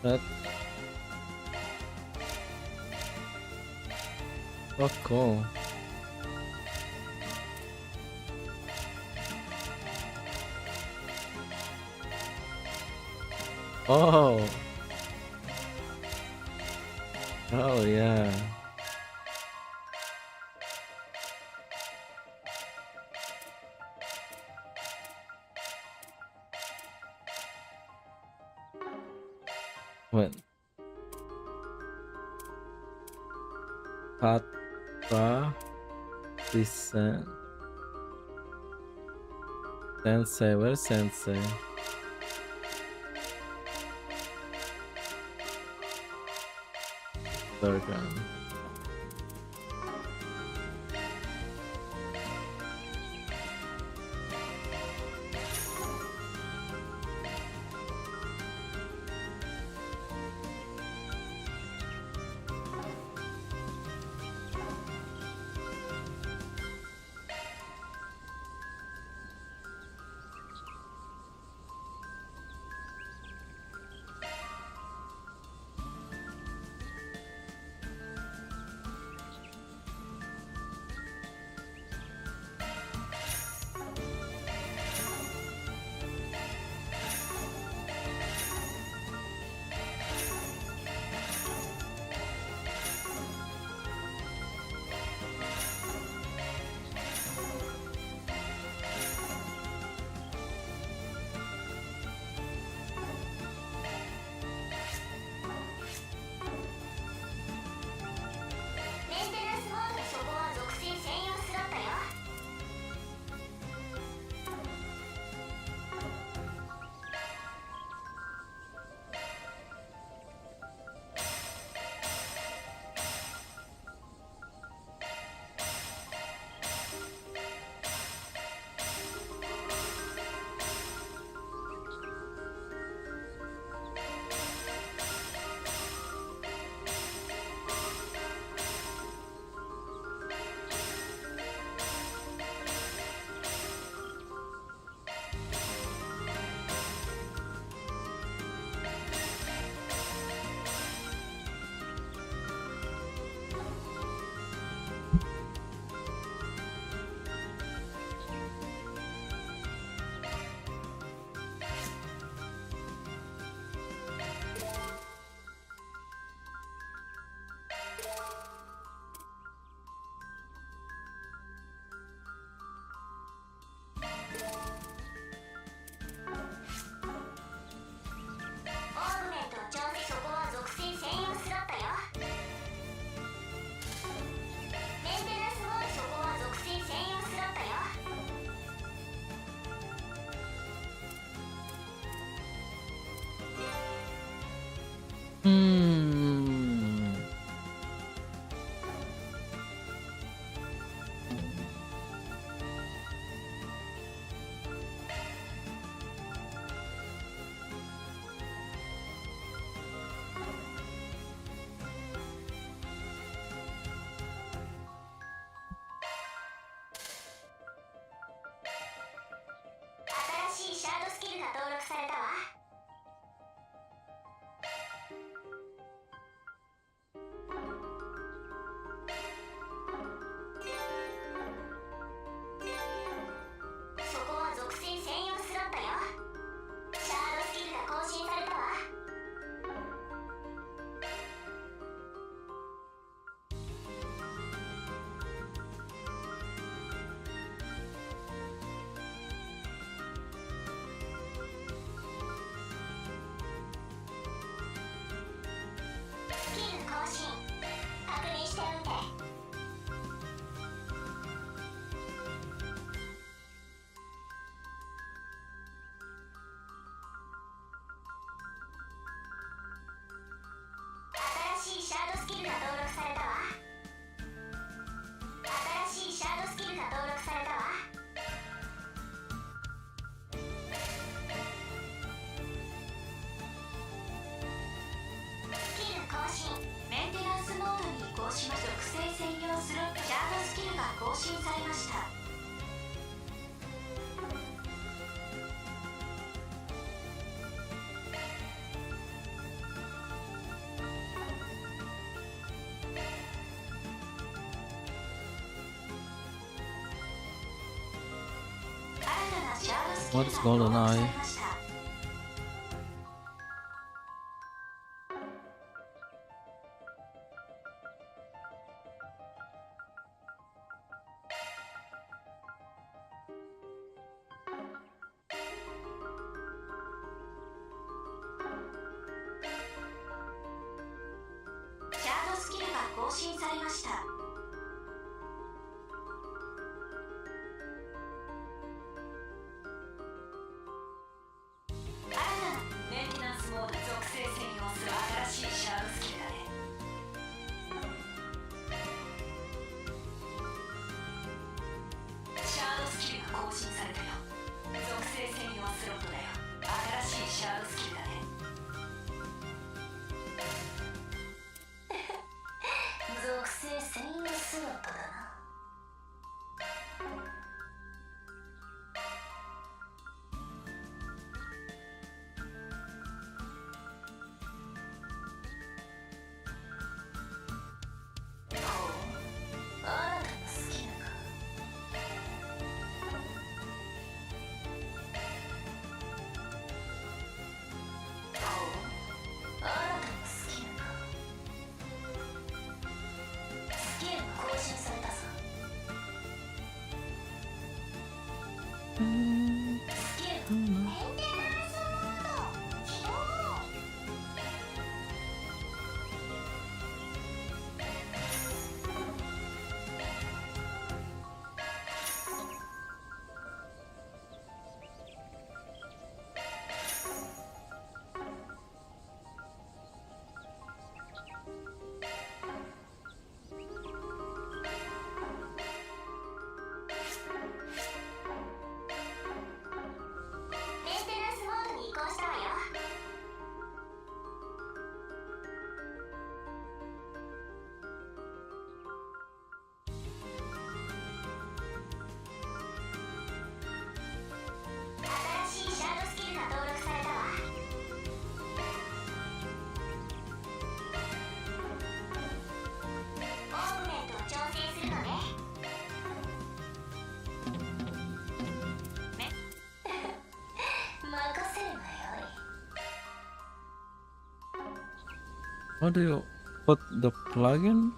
[SPEAKER 1] But oh, cool. Oh. Oh yeah. Wait. Patra descent. Sensei, where's Sensei? Bergen. Hmm.
[SPEAKER 3] 更新、属性専用スロットシャードスキルが更新されました。新たなシャードスキル
[SPEAKER 1] What
[SPEAKER 3] が
[SPEAKER 1] is
[SPEAKER 3] 登録
[SPEAKER 1] golden
[SPEAKER 3] さ
[SPEAKER 1] eye?
[SPEAKER 3] れました。シャードスキルが更新されました。新たなメンテナンスモード属性専用する新しいシャードスキルだね。シャードスキルが更新されたよ。属性専用スロットだよ。新しいシャードスキルだね。属性専用スロットだな。ほう、新たなスキルか。ほう、新たなスキルか。スキル更新されたぞ。スキルメンテナンスモード起動。メンテナンスモードに移行したわよ。新しいシャードスキルが登録されたわ。オーグメントを調整するのね。任せるがよい。
[SPEAKER 1] How do you put the plugin?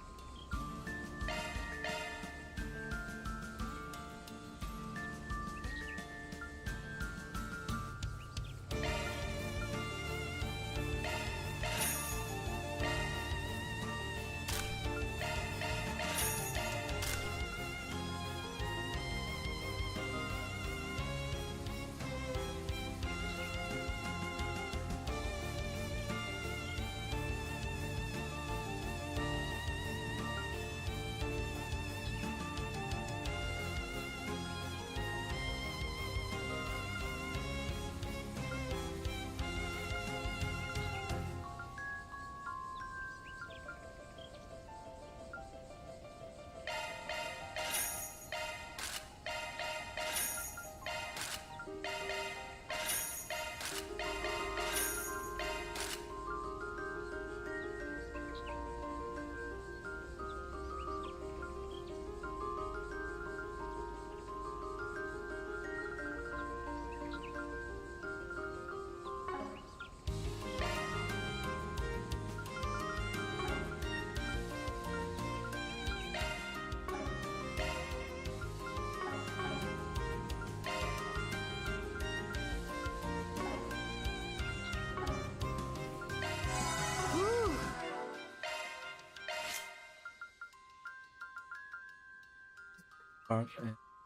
[SPEAKER 1] Arc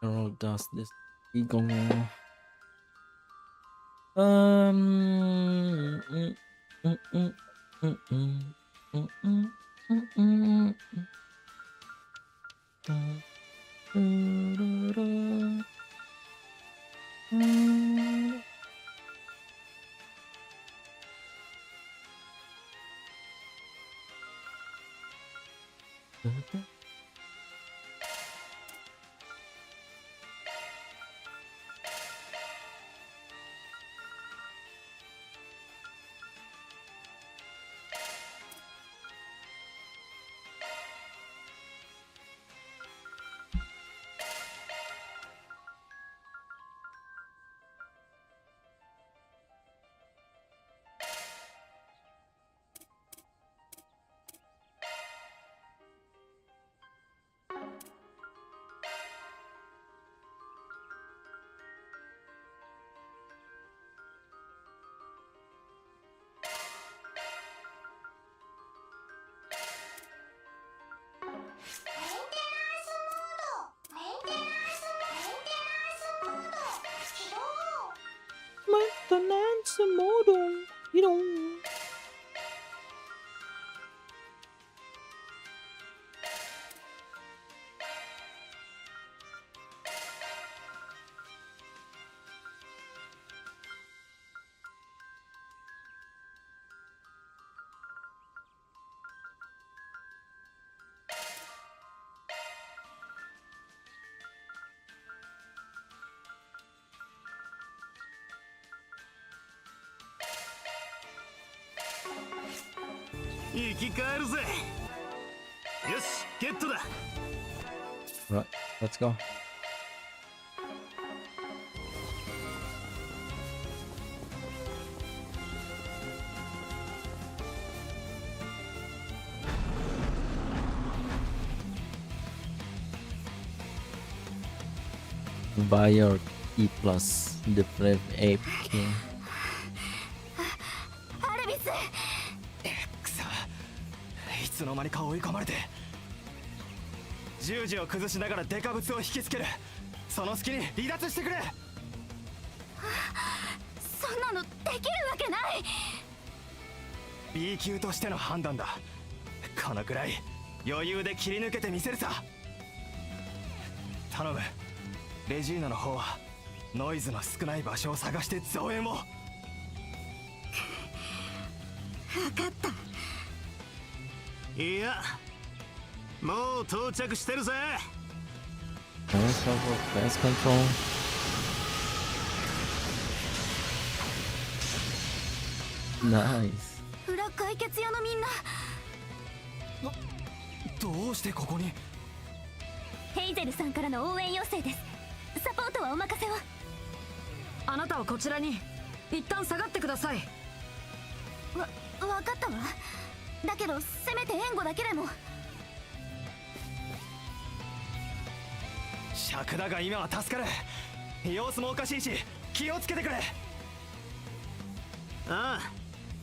[SPEAKER 1] Arrow does this. Ego. Um. mm, mm, mm, mm, mm, mm, mm, mm, mm, mm. Maintenance modo. You know.
[SPEAKER 7] 生き返るぜ。よし、ゲットだ。
[SPEAKER 1] Right, let's go. Buy your E plus the brave ape king.
[SPEAKER 3] アルビス、
[SPEAKER 7] くそ、いつの間にか追い込まれて。十字を崩しながらデカブツを引きつける。その隙に離脱してくれ。
[SPEAKER 3] そんなのできるわけない。
[SPEAKER 7] B 級としての判断だ。このくらい余裕で切り抜けてみせるさ。頼む、レジーナの方はノイズの少ない場所を探して増援を。
[SPEAKER 3] 分かった。
[SPEAKER 7] いや、もう到着してるぜ。
[SPEAKER 1] Nice level fast control. Nice.
[SPEAKER 3] 裏解決屋のみんな。
[SPEAKER 7] どうしてここに。
[SPEAKER 3] ヘイゼルさんからの応援要請です。サポートはお任せを。
[SPEAKER 5] あなたはこちらに一旦下がってください。
[SPEAKER 3] 分かったわ。だけどせめて援護だけでも。
[SPEAKER 7] 尺だが今は助かる。様子もおかしいし気をつけてくれ。ああ、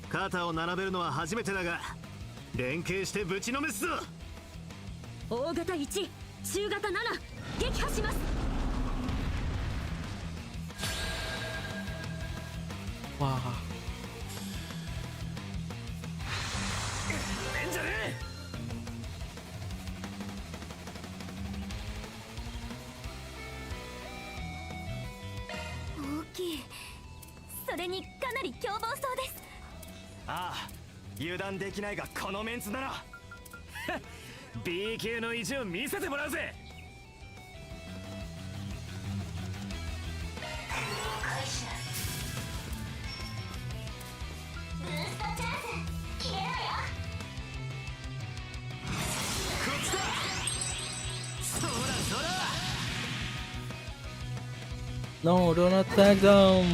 [SPEAKER 7] 肩を並べるのは初めてだが連携してぶちのめすぞ。
[SPEAKER 4] 大型1、中型7、撃破します。
[SPEAKER 1] Wow.
[SPEAKER 7] えんじゃね
[SPEAKER 3] 大きい。それにかなり凶暴そうです。
[SPEAKER 7] ああ、油断できないがこのメンツならB 級の意地を見せてもらうぜ。
[SPEAKER 3] ブーストチャンス決めろよ。
[SPEAKER 7] こっちだ。そらそら。
[SPEAKER 1] No, don't attack them.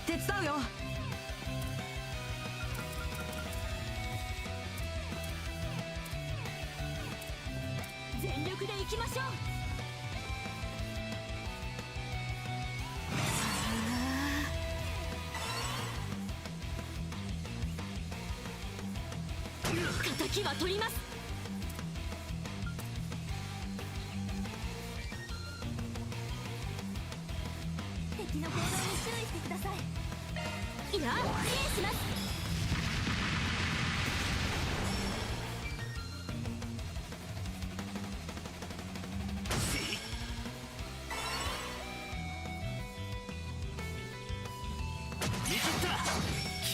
[SPEAKER 5] 手伝うよ。
[SPEAKER 4] 全力で行きましょう。敵は取ります。
[SPEAKER 3] 敵の行動に注意してください。
[SPEAKER 4] いや、支援します。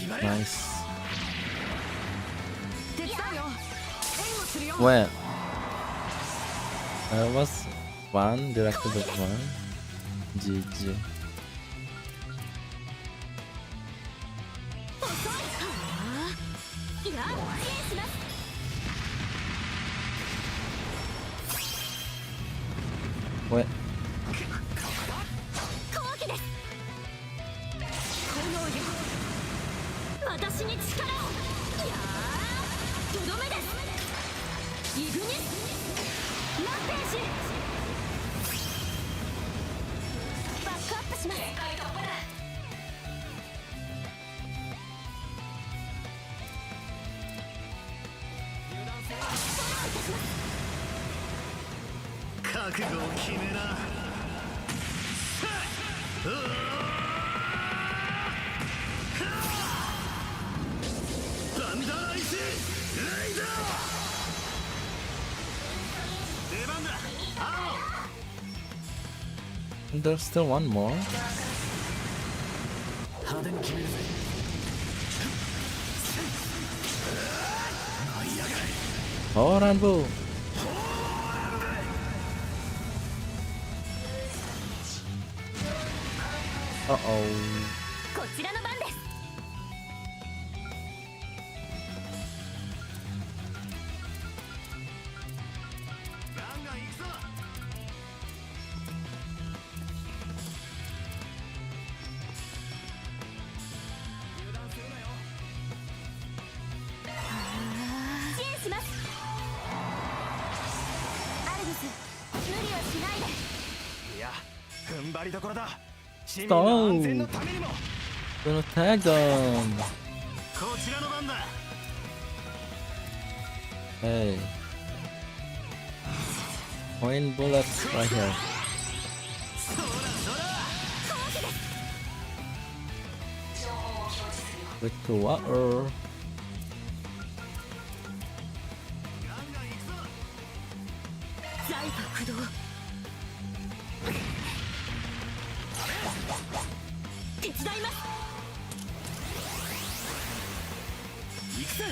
[SPEAKER 1] Nice.
[SPEAKER 5] 手伝うよ。援護するよ。
[SPEAKER 1] Well, that was fun, directed with fun. GG.
[SPEAKER 3] いや支援します
[SPEAKER 1] What?
[SPEAKER 3] 好機です炎よ私に力をいやーとどめですイグニスランページバックアップします
[SPEAKER 2] 覚悟を決めな。サンダーアイスレイダー。出番だ。青。
[SPEAKER 1] There's still one more.
[SPEAKER 6] 派手に決めるぜ。
[SPEAKER 1] Oh, Ranbo. Uh-oh.
[SPEAKER 3] こちらの番です
[SPEAKER 2] ガンガン行くぞ。
[SPEAKER 3] 支援しますアルビス無理はしないで
[SPEAKER 7] いや踏ん張りどころだ。市民の安全のためにも。
[SPEAKER 1] Gonna tag them.
[SPEAKER 2] こちらの番だ。
[SPEAKER 1] Hey. Point bullets right here.
[SPEAKER 2] そらそら。
[SPEAKER 1] With the water.
[SPEAKER 2] ガンガン行くぞ。
[SPEAKER 3] 財波駆動手伝います
[SPEAKER 2] 行くぜ。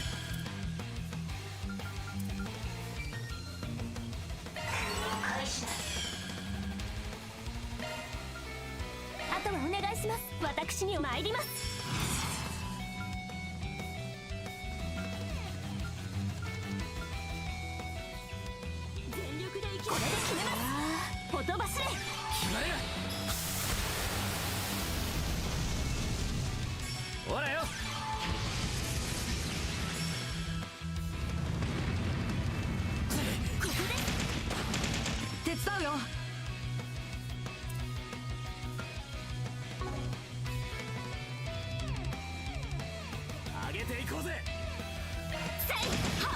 [SPEAKER 3] あとはお願いします私に参ります全力で行きこれで決めますほとばしれ
[SPEAKER 6] 決まれや。ほらよ。
[SPEAKER 3] ここで
[SPEAKER 5] 手伝うよ。
[SPEAKER 6] 上げていこうぜ。
[SPEAKER 3] せいは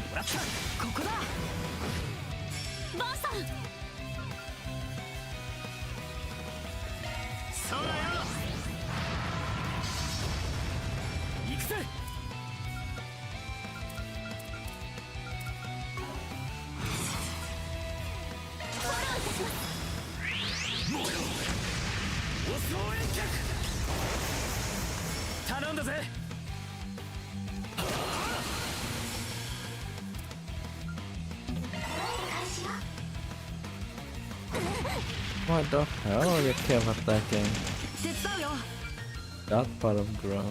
[SPEAKER 6] もらった。
[SPEAKER 5] ここだ。
[SPEAKER 3] あバンさん
[SPEAKER 2] そらよ。
[SPEAKER 6] 行くぜ。
[SPEAKER 3] フォローいたします
[SPEAKER 6] お総援客。頼んだぜ。
[SPEAKER 1] What the hell are you kept attacking
[SPEAKER 5] 手伝うよ。
[SPEAKER 1] that part of ground?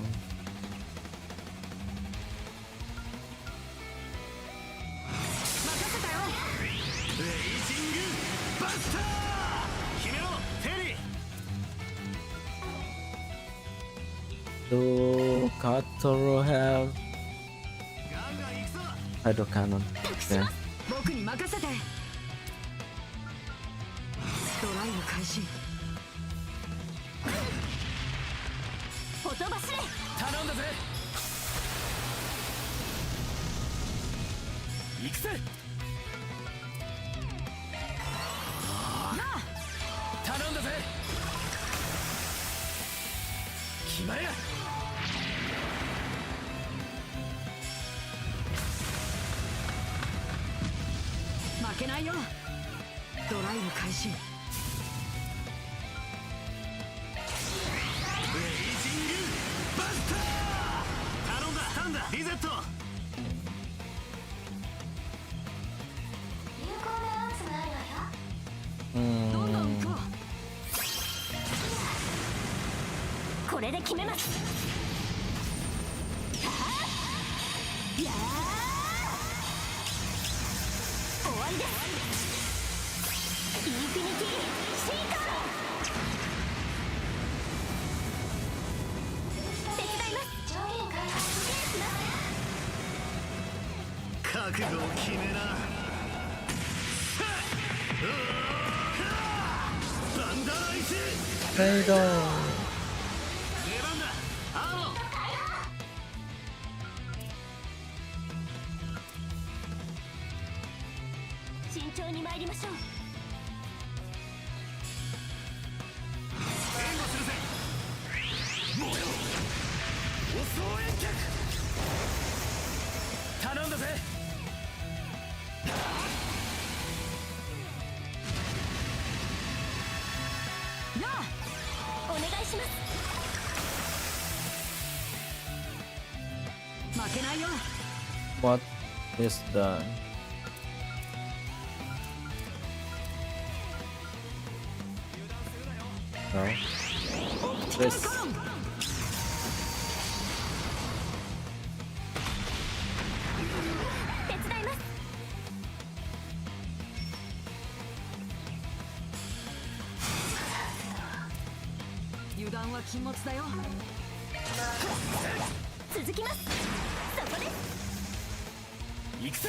[SPEAKER 5] 任せたよ。
[SPEAKER 2] レイジングバスター。決めろテリー。
[SPEAKER 1] Do Katoro have
[SPEAKER 2] ガンガン行くぞ。
[SPEAKER 1] hydro cannon? Yeah.
[SPEAKER 5] 僕に任せて。ドライブ開始。
[SPEAKER 3] ほとばしれ
[SPEAKER 6] 頼んだぜ。行くぜ。頼んだぜ。決まれや。
[SPEAKER 5] 負けないよ。ドライブ開始。
[SPEAKER 2] レイジングバスター。
[SPEAKER 7] リゼット。
[SPEAKER 5] どんどん行こ
[SPEAKER 3] これで決めます。やー終わりです。インフィニティシーカー手伝います。上限開発支援します。
[SPEAKER 7] 覚悟を決めな。バンダーアイス。
[SPEAKER 1] カイドウ。
[SPEAKER 7] 出番だ。アーモン。
[SPEAKER 3] 慎重に参りましょう。
[SPEAKER 7] 援護するぜ。燃えろ。襲う遠脚。頼んだぜ。
[SPEAKER 5] う。や
[SPEAKER 3] お願いします。
[SPEAKER 5] あ負けないよ。
[SPEAKER 1] What is done? No. This.
[SPEAKER 3] 手伝います。
[SPEAKER 5] 油断は禁物だよ。
[SPEAKER 3] 続きます。そこです。
[SPEAKER 7] 行くぜ。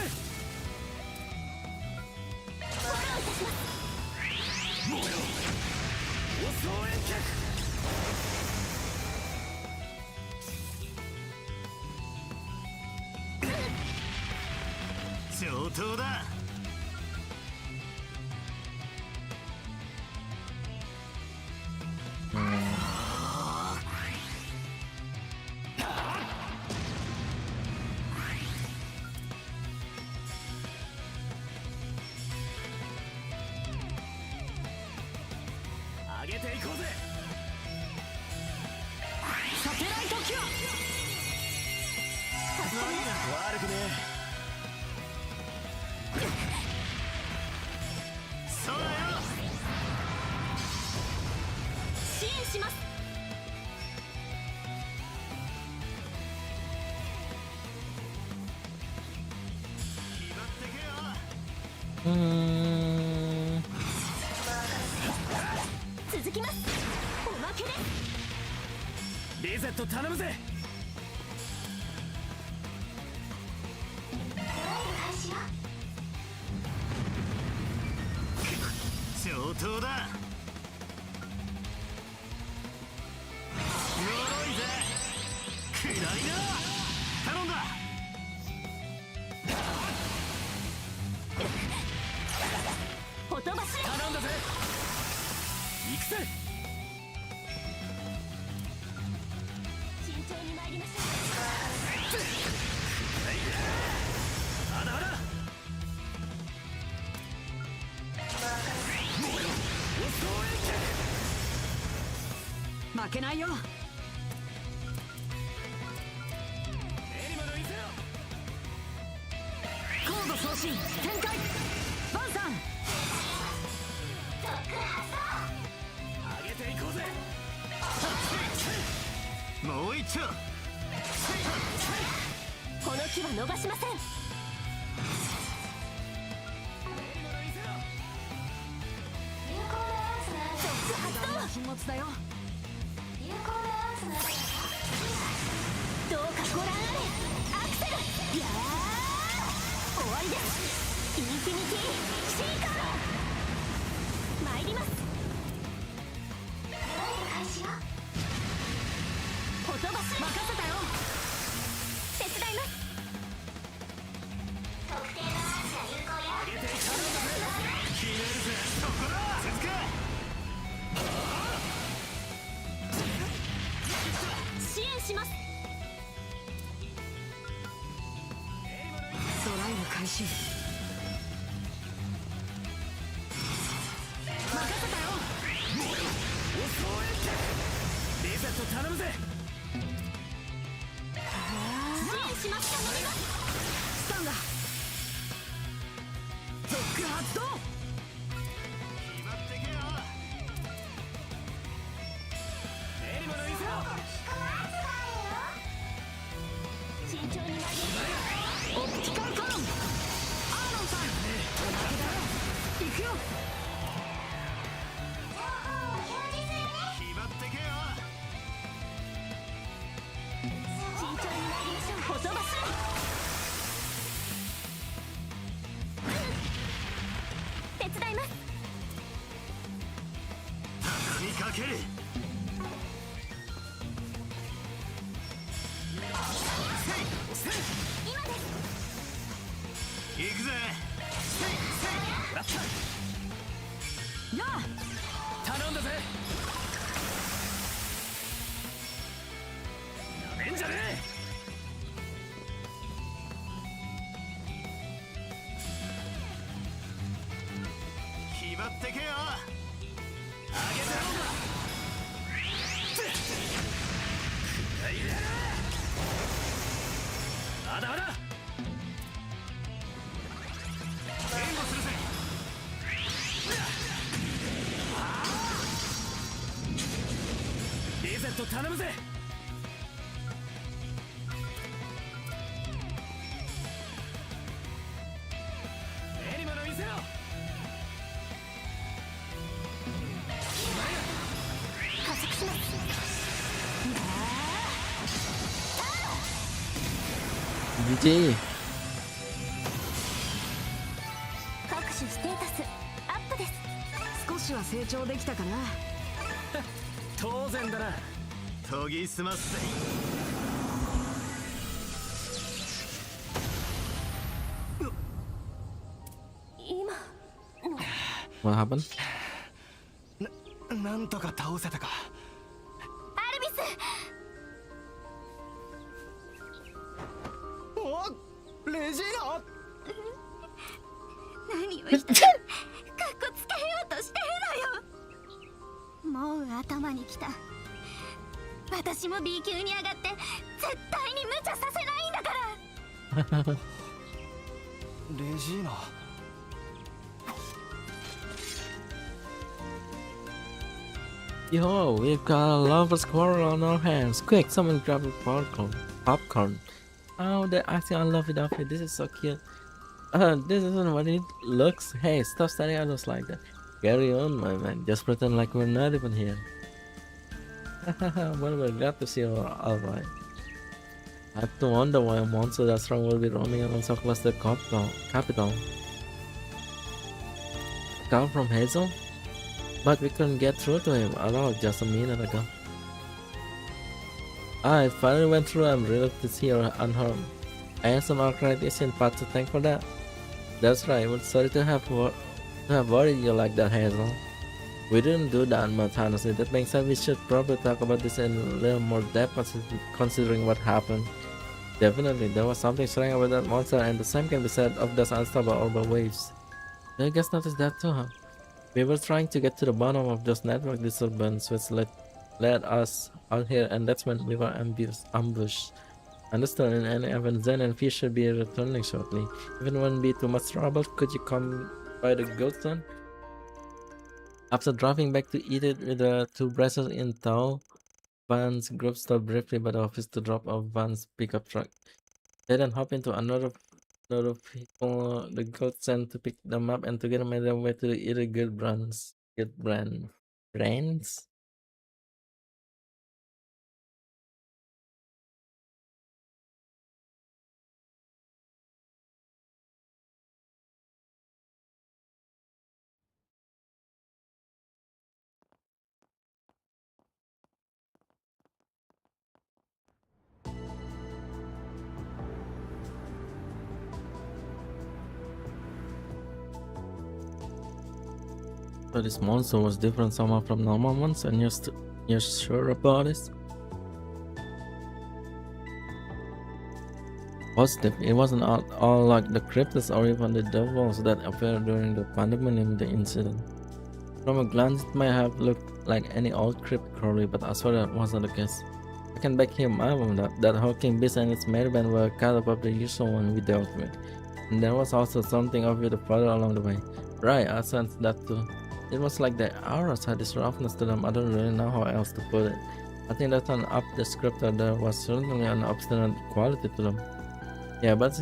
[SPEAKER 3] フォローいたします。
[SPEAKER 7] 燃えろ。襲う遠脚。上等だ。上げていこうぜ。
[SPEAKER 5] させない時は。
[SPEAKER 7] 悪くねえ。そうだよ。
[SPEAKER 3] 支援します。
[SPEAKER 7] 決まってけよ。
[SPEAKER 3] 続きます。おまけです。
[SPEAKER 7] リゼット頼むぜ。上等だ。脆いぜ。くらいな。頼んだ。
[SPEAKER 3] ほとばしれ。
[SPEAKER 7] 頼んだぜ。行くぜ。
[SPEAKER 3] 慎重に参りましょ
[SPEAKER 7] まだまだ。燃えろ。襲う遠脚。
[SPEAKER 5] 負けないよ。
[SPEAKER 7] エリマのいせよ。
[SPEAKER 5] 高度送信展開。バンさん。
[SPEAKER 7] 上げていこうぜ。もう一丁。
[SPEAKER 3] う。この木は逃しません。
[SPEAKER 5] 油断は禁物だよ。
[SPEAKER 3] どうかご覧あれ。アクセル。いやー終わりです。インフィニティシーカー参ります。ほとばしれ。任せたよ。手伝います。特定のアーチが有効よ。
[SPEAKER 7] 上げていかないんだぜ。決めるぜ。そこだ。続け。
[SPEAKER 3] 支援します。
[SPEAKER 5] ドライブ開始。任せたよ。
[SPEAKER 7] 襲う遠脚。リゼット頼むぜ。
[SPEAKER 5] 続
[SPEAKER 3] します。
[SPEAKER 5] スタンだ。ゾック発動。
[SPEAKER 7] 決まってけよ。エリマの見せろ。
[SPEAKER 3] 慎重に投げる。
[SPEAKER 5] オプティカルカン。アーロンさん、おまけだよ。行くよ。
[SPEAKER 7] 決まってけよ。
[SPEAKER 3] 慎重に投げましょう。ほとばし手伝います。
[SPEAKER 7] 畳みかける。
[SPEAKER 3] 今です。
[SPEAKER 7] 行くぜ。
[SPEAKER 5] やあ。
[SPEAKER 6] 頼んだぜ。なめんじゃね
[SPEAKER 7] 決まってけよ。
[SPEAKER 6] あげてろ。まだまだ。
[SPEAKER 7] 援護するぜ。
[SPEAKER 6] リゼット頼むぜ。エリマの見せろ。
[SPEAKER 3] 加速します。
[SPEAKER 1] GG.
[SPEAKER 3] 各種ステータスアップです。
[SPEAKER 5] 少しは成長できたかな。
[SPEAKER 6] 当然だな。
[SPEAKER 7] 研ぎ澄ますぜ。
[SPEAKER 3] 今
[SPEAKER 1] What happened?
[SPEAKER 7] なんとか倒せたか。
[SPEAKER 3] アルビス。
[SPEAKER 7] お、レジーナ。
[SPEAKER 3] 何をしたかっこつけようとしてるのよ。もう頭にきた。私も B 級に上がって絶対に無茶させないんだから。
[SPEAKER 7] レジーナ。
[SPEAKER 1] Yo, we've got a lover's quarrel on our hands. Quick, someone grab a popcorn. Oh, they're acting on lovey dovey. This is so cute. This isn't what it looks. Hey, stop staring at us like that. Carry on, my man. Just pretend like we're not even here. Well, we're glad to see you alright. I have to wonder why a monster that strong will be roaming around so close to the capital. Come from Hazel? But we couldn't get through to him at all just a minute ago. I finally went through. I'm relieved to see her unharmed. I have some arthritis in part to thank for that. That's right. We're sorry to have worried you like that, Hazel. We didn't do that much, honestly. That being said, we should probably talk about this in a little more depth considering what happened. Definitely, there was something strange about that monster, and the same can be said of those unstable orbital waves. You guys noticed that too, huh? We were trying to get to the bottom of those network disturbances which led us out here, and that's when we were ambushed. Understood. In any event, Zen and Fish should be returning shortly. Even won't be too much trouble. Could you come by the Gold Zone? After driving back to eat it with the two braces in tow, Van's group stopped briefly by the office to drop off Van's pickup truck. They then hop into another vehicle, the Gold Zone, to pick them up, and together made their way to the Eater Guild brands. Brands? So this monster was different somehow from normal ones, and you're sure about this? Positive. It wasn't all like the cryptids or even the devils that appeared during the pandemonium incident. From a glance, it might have looked like any old crypt crawly, but I swear that wasn't the case. I can back him up on that. That hulking beast and its merry band were kind of the usual one we dealt with. And there was also something of it further along the way. Right, I sensed that too. It was like the auras had this roughness to them. I don't really know how else to put it. I think that's an up descriptor. There was certainly an obstinate quality to them. Yeah, but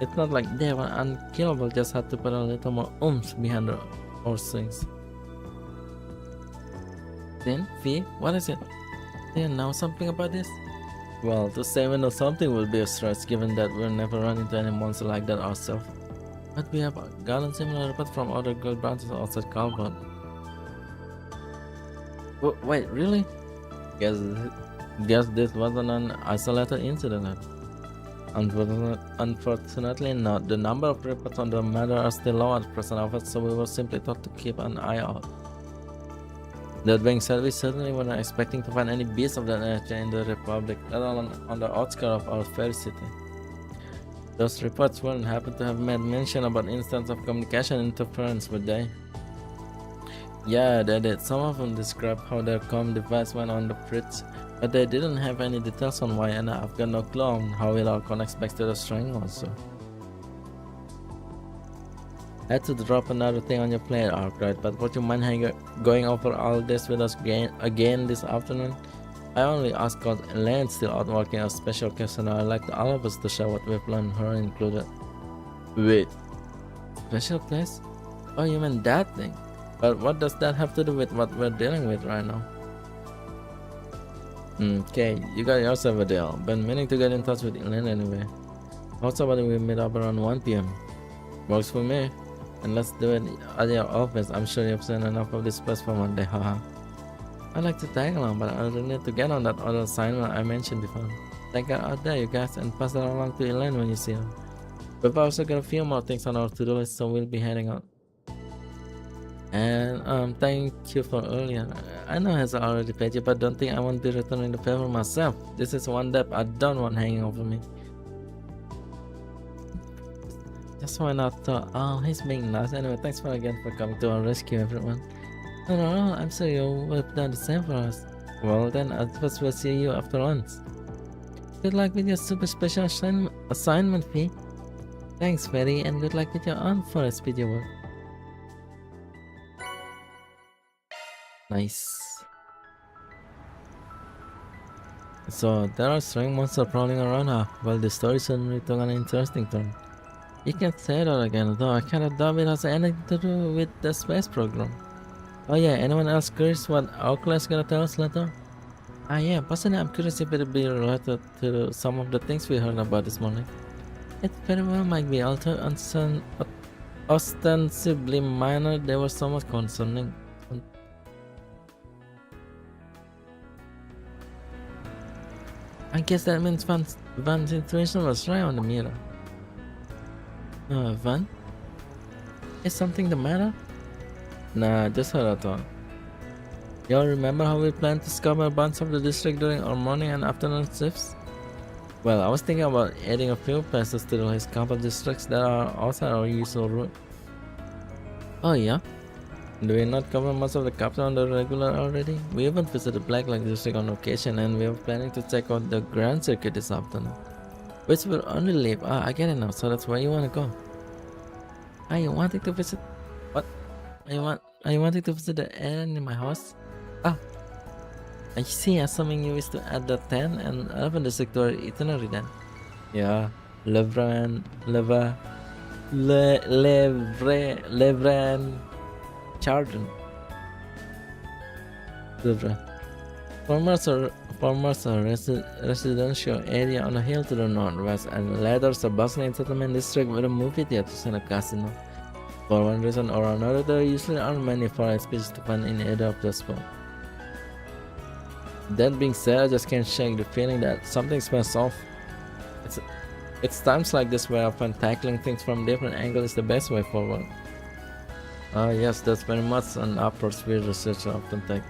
[SPEAKER 1] it's not like they were unkillable, just had to put a little more oomph behind our things. Then, V, what is it? Do you know something about this? Well, to say we know something would be a stretch given that we've never run into any monster like that ourselves. But we have gotten similar reports from other good branches outside Calvert. Wait, really? Guess this wasn't an isolated incident. Unfortunately not. The number of reports on the matter are still low at present, so we were simply told to keep an eye out. That being said, we certainly were not expecting to find any beasts of that nature in the Republic, let alone on the outskirts of our fairy city. Those reports wouldn't happen to have made mention about instances of communication interference, would they? Yeah, they did. Some of them described how their comm device went on the fritz, but they didn't have any details on why, and I've got no clue on how it all connects back to the string also. Had to drop another thing on your plate, Arkwright, but would you mind going over all this with us again this afternoon? I only ask because Elaine's still out working a special case, and I'd like all of us to share what we've learned, her included. Wait, special place? Oh, you mean that thing? But what does that have to do with what we're dealing with right now? Okay, you got yourself a deal. Been meaning to get in touch with Elaine anyway. How's about we meet up around 1 PM? Works for me. And let's do it at your office. I'm sure you've seen enough of this place for one day, haha. I'd like to tag along, but I really need to get on that other assignment I mentioned before. Take her out there, you guys, and pass it along to Elaine when you see her. We've also got a few more things on our to-do list, so we'll be heading out. And thank you for earlier. I know has already paid you, but don't think I won't be returning the favor myself. This is one debt I don't want hanging over me. Just when I thought, oh, he's being nice. Anyway, thanks again for coming to our rescue, everyone. No, I'm sure you will have done the same for us. Well then, I suppose we'll see you after lunch. Good luck with your super special assignment fee. Thanks, Fairy, and good luck with your unforest video work. Nice. So, there are string monsters prowling around her. Well, the story suddenly took an interesting turn. You can say that again, though I cannot doubt it has anything to do with the space program. Oh yeah, anyone else curious what our class gonna tell us later? Ah yeah, personally I'm curious if it'll be related to some of the things we heard about this morning. It very well might be, although ostensibly minor, they were somewhat concerning. I guess that means Van's intuition was right on the mirror. Van? Is something the matter? Nah, just heard I thought. Y'all remember how we planned to scupper a bunch of the district during our morning and afternoon shifts? Well, I was thinking about adding a few places to the list, couple districts that are outside our usual route. Oh yeah? Do we not cover much of the capital on the regular already? We even visited Black Lake District on occasion, and we were planning to check out the Grand Circuit this afternoon. Which will only leave. I get it now, so that's where you wanna go. Are you wanting to visit? What? Are you wanting to visit the inn in my house? Ah, I see. Assuming you wish to add the 10 and 11 district to our itinerary then. Yeah, Levran, Chardon. Levran. Former's a residential area on a hill to the northwest, and later's a bustling settlement district with a movie theater and a casino. For one reason or another, there usually aren't many foreign species to find in either of those spots. That being said, I just can't shake the feeling that something smells off. It's times like this where I find tackling things from different angles is the best way forward. Yes, that's very much an approach we researchers often take.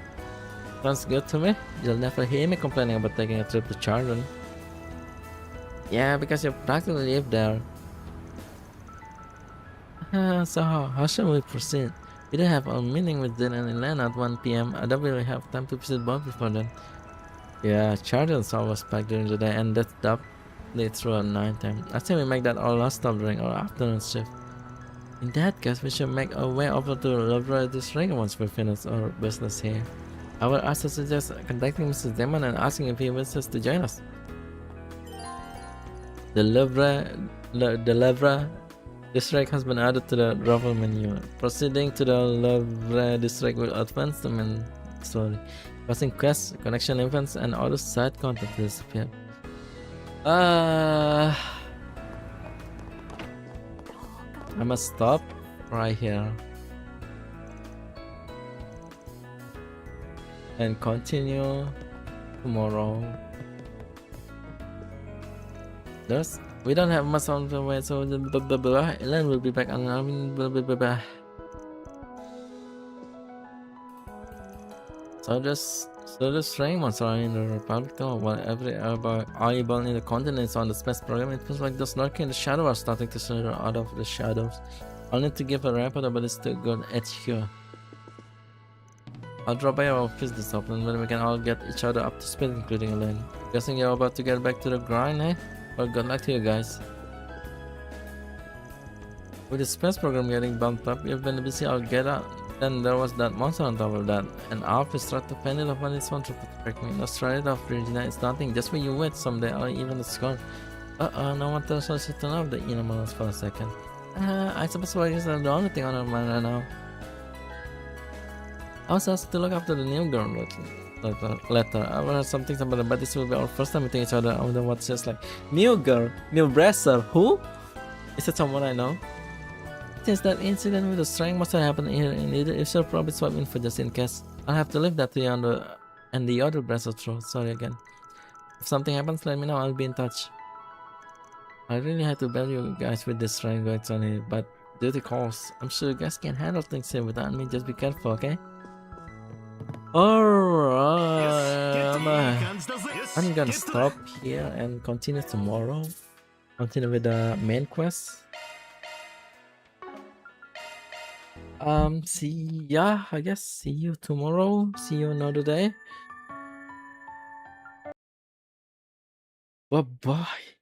[SPEAKER 1] Sounds good to me. You'll never hear me complaining about taking a trip to Chardon. Yeah, because you practically live there. So how shall we proceed? We do have our meeting with Din and Elena at 1 PM. I don't really have time to visit both before then. Yeah, chargers always packed during the day, and that's doubly true at night time. I think we make that our last stop during our afternoon shift. In that case, we should make our way over to Louvre District once we finish our business here. I will also suggest contacting Mr. Demon and asking if he wishes to join us. The Louvre District has been added to the travel menu. Proceeding to the Louvre District will advance the main story. Passing quests, connection events, and other side content to disappear. I must stop right here and continue tomorrow. We don't have much on the way, so Ellen will be back and So this Raymonds are in the Republic though, while every eyeball in the continent is on the space program. It feels like those lurking in the shadow are starting to slither out of the shadows. I'll need to give a report, but it's still good at here. I'll drop by our office this afternoon when we can all get each other up to speed, including Elaine. Guessing you're about to get back to the grind, eh? Well, good luck to you guys. With the space program getting bumped up, you've been busy, I'll get out. Then there was that monster on top of that, and Alphys tried to fend it off on its own to protect me. No straight off, Regina, it's nothing, just when you wait someday, or even a score. No one tells us to turn off the animals for a second. I suppose we're just the only thing on our mind right now. I was asked to look after the new girl letter. I heard some things about it, but this will be our first time meeting each other. I wonder what's just like. New girl? New dresser? Who? Is it someone I know? Since that incident with the strength must have happened here, and you should probably swap info just in case. I'll have to leave that to you and the other brass through. Sorry again. If something happens, let me know. I'll be in touch. I really had to bail you guys with this strength going on here, but duty calls. I'm sure you guys can handle things here without me. Just be careful, okay? Alright, I'm gonna stop here and continue tomorrow. Continue with the main quest. I guess see you tomorrow. See you another day. Bye bye.